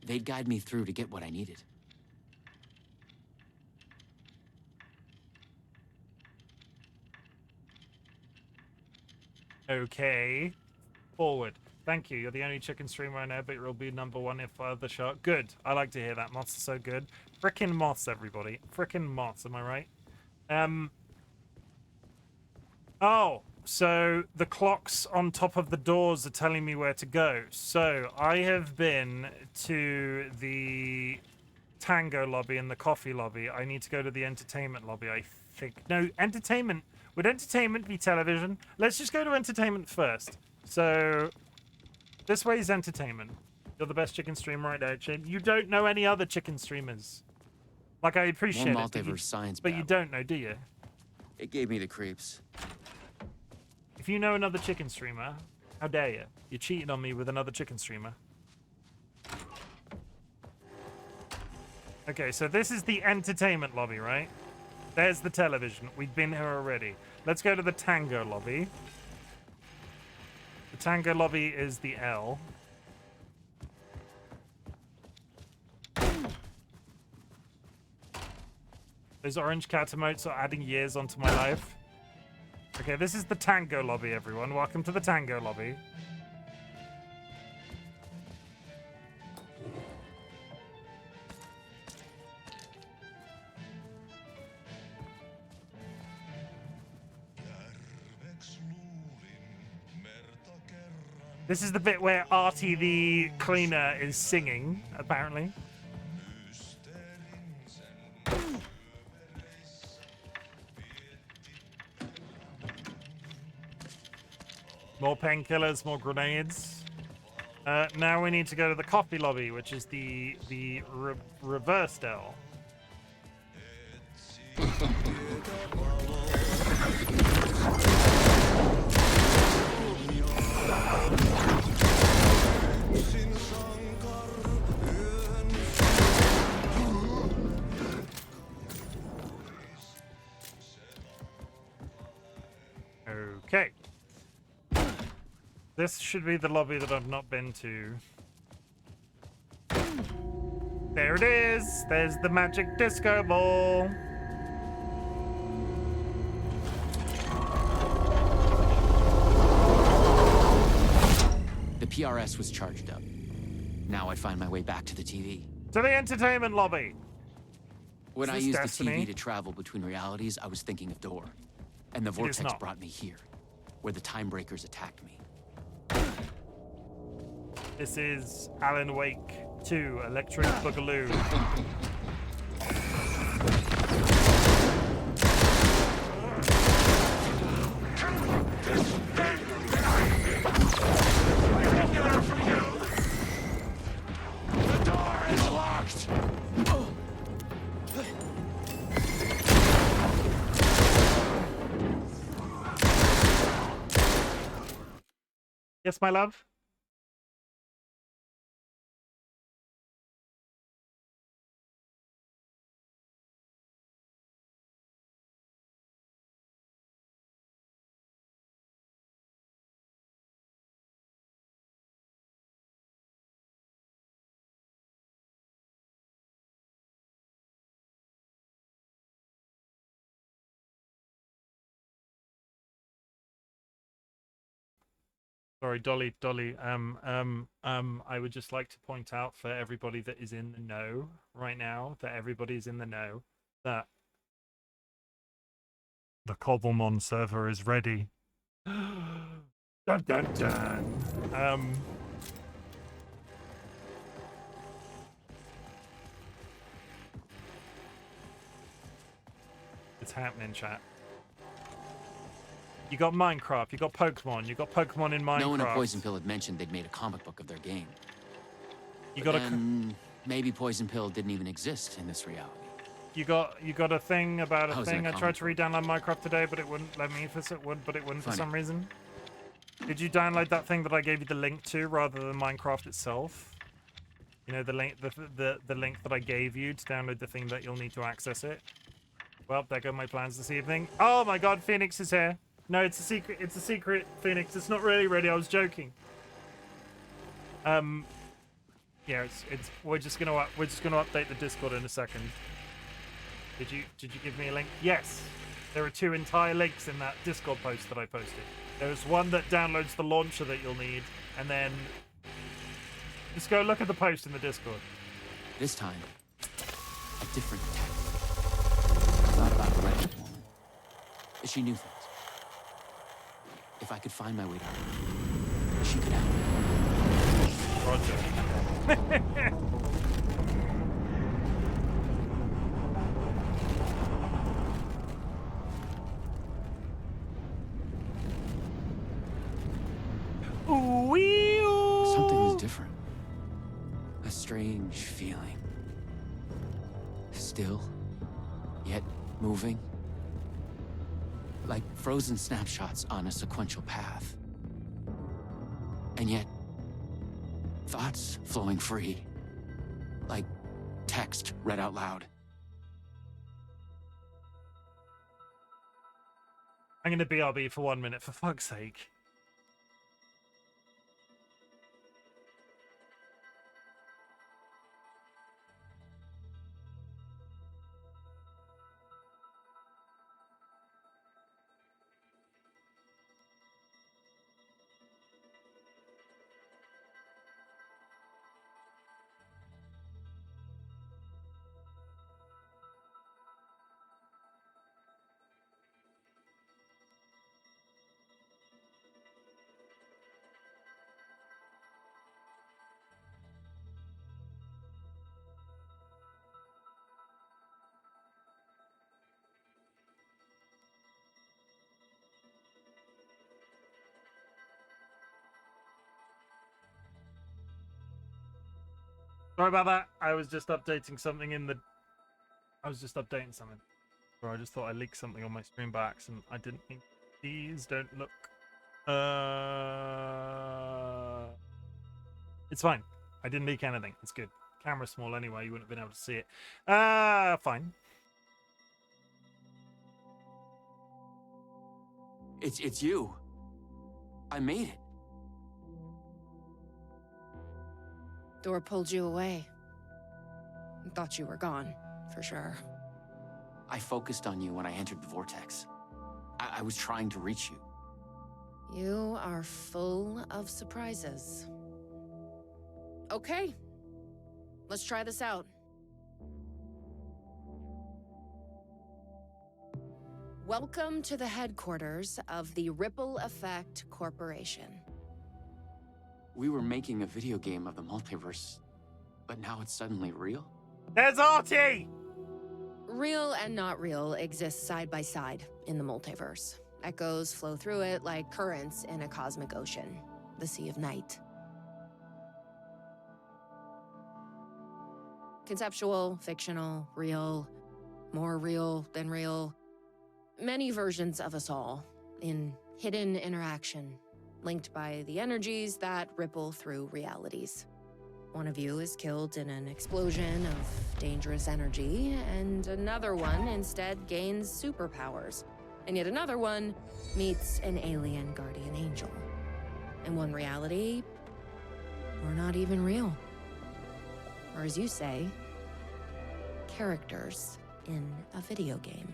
They'd guide me through to get what I needed. Okay. Forward. Thank you. You're the only chicken streamer I know, but you'll be #1 if the shot. Good. I like to hear that. Moths are so good. Frickin' moths, everybody. Frickin' moths, am I right? Oh, so the clocks on top of the doors are telling me where to go. So I have been to the tango lobby and the coffee lobby. I need to go to the entertainment lobby, I think. No, entertainment. Would entertainment be television? Let's just go to entertainment first. So this way is entertainment. You're the best chicken streamer right now, Chim. You don't know any other chicken streamers. Like, I appreciate More it, multiverse science, but you don't know, do you? It gave me the creeps. If you know another chicken streamer, how dare you? You cheated on me with another chicken streamer. Okay, so this is the entertainment lobby, right? There's the television. We've been here already. Let's go to the tango lobby. The tango lobby is the L. Those orange cat emotes are adding years onto my life. Okay, this is the tango lobby, everyone. Welcome to the tango lobby. This is the bit where Artie the cleaner is singing, apparently. More painkillers, more grenades. Now we need to go to the coffee lobby, which is the reverse Dell. Okay. This should be the lobby that I've not been to. There it is! There's the magic disco ball! The PRS was charged up. Now I find my way back to the TV. To the entertainment lobby! When I Is this used Destiny? the TV to travel between realities, I was thinking of Door. And the is vortex not. brought me here, where the time breakers attacked me. This is Alan Wake 2, Electric Boogaloo. The door is locked! Yes, my love? Sorry, Dolly, I would just like to point out for everybody that is in the know right now, that everybody is in the know, that the Cobblemon server is ready. Dun dun dun. It's happening, chat. You got Minecraft, you got Pokemon in Minecraft. No one at Poison Pill had mentioned they'd made a comic book of their game. You But got then, maybe Poison Pill didn't even exist in this reality. you got a thing about a How's that thing. I comic tried to re-download Minecraft today, but it wouldn't let me for Funny. some reason. Did you download that thing that I gave you the link to rather than Minecraft itself? You know, the link the link that I gave you to download the thing that you'll need to access it. Well, there go my plans this evening. Oh my god, Phoenix is here. No, it's a secret. It's a secret, Phoenix. It's not really ready. I was joking. Yeah, we're just gonna update the Discord in a second. Did you give me a link? Yes. There are 2 entire links in that Discord post that I posted. There's one that downloads the launcher that you'll need, and then just go look at the post in the Discord. This time, a different tech. I thought about the redhead woman. She knew things. If I could find my way to her, she could help me. Roger. Something was different. A strange feeling. Still, yet moving. Like frozen snapshots on a sequential path. And yet, thoughts flowing free. Like text read out loud. I'm gonna BRB for 1 minute, for fuck's sake. Sorry about that. I was just updating something in the... I was just updating something. Or I just thought I leaked something on my stream by accident. I didn't think... Please don't look. It's fine. I didn't leak anything. It's good. Camera's small anyway. You wouldn't have been able to see it. Fine. It's you. I made it. Door pulled you away. Thought you were gone, for sure. I focused on you when I entered the vortex. I was trying to reach you. You are full of surprises. Okay. Let's try this out. Welcome to the headquarters of the Ripple Effect Corporation. We were making a video game of the multiverse, but now it's suddenly real? There's Artie! Real and not real exist side by side in the multiverse. Echoes flow through it like currents in a cosmic ocean, the Sea of Night. Conceptual, fictional, real, more real than real. Many versions of us all, in hidden interaction, linked by the energies that ripple through realities. One of you is killed in an explosion of dangerous energy, and another one instead gains superpowers. And yet another one meets an alien guardian angel. In one reality, we're not even real. Or as you say, characters in a video game.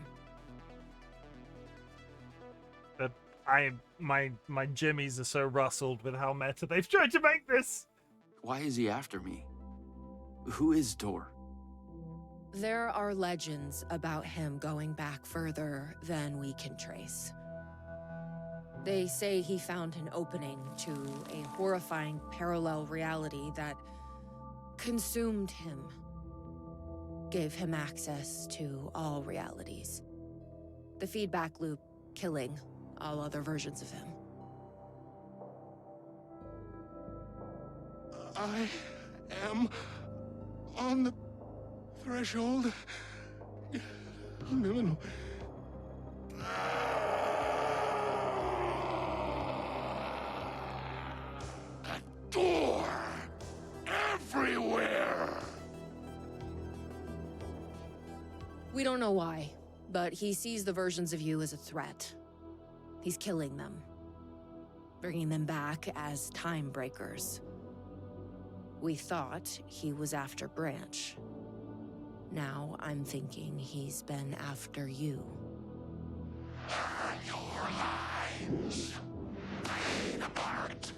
My jimmies are so rustled with how meta they've tried to make this. Why is he after me? Who is Dor? There are legends about him going back further than we can trace. They say he found an opening to a horrifying parallel reality that consumed him, gave him access to all realities. The feedback loop killing all other versions of him. I am on the threshold. No. A door everywhere. We don't know why, but he sees the versions of you as a threat. He's killing them, bringing them back as time breakers. We thought he was after Branch. Now I'm thinking he's been after you. Turn your lines. Played apart.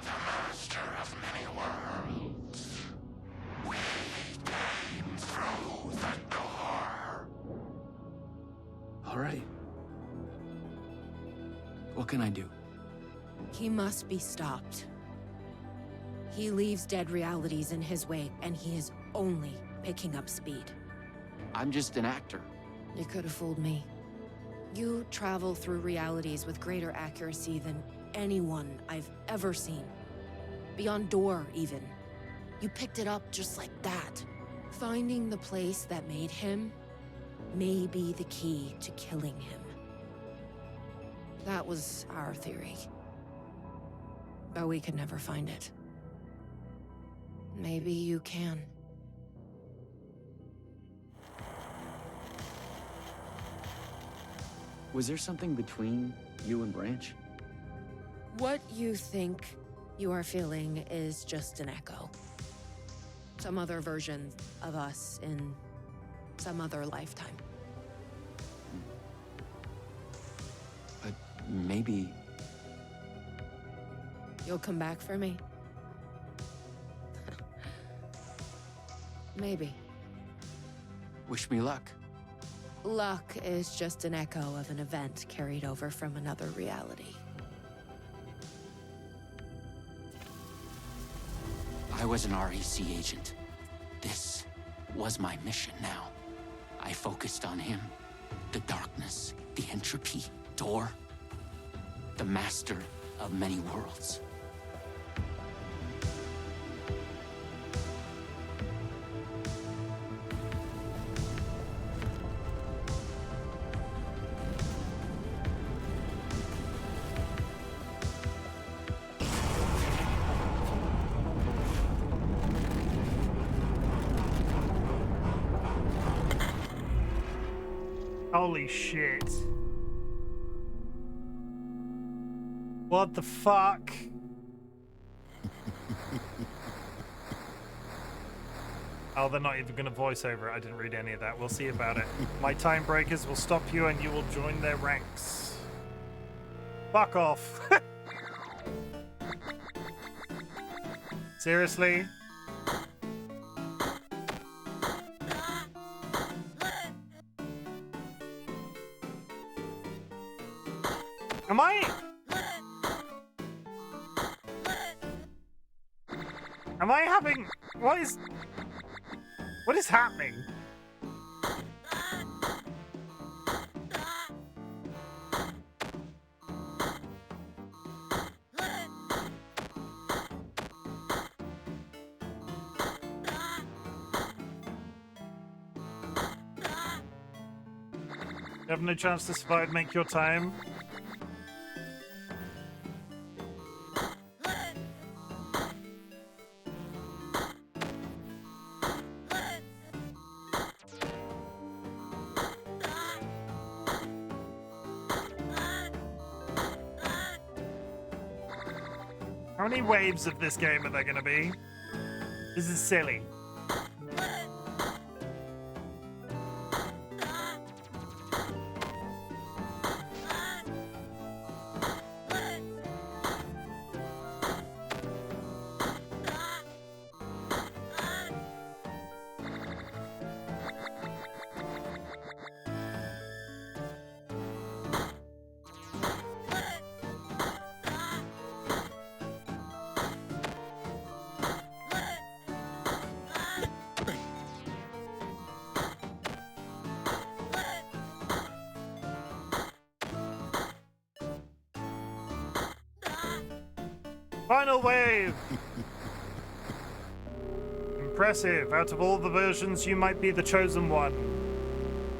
The master of many worlds. We came through the door. All right. What can I do? He must be stopped. He leaves dead realities in his wake, and he is only picking up speed. I'm just an actor. You could have fooled me. You travel through realities with greater accuracy than anyone I've ever seen. Beyond Door, even. You picked it up just like that. Finding the place that made him may be the key to killing him. That was our theory. But we could never find it. Maybe you can. Was there something between you and Branch? What you think you are feeling is just an echo. Some other version of us in some other lifetime. But maybe... You'll come back for me? Maybe. Wish me luck. Luck is just an echo of an event carried over from another reality. I was an REC agent. This was my mission now. I focused on him. The darkness, the entropy, Dor. The master of many worlds. Holy shit. What the fuck? Oh, they're not even going to voice over it. I didn't read any of that. We'll see about it. My time breakers will stop you and you will join their ranks. Fuck off. Seriously? Am I having... What is happening? You have no chance to survive, make your time. How many waves of this game are there going to be? This is silly. Final wave! Impressive. Out of all the versions, you might be the chosen one.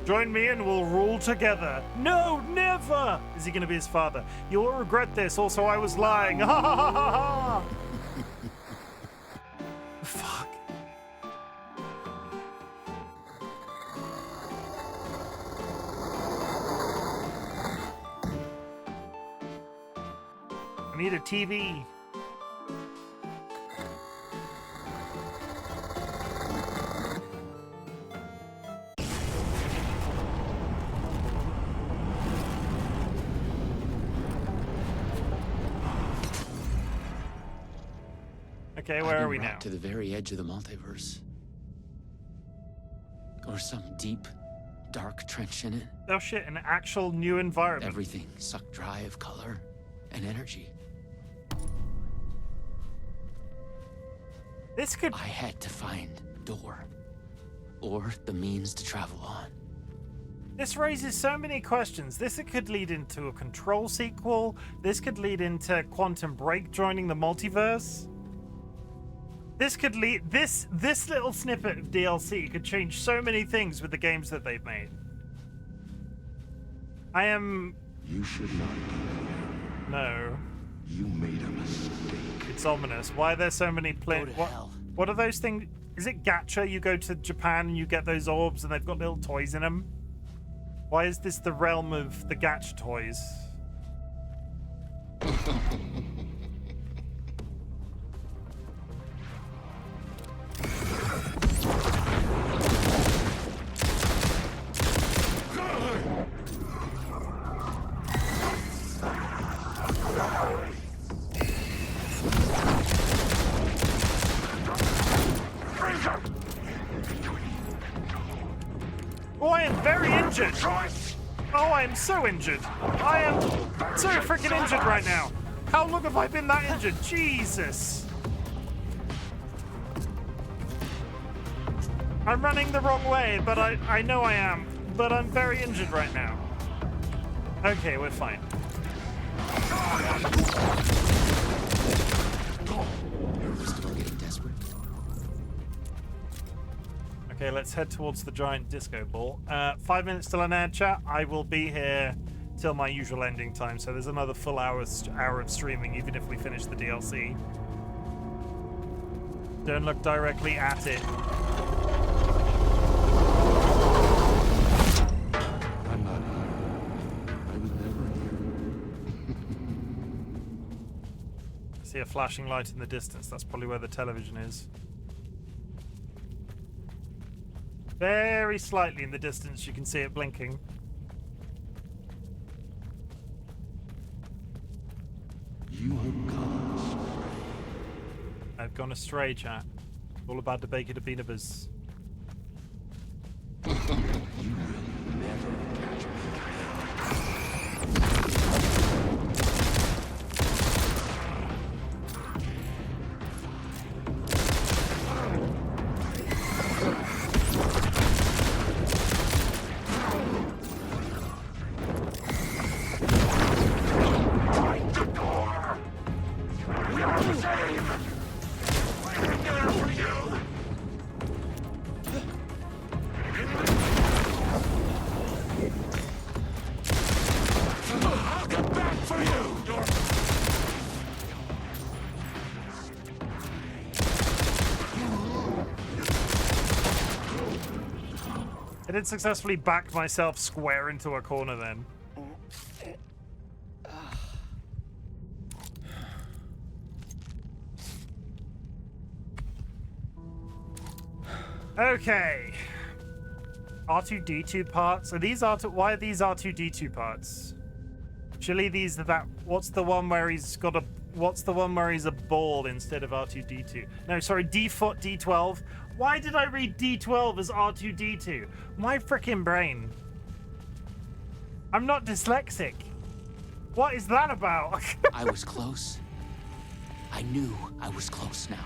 Join me and we'll rule together. No, never! Is he going to be his father? You'll regret this. Also, I was lying. Ha ha ha ha ha! Fuck. I need a TV. Okay, where are we now? To the very edge of the multiverse. Or some deep, dark trench in it. Oh shit, an actual new environment. Everything sucked dry of color and energy. This could... I had to find a door. Or the means to travel on. This raises so many questions. This could lead into a Control sequel. This could lead into Quantum Break joining the multiverse. This could lead... This little snippet of DLC could change so many things with the games that they've made. I am... You should not be here. No. You made a mistake. It's ominous. Why are there so many Go to hell. What are those things? Is it gacha? You go to Japan and you get those orbs and they've got little toys in them? Why is this the realm of the gacha toys? Oh, I am very injured. Oh, I am so injured. I am so freaking injured right now. How long have I been that injured? Jesus. I'm running the wrong way, but I know I am. But I'm very injured right now. Okay, we're fine. Still getting desperate. Okay, let's head towards the giant disco ball. 5 minutes till an ad chat. I will be here till my usual ending time, so there's another full hour of streaming, even if we finish the DLC. Don't look directly at it. I'm See a flashing light in the distance. That's probably where the television is. Very slightly in the distance, you can see it blinking. You have gone astray. I've gone astray, chat. All about the bacon of beanabas. You will never catch me. I did successfully back myself square into a corner then. Okay. R2D2 parts. Are these R2? Why are these R2D2 parts? Surely these are that. What's the one where he's got a? What's the one where he's a ball instead of R2D2? No, sorry, D12. Why did I read D12 as R2D2? My frickin' brain. I'm not dyslexic. What is that about? I was close. I knew I was close now.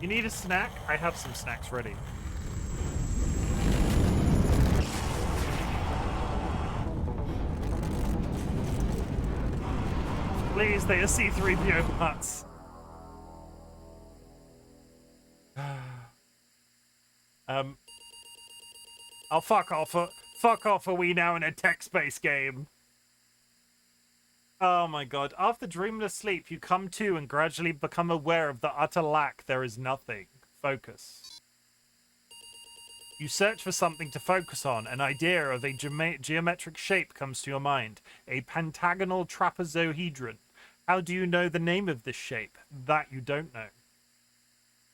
You need a snack? I have some snacks ready. Please, they are C3PO parts. I'll fuck off. Fuck off, are we now in a text-based game? Oh my god. After dreamless sleep, you come to and gradually become aware of the utter lack there is nothing. Focus. You search for something to focus on. An idea of a geometric shape comes to your mind. A pentagonal trapezohedron. How do you know the name of this shape? That you don't know.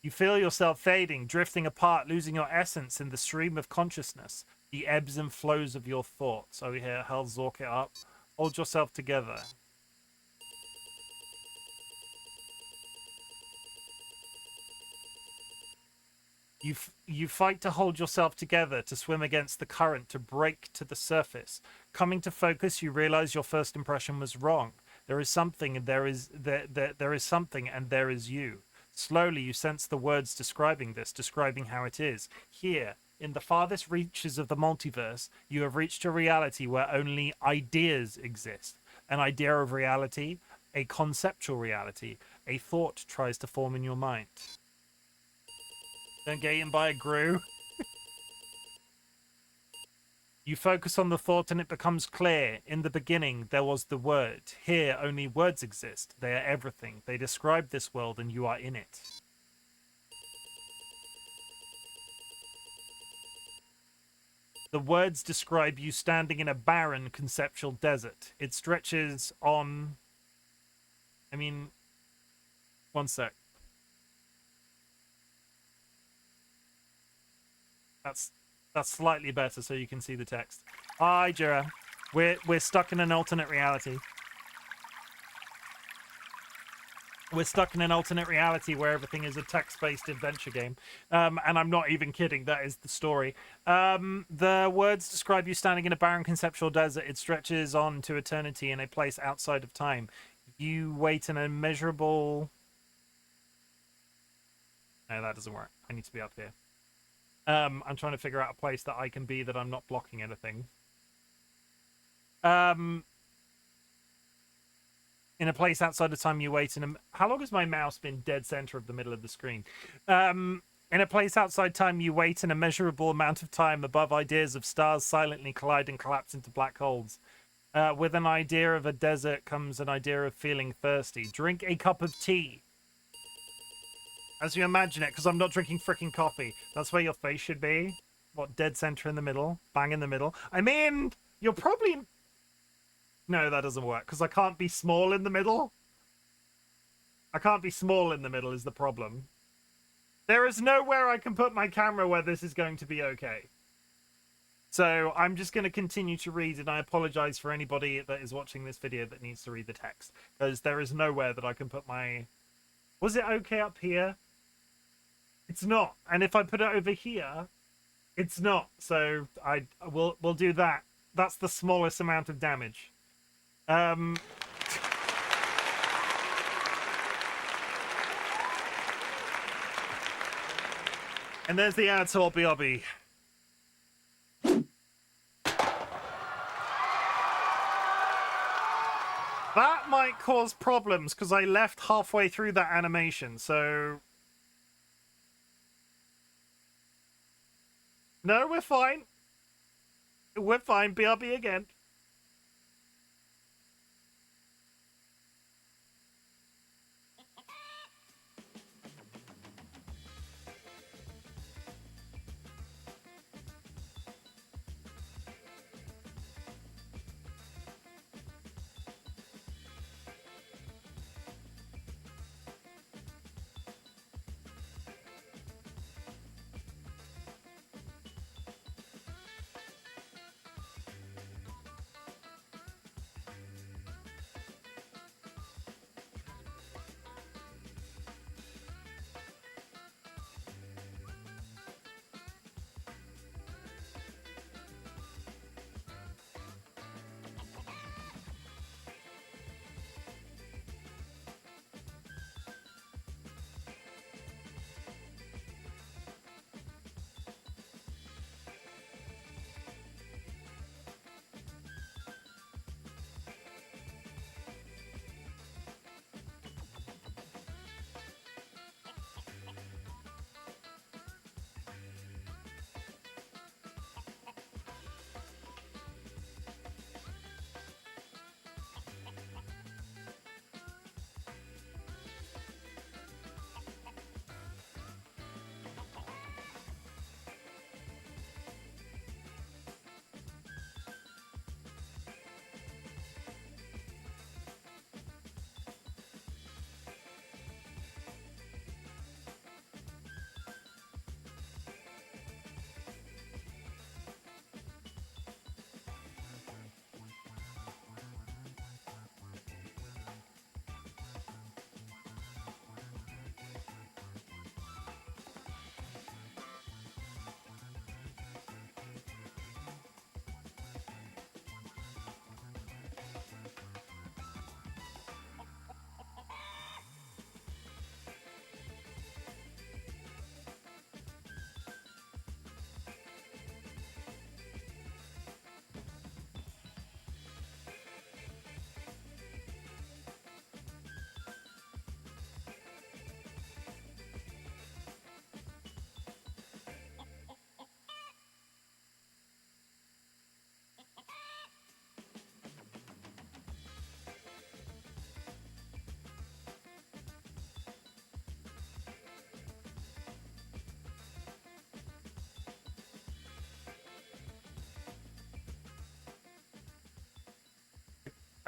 You feel yourself fading, drifting apart, losing your essence in the stream of consciousness. The ebbs and flows of your thoughts. Over here, hell Zork it up. Hold yourself together. You fight to hold yourself together, to swim against the current, to break to the surface. Coming to focus, you realize your first impression was wrong. There is something, and there is something, and there is you. Slowly, you sense the words describing this, describing how it is. Here, in the farthest reaches of the multiverse, you have reached a reality where only ideas exist. An idea of reality, a conceptual reality, a thought tries to form in your mind. Don't get eaten by a grue. You focus on the thought and it becomes clear. In the beginning, there was the word. Here, only words exist. They are everything. They describe this world and you are in it. The words describe you standing in a barren conceptual desert. It stretches on... one sec. That's slightly better so you can see the text. Hi, Jira. We're stuck in an alternate reality. We're stuck in an alternate reality where everything is a text-based adventure game. And I'm not even kidding. That is the story. The words describe you standing in a barren conceptual desert. It stretches on to eternity in a place outside of time. You wait an immeasurable... No, that doesn't work. I need to be up here. I'm trying to figure out a place that I can be that I'm not blocking anything. In a place outside of time, you wait in how long has my mouse been dead center of the middle of the screen? In a place outside time, you wait an immeasurable amount of time above ideas of stars silently collide and collapse into black holes. With an idea of a desert comes an idea of feeling thirsty. Drink a cup of tea. As you imagine it, because I'm not drinking freaking coffee. That's where your face should be. What, dead center in the middle? Bang in the middle. I mean, you're probably... No, that doesn't work, because I can't be small in the middle. I can't be small in the middle is the problem. There is nowhere I can put my camera where this is going to be okay. So I'm just going to continue to read, and I apologize for anybody that is watching this video that needs to read the text, because there is nowhere that I can put my... Was it okay up here? It's not. And if I put it over here, it's not. So we'll do that. That's the smallest amount of damage. And there's the ad to Obby. That might cause problems because I left halfway through that animation, so... No, we're fine. We're fine. BRB again.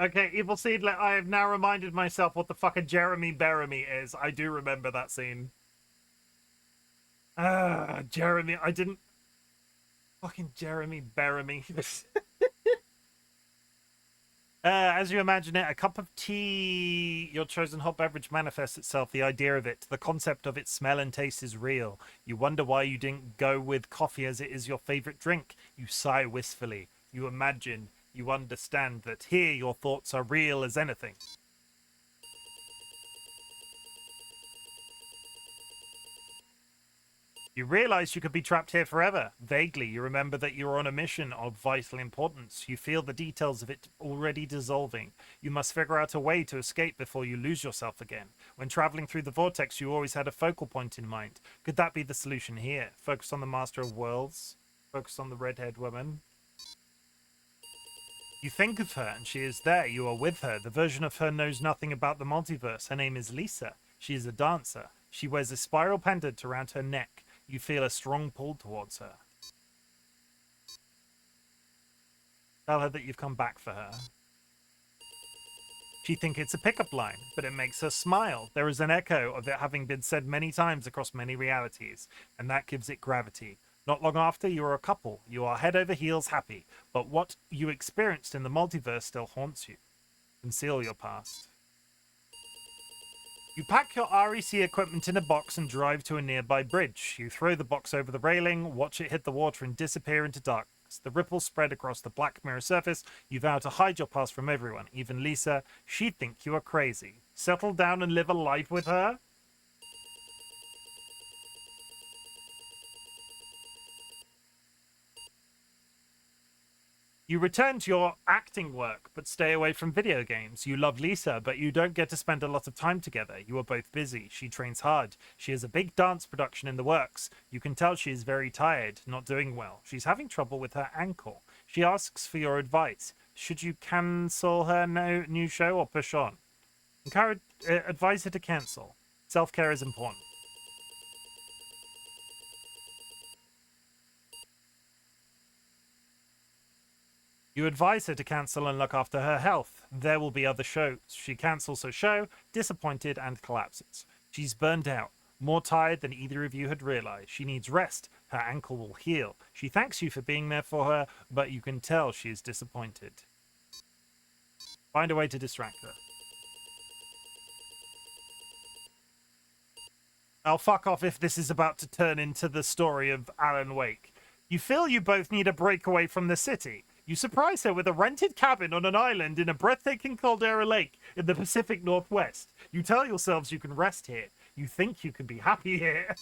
Okay, Evil Seedlet, I have now reminded myself what the fuck a Jeremy Beremy is. I do remember that scene. Jeremy, I didn't... Fucking Jeremy Beremy. As you imagine it, a cup of tea, your chosen hot beverage manifests itself, the idea of it. The concept of its smell and taste is real. You wonder why you didn't go with coffee as it is your favorite drink. You sigh wistfully. You imagine... You understand that here your thoughts are real as anything. You realize you could be trapped here forever. Vaguely, you remember that you're on a mission of vital importance. You feel the details of it already dissolving. You must figure out a way to escape before you lose yourself again. When traveling through the vortex, you always had a focal point in mind. Could that be the solution here? Focus on the Master of Worlds. Focus on the redhead woman. You think of her, and she is there. You are with her. The version of her knows nothing about the multiverse. Her name is Lisa. She is a dancer. She wears a spiral pendant around her neck. You feel a strong pull towards her. Tell her that you've come back for her. She thinks it's a pickup line, but it makes her smile. There is an echo of it having been said many times across many realities, and that gives it gravity. Not long after, you are a couple. You are head over heels happy, but what you experienced in the multiverse still haunts you. Conceal your past. You pack your REC equipment in a box and drive to a nearby bridge. You throw the box over the railing, watch it hit the water and disappear into darkness. The ripples spread across the black mirror surface. You vow to hide your past from everyone, even Lisa. She'd think you are crazy. Settle down and live a life with her? You return to your acting work, but stay away from video games. You love Lisa, but you don't get to spend a lot of time together. You are both busy. She trains hard. She has a big dance production in the works. You can tell she is very tired, not doing well. She's having trouble with her ankle. She asks for your advice. Should you cancel her new show or push on? Advise her to cancel. Self-care is important. You advise her to cancel and look after her health. There will be other shows. She cancels her show, disappointed, and collapses. She's burned out, more tired than either of you had realized. She needs rest. Her ankle will heal. She thanks you for being there for her, but you can tell she is disappointed. Find a way to distract her. I'll fuck off if this is about to turn into the story of Alan Wake. You feel you both need a break away from the city. You surprise her with a rented cabin on an island in a breathtaking caldera lake in the Pacific Northwest. You tell yourselves you can rest here. You think you can be happy here.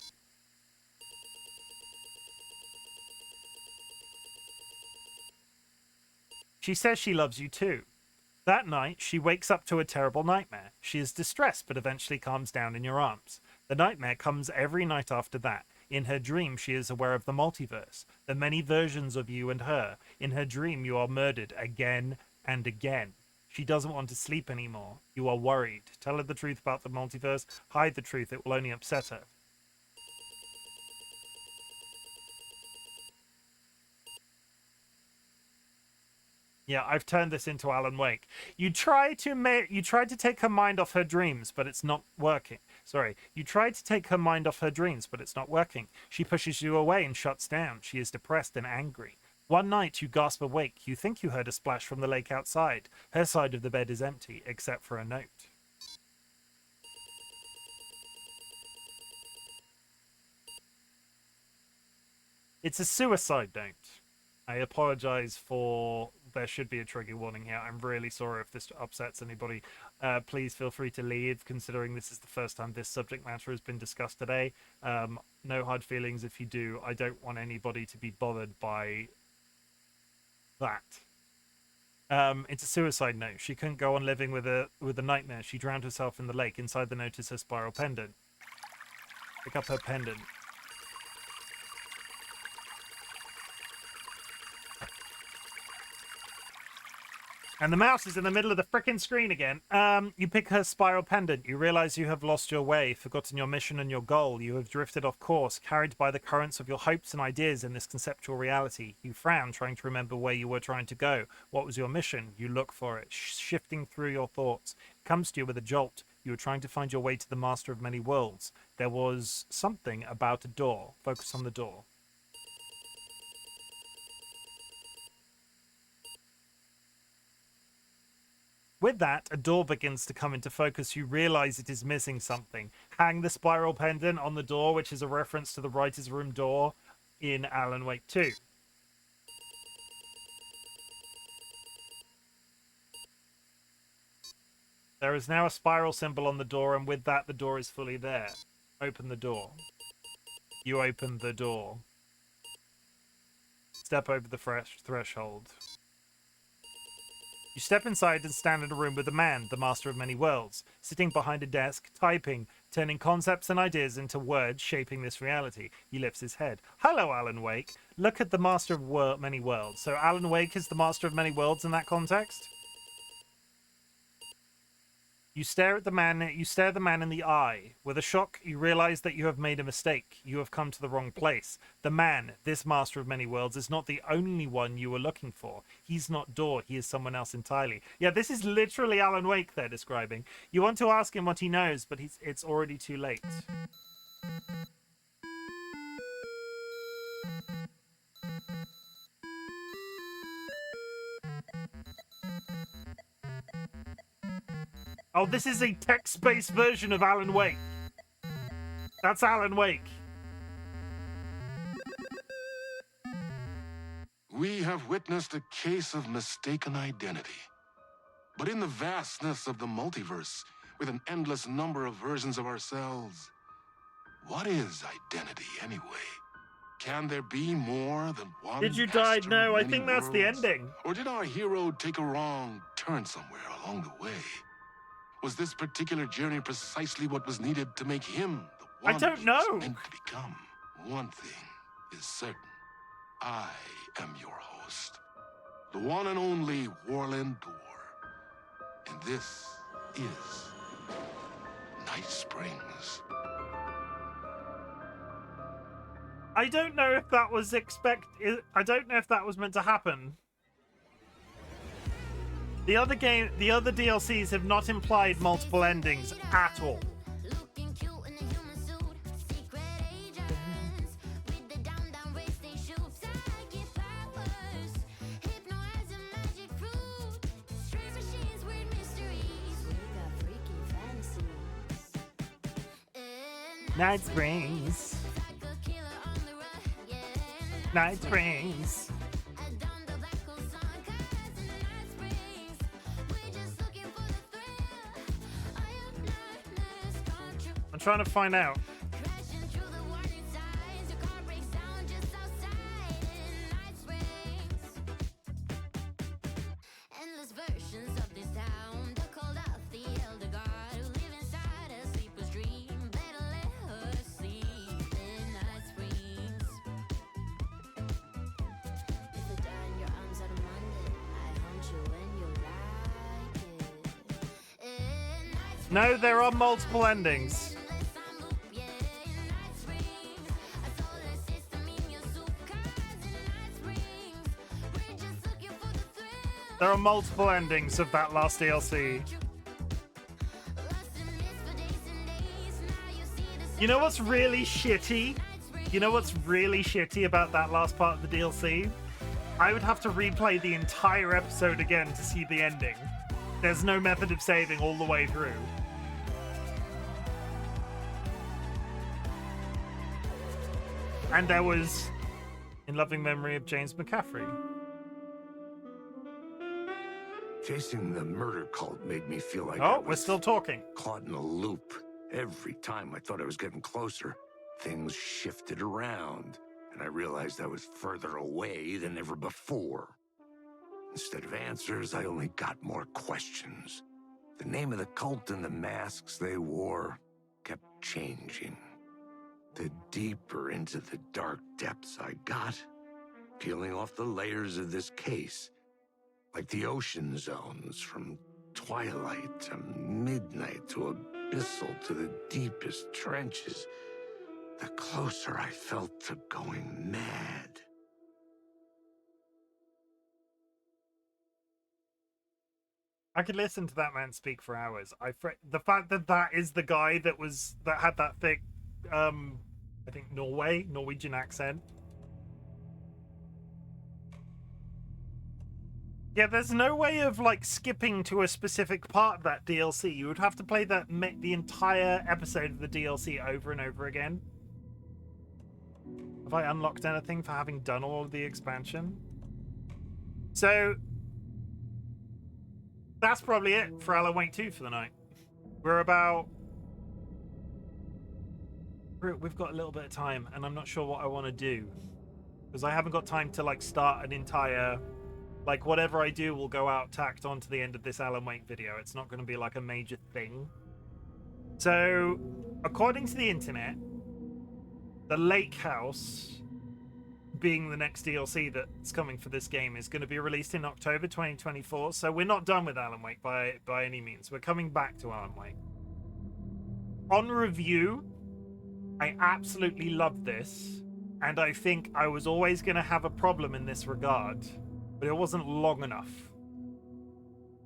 She says she loves you too. That night, she wakes up to a terrible nightmare. She is distressed, but eventually calms down in your arms. The nightmare comes every night after that. In her dream, she is aware of the multiverse, the many versions of you and her. In her dream, you are murdered again and again. She doesn't want to sleep anymore. You are worried. Tell her the truth about the multiverse. Hide the truth. It will only upset her. Yeah, I've turned this into Alan Wake. You try to take her mind off her dreams, but it's not working. Sorry. You try to take her mind off her dreams, but it's not working. She pushes you away and shuts down. She is depressed and angry. One night, you gasp awake. You think you heard a splash from the lake outside. Her side of the bed is empty, except for a note. It's a suicide note. I apologize for... There should be a trigger warning here. I'm really sorry if this upsets anybody. Please feel free to leave, considering this is the first time this subject matter has been discussed today. No hard feelings if you do. I don't want anybody to be bothered by that. It's a suicide note. She couldn't go on living with a nightmare. She drowned herself in the lake. Inside the note is her spiral pendant. Pick up her pendant. And the mouse is in the middle of the frickin' screen again. You pick her spiral pendant. You realize you have lost your way, forgotten your mission and your goal. You have drifted off course, carried by the currents of your hopes and ideas in this conceptual reality. You frown, trying to remember where you were trying to go. What was your mission? You look for it, shifting through your thoughts. It comes to you with a jolt. You were trying to find your way to the master of many worlds. There was something about a door. Focus on the door. With that, a door begins to come into focus. You realize it is missing something. Hang the spiral pendant on the door, which is a reference to the writer's room door in Alan Wake 2. There is now a spiral symbol on the door, and with that, the door is fully there. Open the door. You open the door. Step over the threshold. You step inside and stand in a room with a man, the master of many worlds, sitting behind a desk, typing, turning concepts and ideas into words, shaping this reality. He lifts his head. Hello, Alan Wake. Look at the master of many worlds. So Alan Wake is the master of many worlds in that context? You stare the man in the eye. With a shock, you realize that you have made a mistake. You have come to the wrong place. The man, this master of many worlds, is not the only one you were looking for. He's not Dor. He is someone else entirely. Yeah, this is literally Alan Wake they're describing. You want to ask him what he knows, but it's already too late. Oh, this is a text-based version of Alan Wake. That's Alan Wake. We have witnessed a case of mistaken identity. But in the vastness of the multiverse, with an endless number of versions of ourselves, what is identity anyway? Can there be more than one? Did you die? master No, of I many think that's the worlds? ending. Or did our hero take a wrong turn somewhere along the way? Was this particular journey precisely what was needed to make him the one I don't he know. was meant to become? One thing is certain. I am your host, the one and only Warland Dor. And this is Night Springs. I don't know if that was I don't know if that was meant to happen. The other DLCs have not implied multiple endings at all. Night Springs. Night Springs. I'm trying to find out. No, there are multiple endings. There are multiple endings of that last DLC. You know what's really shitty? You know what's really shitty about that last part of the DLC? I would have to replay the entire episode again to see the ending. There's no method of saving all the way through. And there was In Loving Memory of James McCaffrey. Chasing the murder cult made me feel like Oh, we're still talking. Caught in a loop. Every time I thought I was getting closer, things shifted around, and I realized I was further away than ever before. Instead of answers, I only got more questions. The name of the cult and the masks they wore kept changing. The deeper into the dark depths I got, peeling off the layers of this case, like the ocean zones, from twilight to midnight to abyssal to the deepest trenches, the closer I felt to going mad. I could listen to that man speak for hours. The fact that that is the guy that had that thick, I think Norwegian accent. Yeah, there's no way of like skipping to a specific part of that DLC. You would have to play the entire episode of the DLC over and over again. Have I unlocked anything for having done all of the expansion? So that's probably it for Alan Wake 2 for the night. We've got a little bit of time, and I'm not sure what I want to do, because I haven't got time to like start an entire, like whatever I do will go out tacked on to the end of this Alan Wake video. It's not going to be like a major thing. So according to the internet, the lake house being the next DLC that's coming for this game, is going to be released in October 2024. So we're not done with Alan Wake by any means. We're coming back to Alan Wake. On review, I absolutely loved this, and I think I was always going to have a problem in this regard, but it wasn't long enough.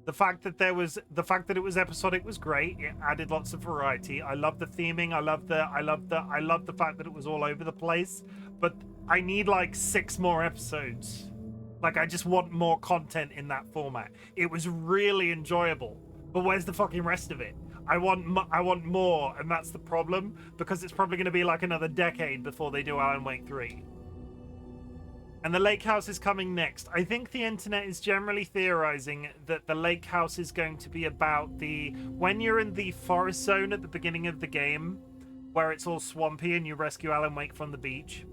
The fact that it was episodic was great. It added lots of variety. I love the theming. I love the fact that it was all over the place. But I need like 6 more episodes. Like, I just want more content in that format. It was really enjoyable, but where's the fucking rest of it? I want more, and that's the problem, because it's probably going to be like another decade before they do Alan Wake 3. And the lake house is coming next. I think the internet is generally theorizing that the lake house is going to be about when you're in the forest zone at the beginning of the game, where it's all swampy and you rescue Alan Wake from the beach.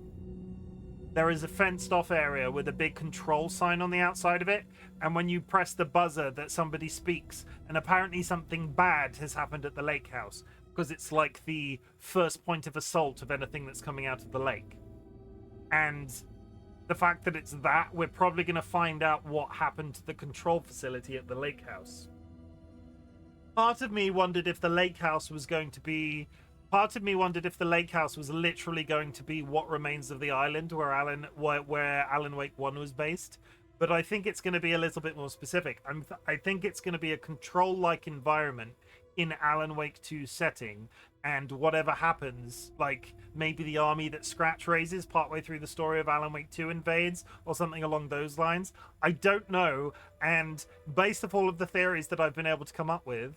There is a fenced off area with a big control sign on the outside of it, and when you press the buzzer that somebody speaks, and apparently something bad has happened at the lake house, because it's like the first point of assault of anything that's coming out of the lake. And the fact that it's that, we're probably going to find out what happened to the control facility at the lake house. Part of me wondered if the lake house was going to be... Part of me wondered if the lake house was literally going to be what remains of the island where Alan Wake 1 was based. But I think it's going to be a little bit more specific. I think it's going to be a control-like environment in Alan Wake 2 setting, and whatever happens, like maybe the army that Scratch raises partway through the story of Alan Wake 2 invades, or something along those lines. I don't know, and based off all of the theories that I've been able to come up with,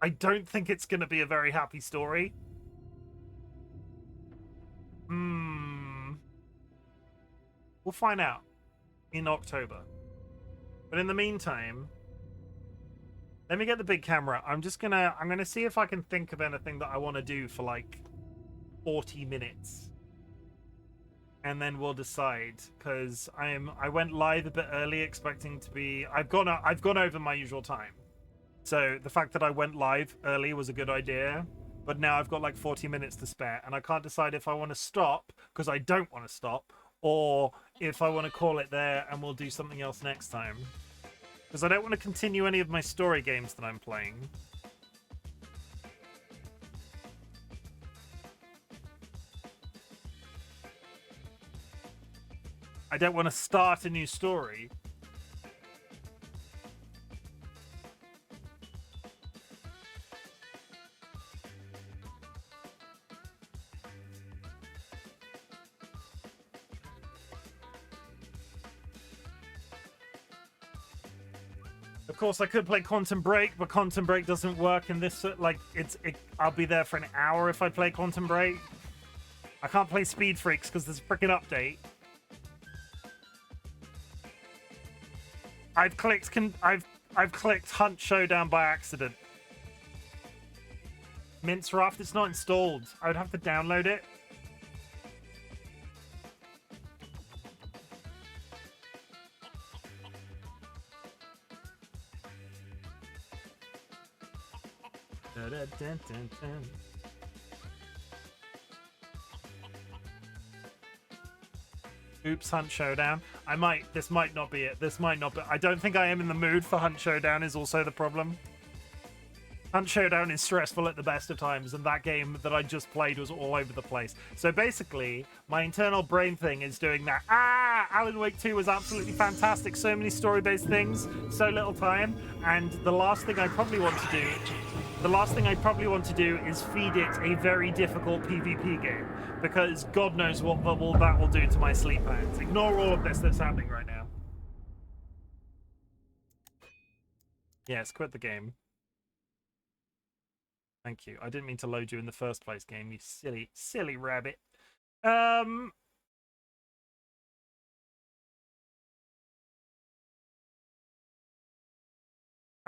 I don't think it's going to be a very happy story. We'll find out in October. But in the meantime, let me get the big camera. I'm gonna see if I can think of anything that I want to do for like 40 minutes. And then we'll decide, because I went live a bit early expecting to be... I've gone over my usual time. So the fact that I went live early was a good idea, but now I've got like 40 minutes to spare, and I can't decide if I want to stop, because I don't want to stop, or if I want to call it there and we'll do something else next time. Because I don't want to continue any of my story games that I'm playing. I don't want to start a new story. Of course, I could play Quantum Break, but Quantum Break doesn't work in this. I'll be there for an hour if I play Quantum Break. I can't play Speed Freaks because there's a freaking update. I've clicked Hunt Showdown by accident. Mince Raft, it's not installed. I would have to download it. Oops, Hunt Showdown. This might not be it. I don't think I am in the mood for Hunt Showdown is also the problem. Hunt Showdown is stressful at the best of times, and that game that I just played was all over the place. So basically, my internal brain thing is doing that. Alan Wake 2 was absolutely fantastic. So many story-based things, so little time, and the last thing I probably want to do is feed it a very difficult PvP game, because God knows what that will do to my sleep patterns. Ignore all of this that's happening right now. Yes, quit the game. Thank you. I didn't mean to load you in the first place, game, you silly, silly rabbit. I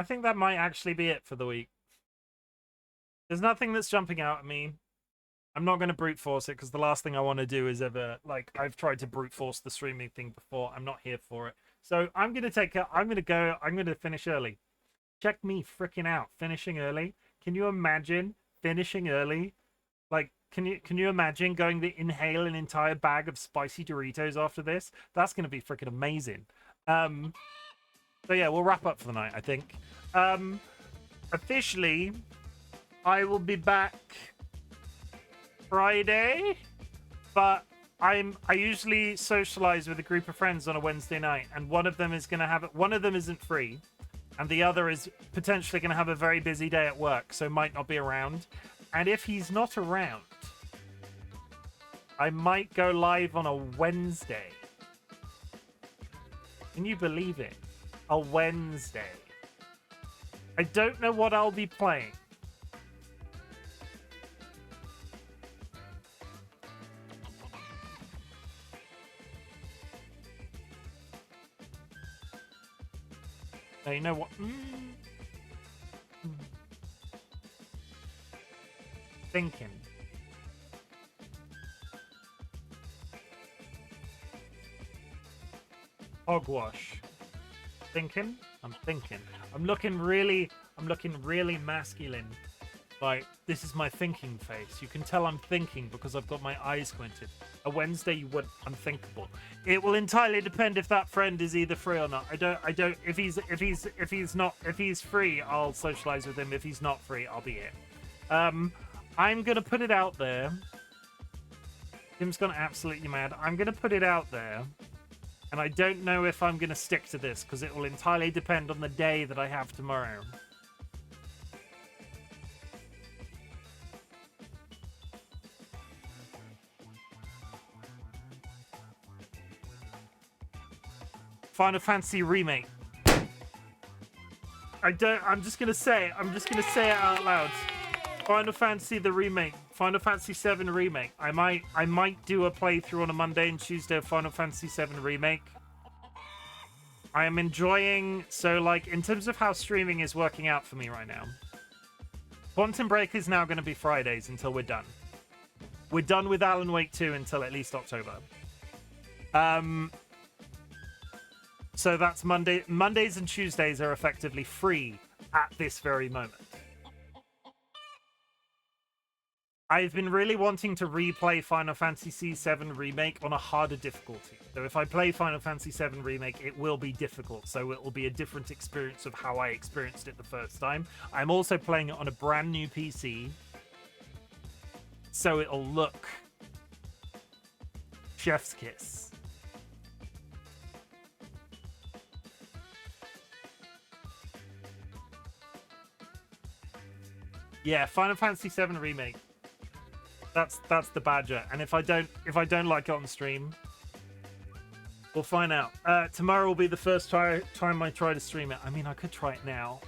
think that might actually be it for the week. There's nothing that's jumping out at me. I'm not going to brute force it, because the last thing I want to do is ever, like, I've tried to brute force the streaming thing before. I'm not here for it. So I'm going to finish early. Check me freaking out. Finishing early. Can you imagine finishing early? Like, Can you imagine going to inhale an entire bag of spicy Doritos after this? That's gonna be freaking amazing. So yeah, we'll wrap up for the night, I think. Officially, I will be back Friday, but I usually socialize with a group of friends on a Wednesday night, and one of them is gonna have it. One of them isn't free, and the other is potentially gonna have a very busy day at work, so might not be around. And if he's not around, I might go live on a Wednesday. Can you believe it? A Wednesday. I don't know what I'll be playing. Now, you know what? Thinking. Hogwash. Thinking. I'm thinking. I'm looking really masculine. Like, this is my thinking face. You can tell I'm thinking because I've got my eyes squinted. A Wednesday, you would unthinkable. It will entirely depend if that friend is either free or not. I don't. If he's free, I'll socialize with him. If he's not free, I'll be here. I'm gonna put it out there. Tim's gone absolutely mad. I'm gonna put it out there. And I don't know if I'm going to stick to this, because it will entirely depend on the day that I have tomorrow. Final Fantasy Remake. I'm just going to say it. I'm just going to say it out loud. Final Fantasy the Remake. Final Fantasy VII Remake. I might do a playthrough on a Monday and Tuesday of Final Fantasy VII Remake. I am enjoying... So, like, in terms of how streaming is working out for me right now, Quantum Break is now going to be Fridays until we're done. We're done with Alan Wake 2 until at least October. So that's Monday. Mondays and Tuesdays are effectively free at this very moment. I've been really wanting to replay Final Fantasy VII Remake on a harder difficulty. So if I play Final Fantasy VII Remake, it will be difficult. So it will be a different experience of how I experienced it the first time. I'm also playing it on a brand new PC. So it'll look chef's kiss. Yeah, Final Fantasy VII Remake. That's the badger, and if I don't like it on stream, we'll find out. Tomorrow will be the first time I try to stream it. I mean, I could try it now.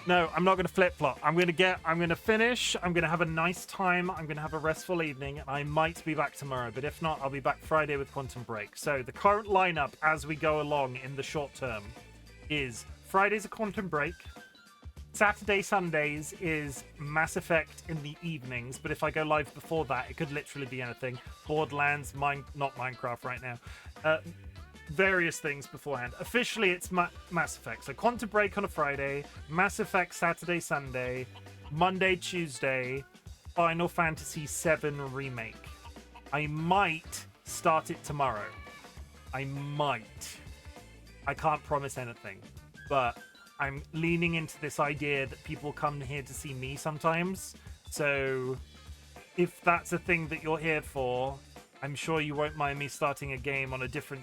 No, I'm not going to flip-flop. I'm going to finish. I'm going to have a nice time. I'm going to have a restful evening, and I might be back tomorrow. But if not, I'll be back Friday with Quantum Break. So the current lineup as we go along in the short term is Friday's a Quantum Break. Saturday, Sundays is Mass Effect in the evenings, but if I go live before that, it could literally be anything. Borderlands, not Minecraft right now. Various things beforehand. Officially, it's Mass Effect. So Quantum Break on a Friday, Mass Effect Saturday, Sunday, Monday, Tuesday, Final Fantasy VII Remake. I might start it tomorrow. I might. I can't promise anything, but I'm leaning into this idea that people come here to see me sometimes. So if that's a thing that you're here for, I'm sure you won't mind me starting a game on a different...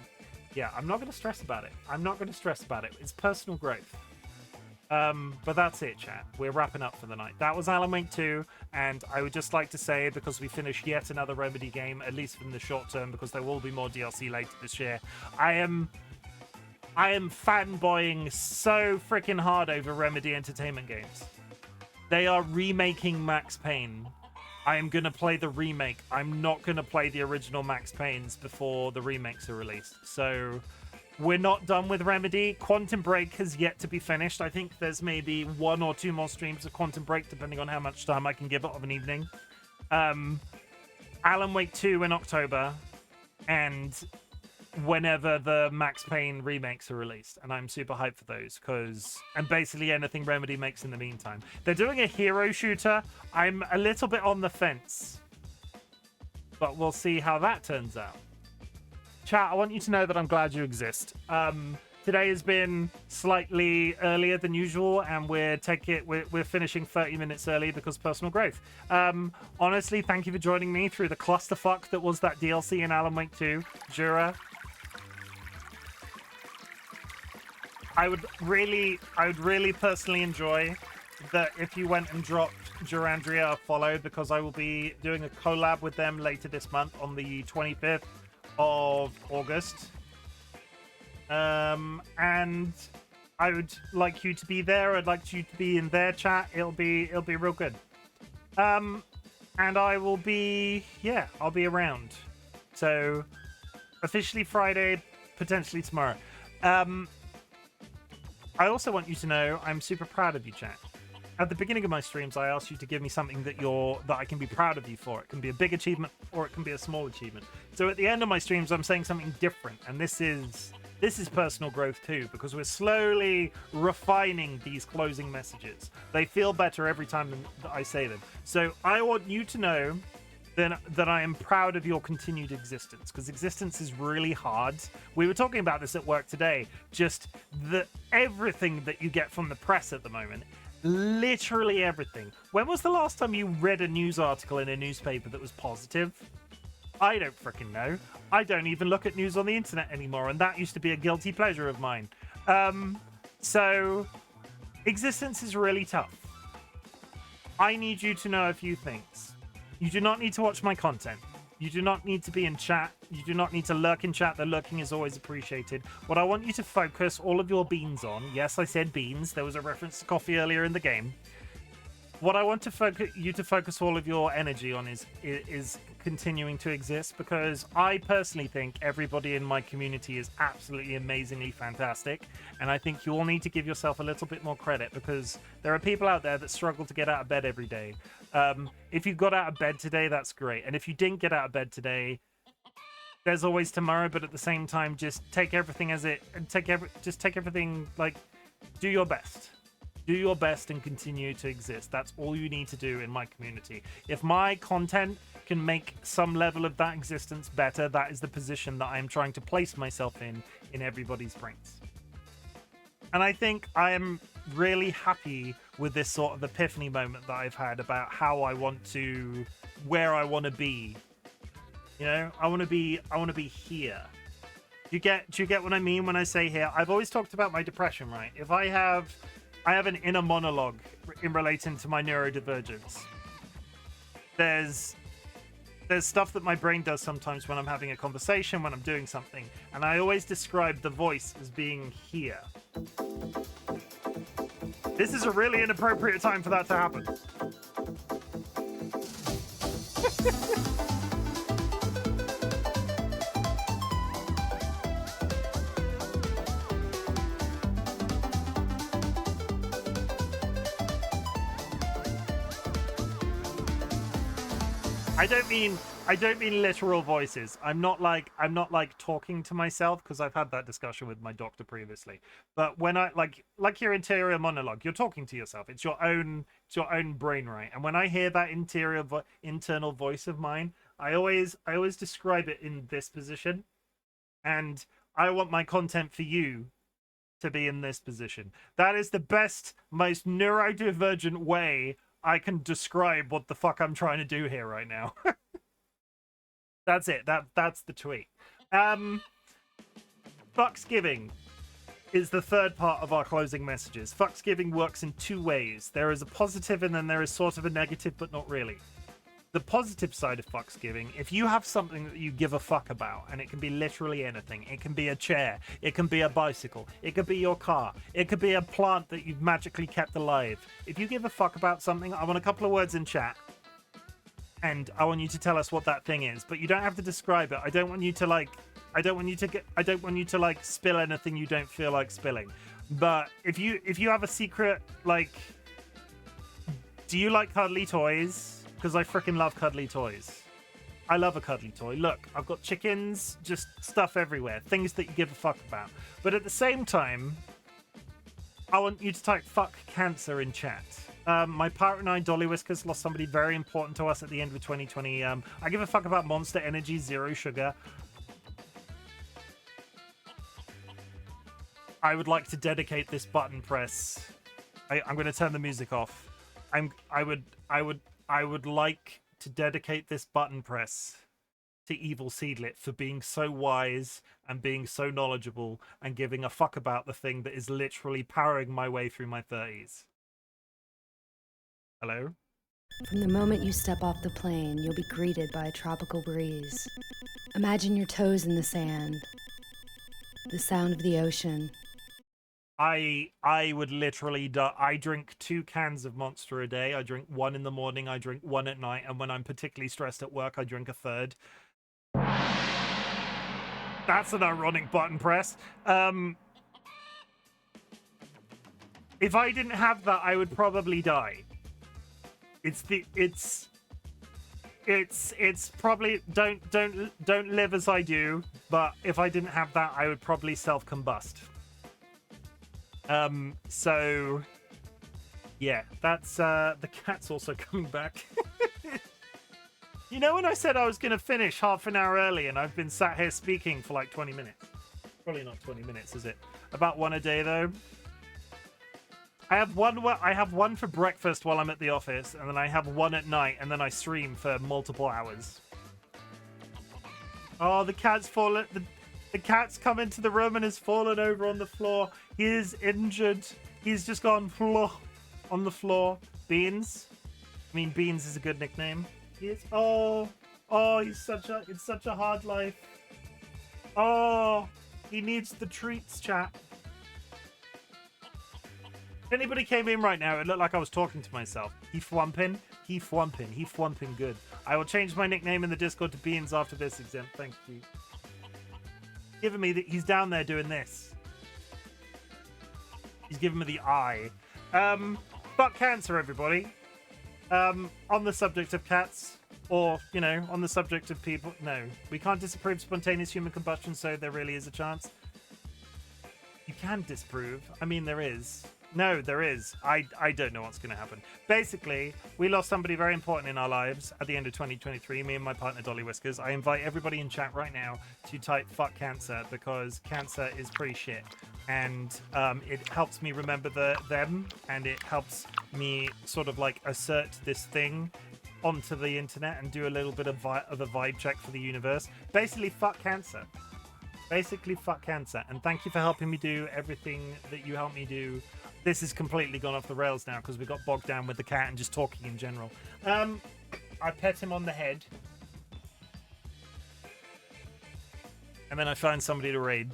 Yeah, I'm not going to stress about it. I'm not going to stress about it. It's personal growth. But that's it, chat. We're wrapping up for the night. That was Alan Wake 2, and I would just like to say, because we finished yet another Remedy game, at least in the short term, because there will be more DLC later this year, I am fanboying so freaking hard over Remedy Entertainment games. They are remaking Max Payne. I am going to play the remake. I'm not going to play the original Max Paynes before the remakes are released. So we're not done with Remedy. Quantum Break has yet to be finished. I think there's maybe 1 or 2 more streams of Quantum Break, depending on how much time I can give it of an evening. Alan Wake 2 in October. And whenever the Max Payne remakes are released, and I'm super hyped for those, and basically anything Remedy makes in the meantime. They're doing a hero shooter. I'm a little bit on the fence, but we'll see how that turns out. Chat, I want you to know that I'm glad you exist. Today has been slightly earlier than usual, and we're finishing 30 minutes early because personal growth. Honestly, thank you for joining me through the clusterfuck that was that DLC in Alan Wake 2, Jura. I would really personally enjoy that if you went and dropped Durandria a follow, because I will be doing a collab with them later this month on the 25th of August. And I would like you to be there. I'd like you to be in their chat. It'll be real good. And I will be, I'll be around. So officially Friday, potentially tomorrow. I also want you to know I'm super proud of you, chat. At the beginning of my streams, I asked you to give me something that I can be proud of you for. It can be a big achievement or it can be a small achievement. So at the end of my streams, I'm saying something different, and this is personal growth too, because we're slowly refining these closing messages. They feel better every time that I say them. So I want you to know that I am proud of your continued existence, because existence is really hard. We were talking about this at work today. Just everything that you get from the press at the moment, literally everything. When was the last time you read a news article in a newspaper that was positive? I don't freaking know. I don't even look at news on the internet anymore, and that used to be a guilty pleasure of mine. So existence is really tough. I need you to know a few things. You do not need to watch my content. You do not need to be in chat. You do not need to lurk in chat. The lurking is always appreciated. What I want you to focus all of your beans on, yes, I said beans. There was a reference to coffee earlier in the game. What I want to you to focus all of your energy on is continuing to exist, because I personally think everybody in my community is absolutely amazingly fantastic, and I think you all need to give yourself a little bit more credit, because there are people out there that struggle to get out of bed every day. If you got out of bed today, that's great, and if you didn't get out of bed today, there's always tomorrow. But at the same time, just take everything like, do your best. Do your best and continue to exist. That's all you need to do in my community. If my content can make some level of that existence better, that is the position that I am trying to place myself in everybody's brains. And I think I am really happy with this sort of epiphany moment that I've had about where I want to be. You know, I want to be here. Do you get what I mean when I say here? I've always talked about my depression, right? If I have an inner monologue in relating to my neurodivergence. There's stuff that my brain does sometimes when I'm having a conversation, when I'm doing something, and I always describe the voice as being here. This is a really inappropriate time for that to happen. I don't mean literal voices. I'm not like talking to myself, because I've had that discussion with my doctor previously. But when I like your interior monologue, you're talking to yourself. It's your own brain, right? And when I hear that internal voice of mine, I always describe it in this position. And I want my content for you to be in this position. That is the best, most neurodivergent way I can describe what the fuck I'm trying to do here right now. That's it. That's the tweet. Fucksgiving is the third part of our closing messages. Fucksgiving works in two ways. There is a positive and then there is sort of a negative, but not really. The positive side of fucksgiving, if you have something that you give a fuck about, and it can be literally anything. It can be a chair, it can be a bicycle, it could be your car, it could be a plant that you've magically kept alive. If you give a fuck about something, I want a couple of words in chat, and I want you to tell us what that thing is. But you don't have to describe it. I don't want you to spill anything you don't feel like spilling. But if you have a secret, like, do you like cuddly toys? Because I freaking love cuddly toys. I love a cuddly toy. Look, I've got chickens, just stuff everywhere, things that you give a fuck about. But at the same time, I want you to type fuck cancer in chat. My partner and I, DollyWhiskers, lost somebody very important to us at the end of 2020. I give a fuck about Monster Energy, Zero Sugar. I would like to dedicate this button press. I'm going to turn the music off. I would like to dedicate this button press to Evil Seedlit for being so wise and being so knowledgeable and giving a fuck about the thing that is literally powering my way through my 30s. Hello? From the moment you step off the plane, you'll be greeted by a tropical breeze. Imagine your toes in the sand, the sound of the ocean. I would literally die. I drink 2 cans of Monster a day. I drink 1 in the morning, I drink 1 at night, and when I'm particularly stressed at work, I drink a third. That's an ironic button press. If I didn't have that, I would probably die. It's probably don't live as I do, but if I didn't have that, I would probably self-combust. So yeah, that's the cat's also coming back. You know, when I said I was going to finish half an hour early and I've been sat here speaking for like 20 minutes. Probably not 20 minutes, is it? About 1 a day though. I have one for breakfast while I'm at the office, and then I have 1 at night, and then I stream for multiple hours. Oh, the cat's fallen. The cat's come into the room and has fallen over on the floor. He is injured. He's just gone on the floor. Beans. I mean, Beans is a good nickname. He is. Oh, it's such a hard life. Oh, he needs the treats, chat. If anybody came in right now, it looked like I was talking to myself. He fwumpin'. Good. I will change my nickname in the Discord to Beans after this exam. Thank you. Giving me that he's down there doing this. He's giving me the eye. Fuck cancer, everybody. On the subject of cats, or, you know, on the subject of people. No, we can't disapprove spontaneous human combustion, so there really is a chance. You can disprove. I mean, there is. No, there is. I don't know what's going to happen. Basically, we lost somebody very important in our lives at the end of 2023, me and my partner DollyWhiskers. I invite everybody in chat right now to type fuck cancer, because cancer is pretty shit. And it helps me remember them, and it helps me sort of like assert this thing onto the internet and do a little bit of a vibe check for the universe. Basically, fuck cancer. Basically, fuck cancer. And thank you for helping me do everything that you helped me do. This has completely gone off the rails now because we got bogged down with the cat and just talking in general. I pet him on the head. And then I find somebody to raid.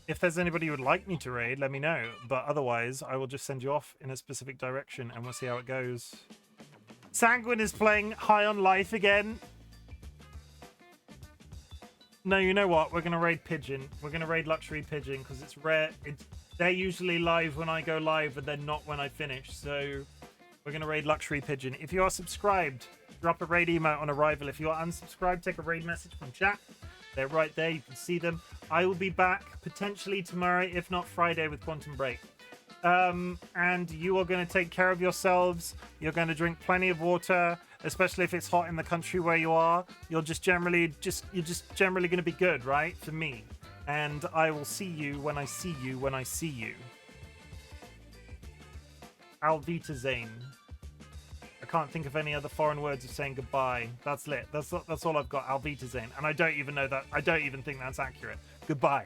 If there's anybody who would like me to raid, let me know. But otherwise, I will just send you off in a specific direction and we'll see how it goes. Sanguine is playing High on Life again. No, you know what? We're going to raid Pigeon. We're going to raid Luxury Pigeon because it's rare. They're usually live when I go live, and they're not when I finish. So we're going to raid Luxury Pigeon. If you are subscribed, drop a raid emote on arrival. If you are unsubscribed, take a raid message from chat. They're right there. You can see them. I will be back potentially tomorrow, if not Friday, with Quantum Break. And you are going to take care of yourselves. You're going to drink plenty of water, especially if it's hot in the country where you are. You're just generally going to be good, right? For me. And I will see you when I see you when I see you. Alvita Zane. I can't think of any other foreign words of saying goodbye. That's lit. That's all I've got. Alvita Zane. And I don't even know that. I don't even think that's accurate. Goodbye.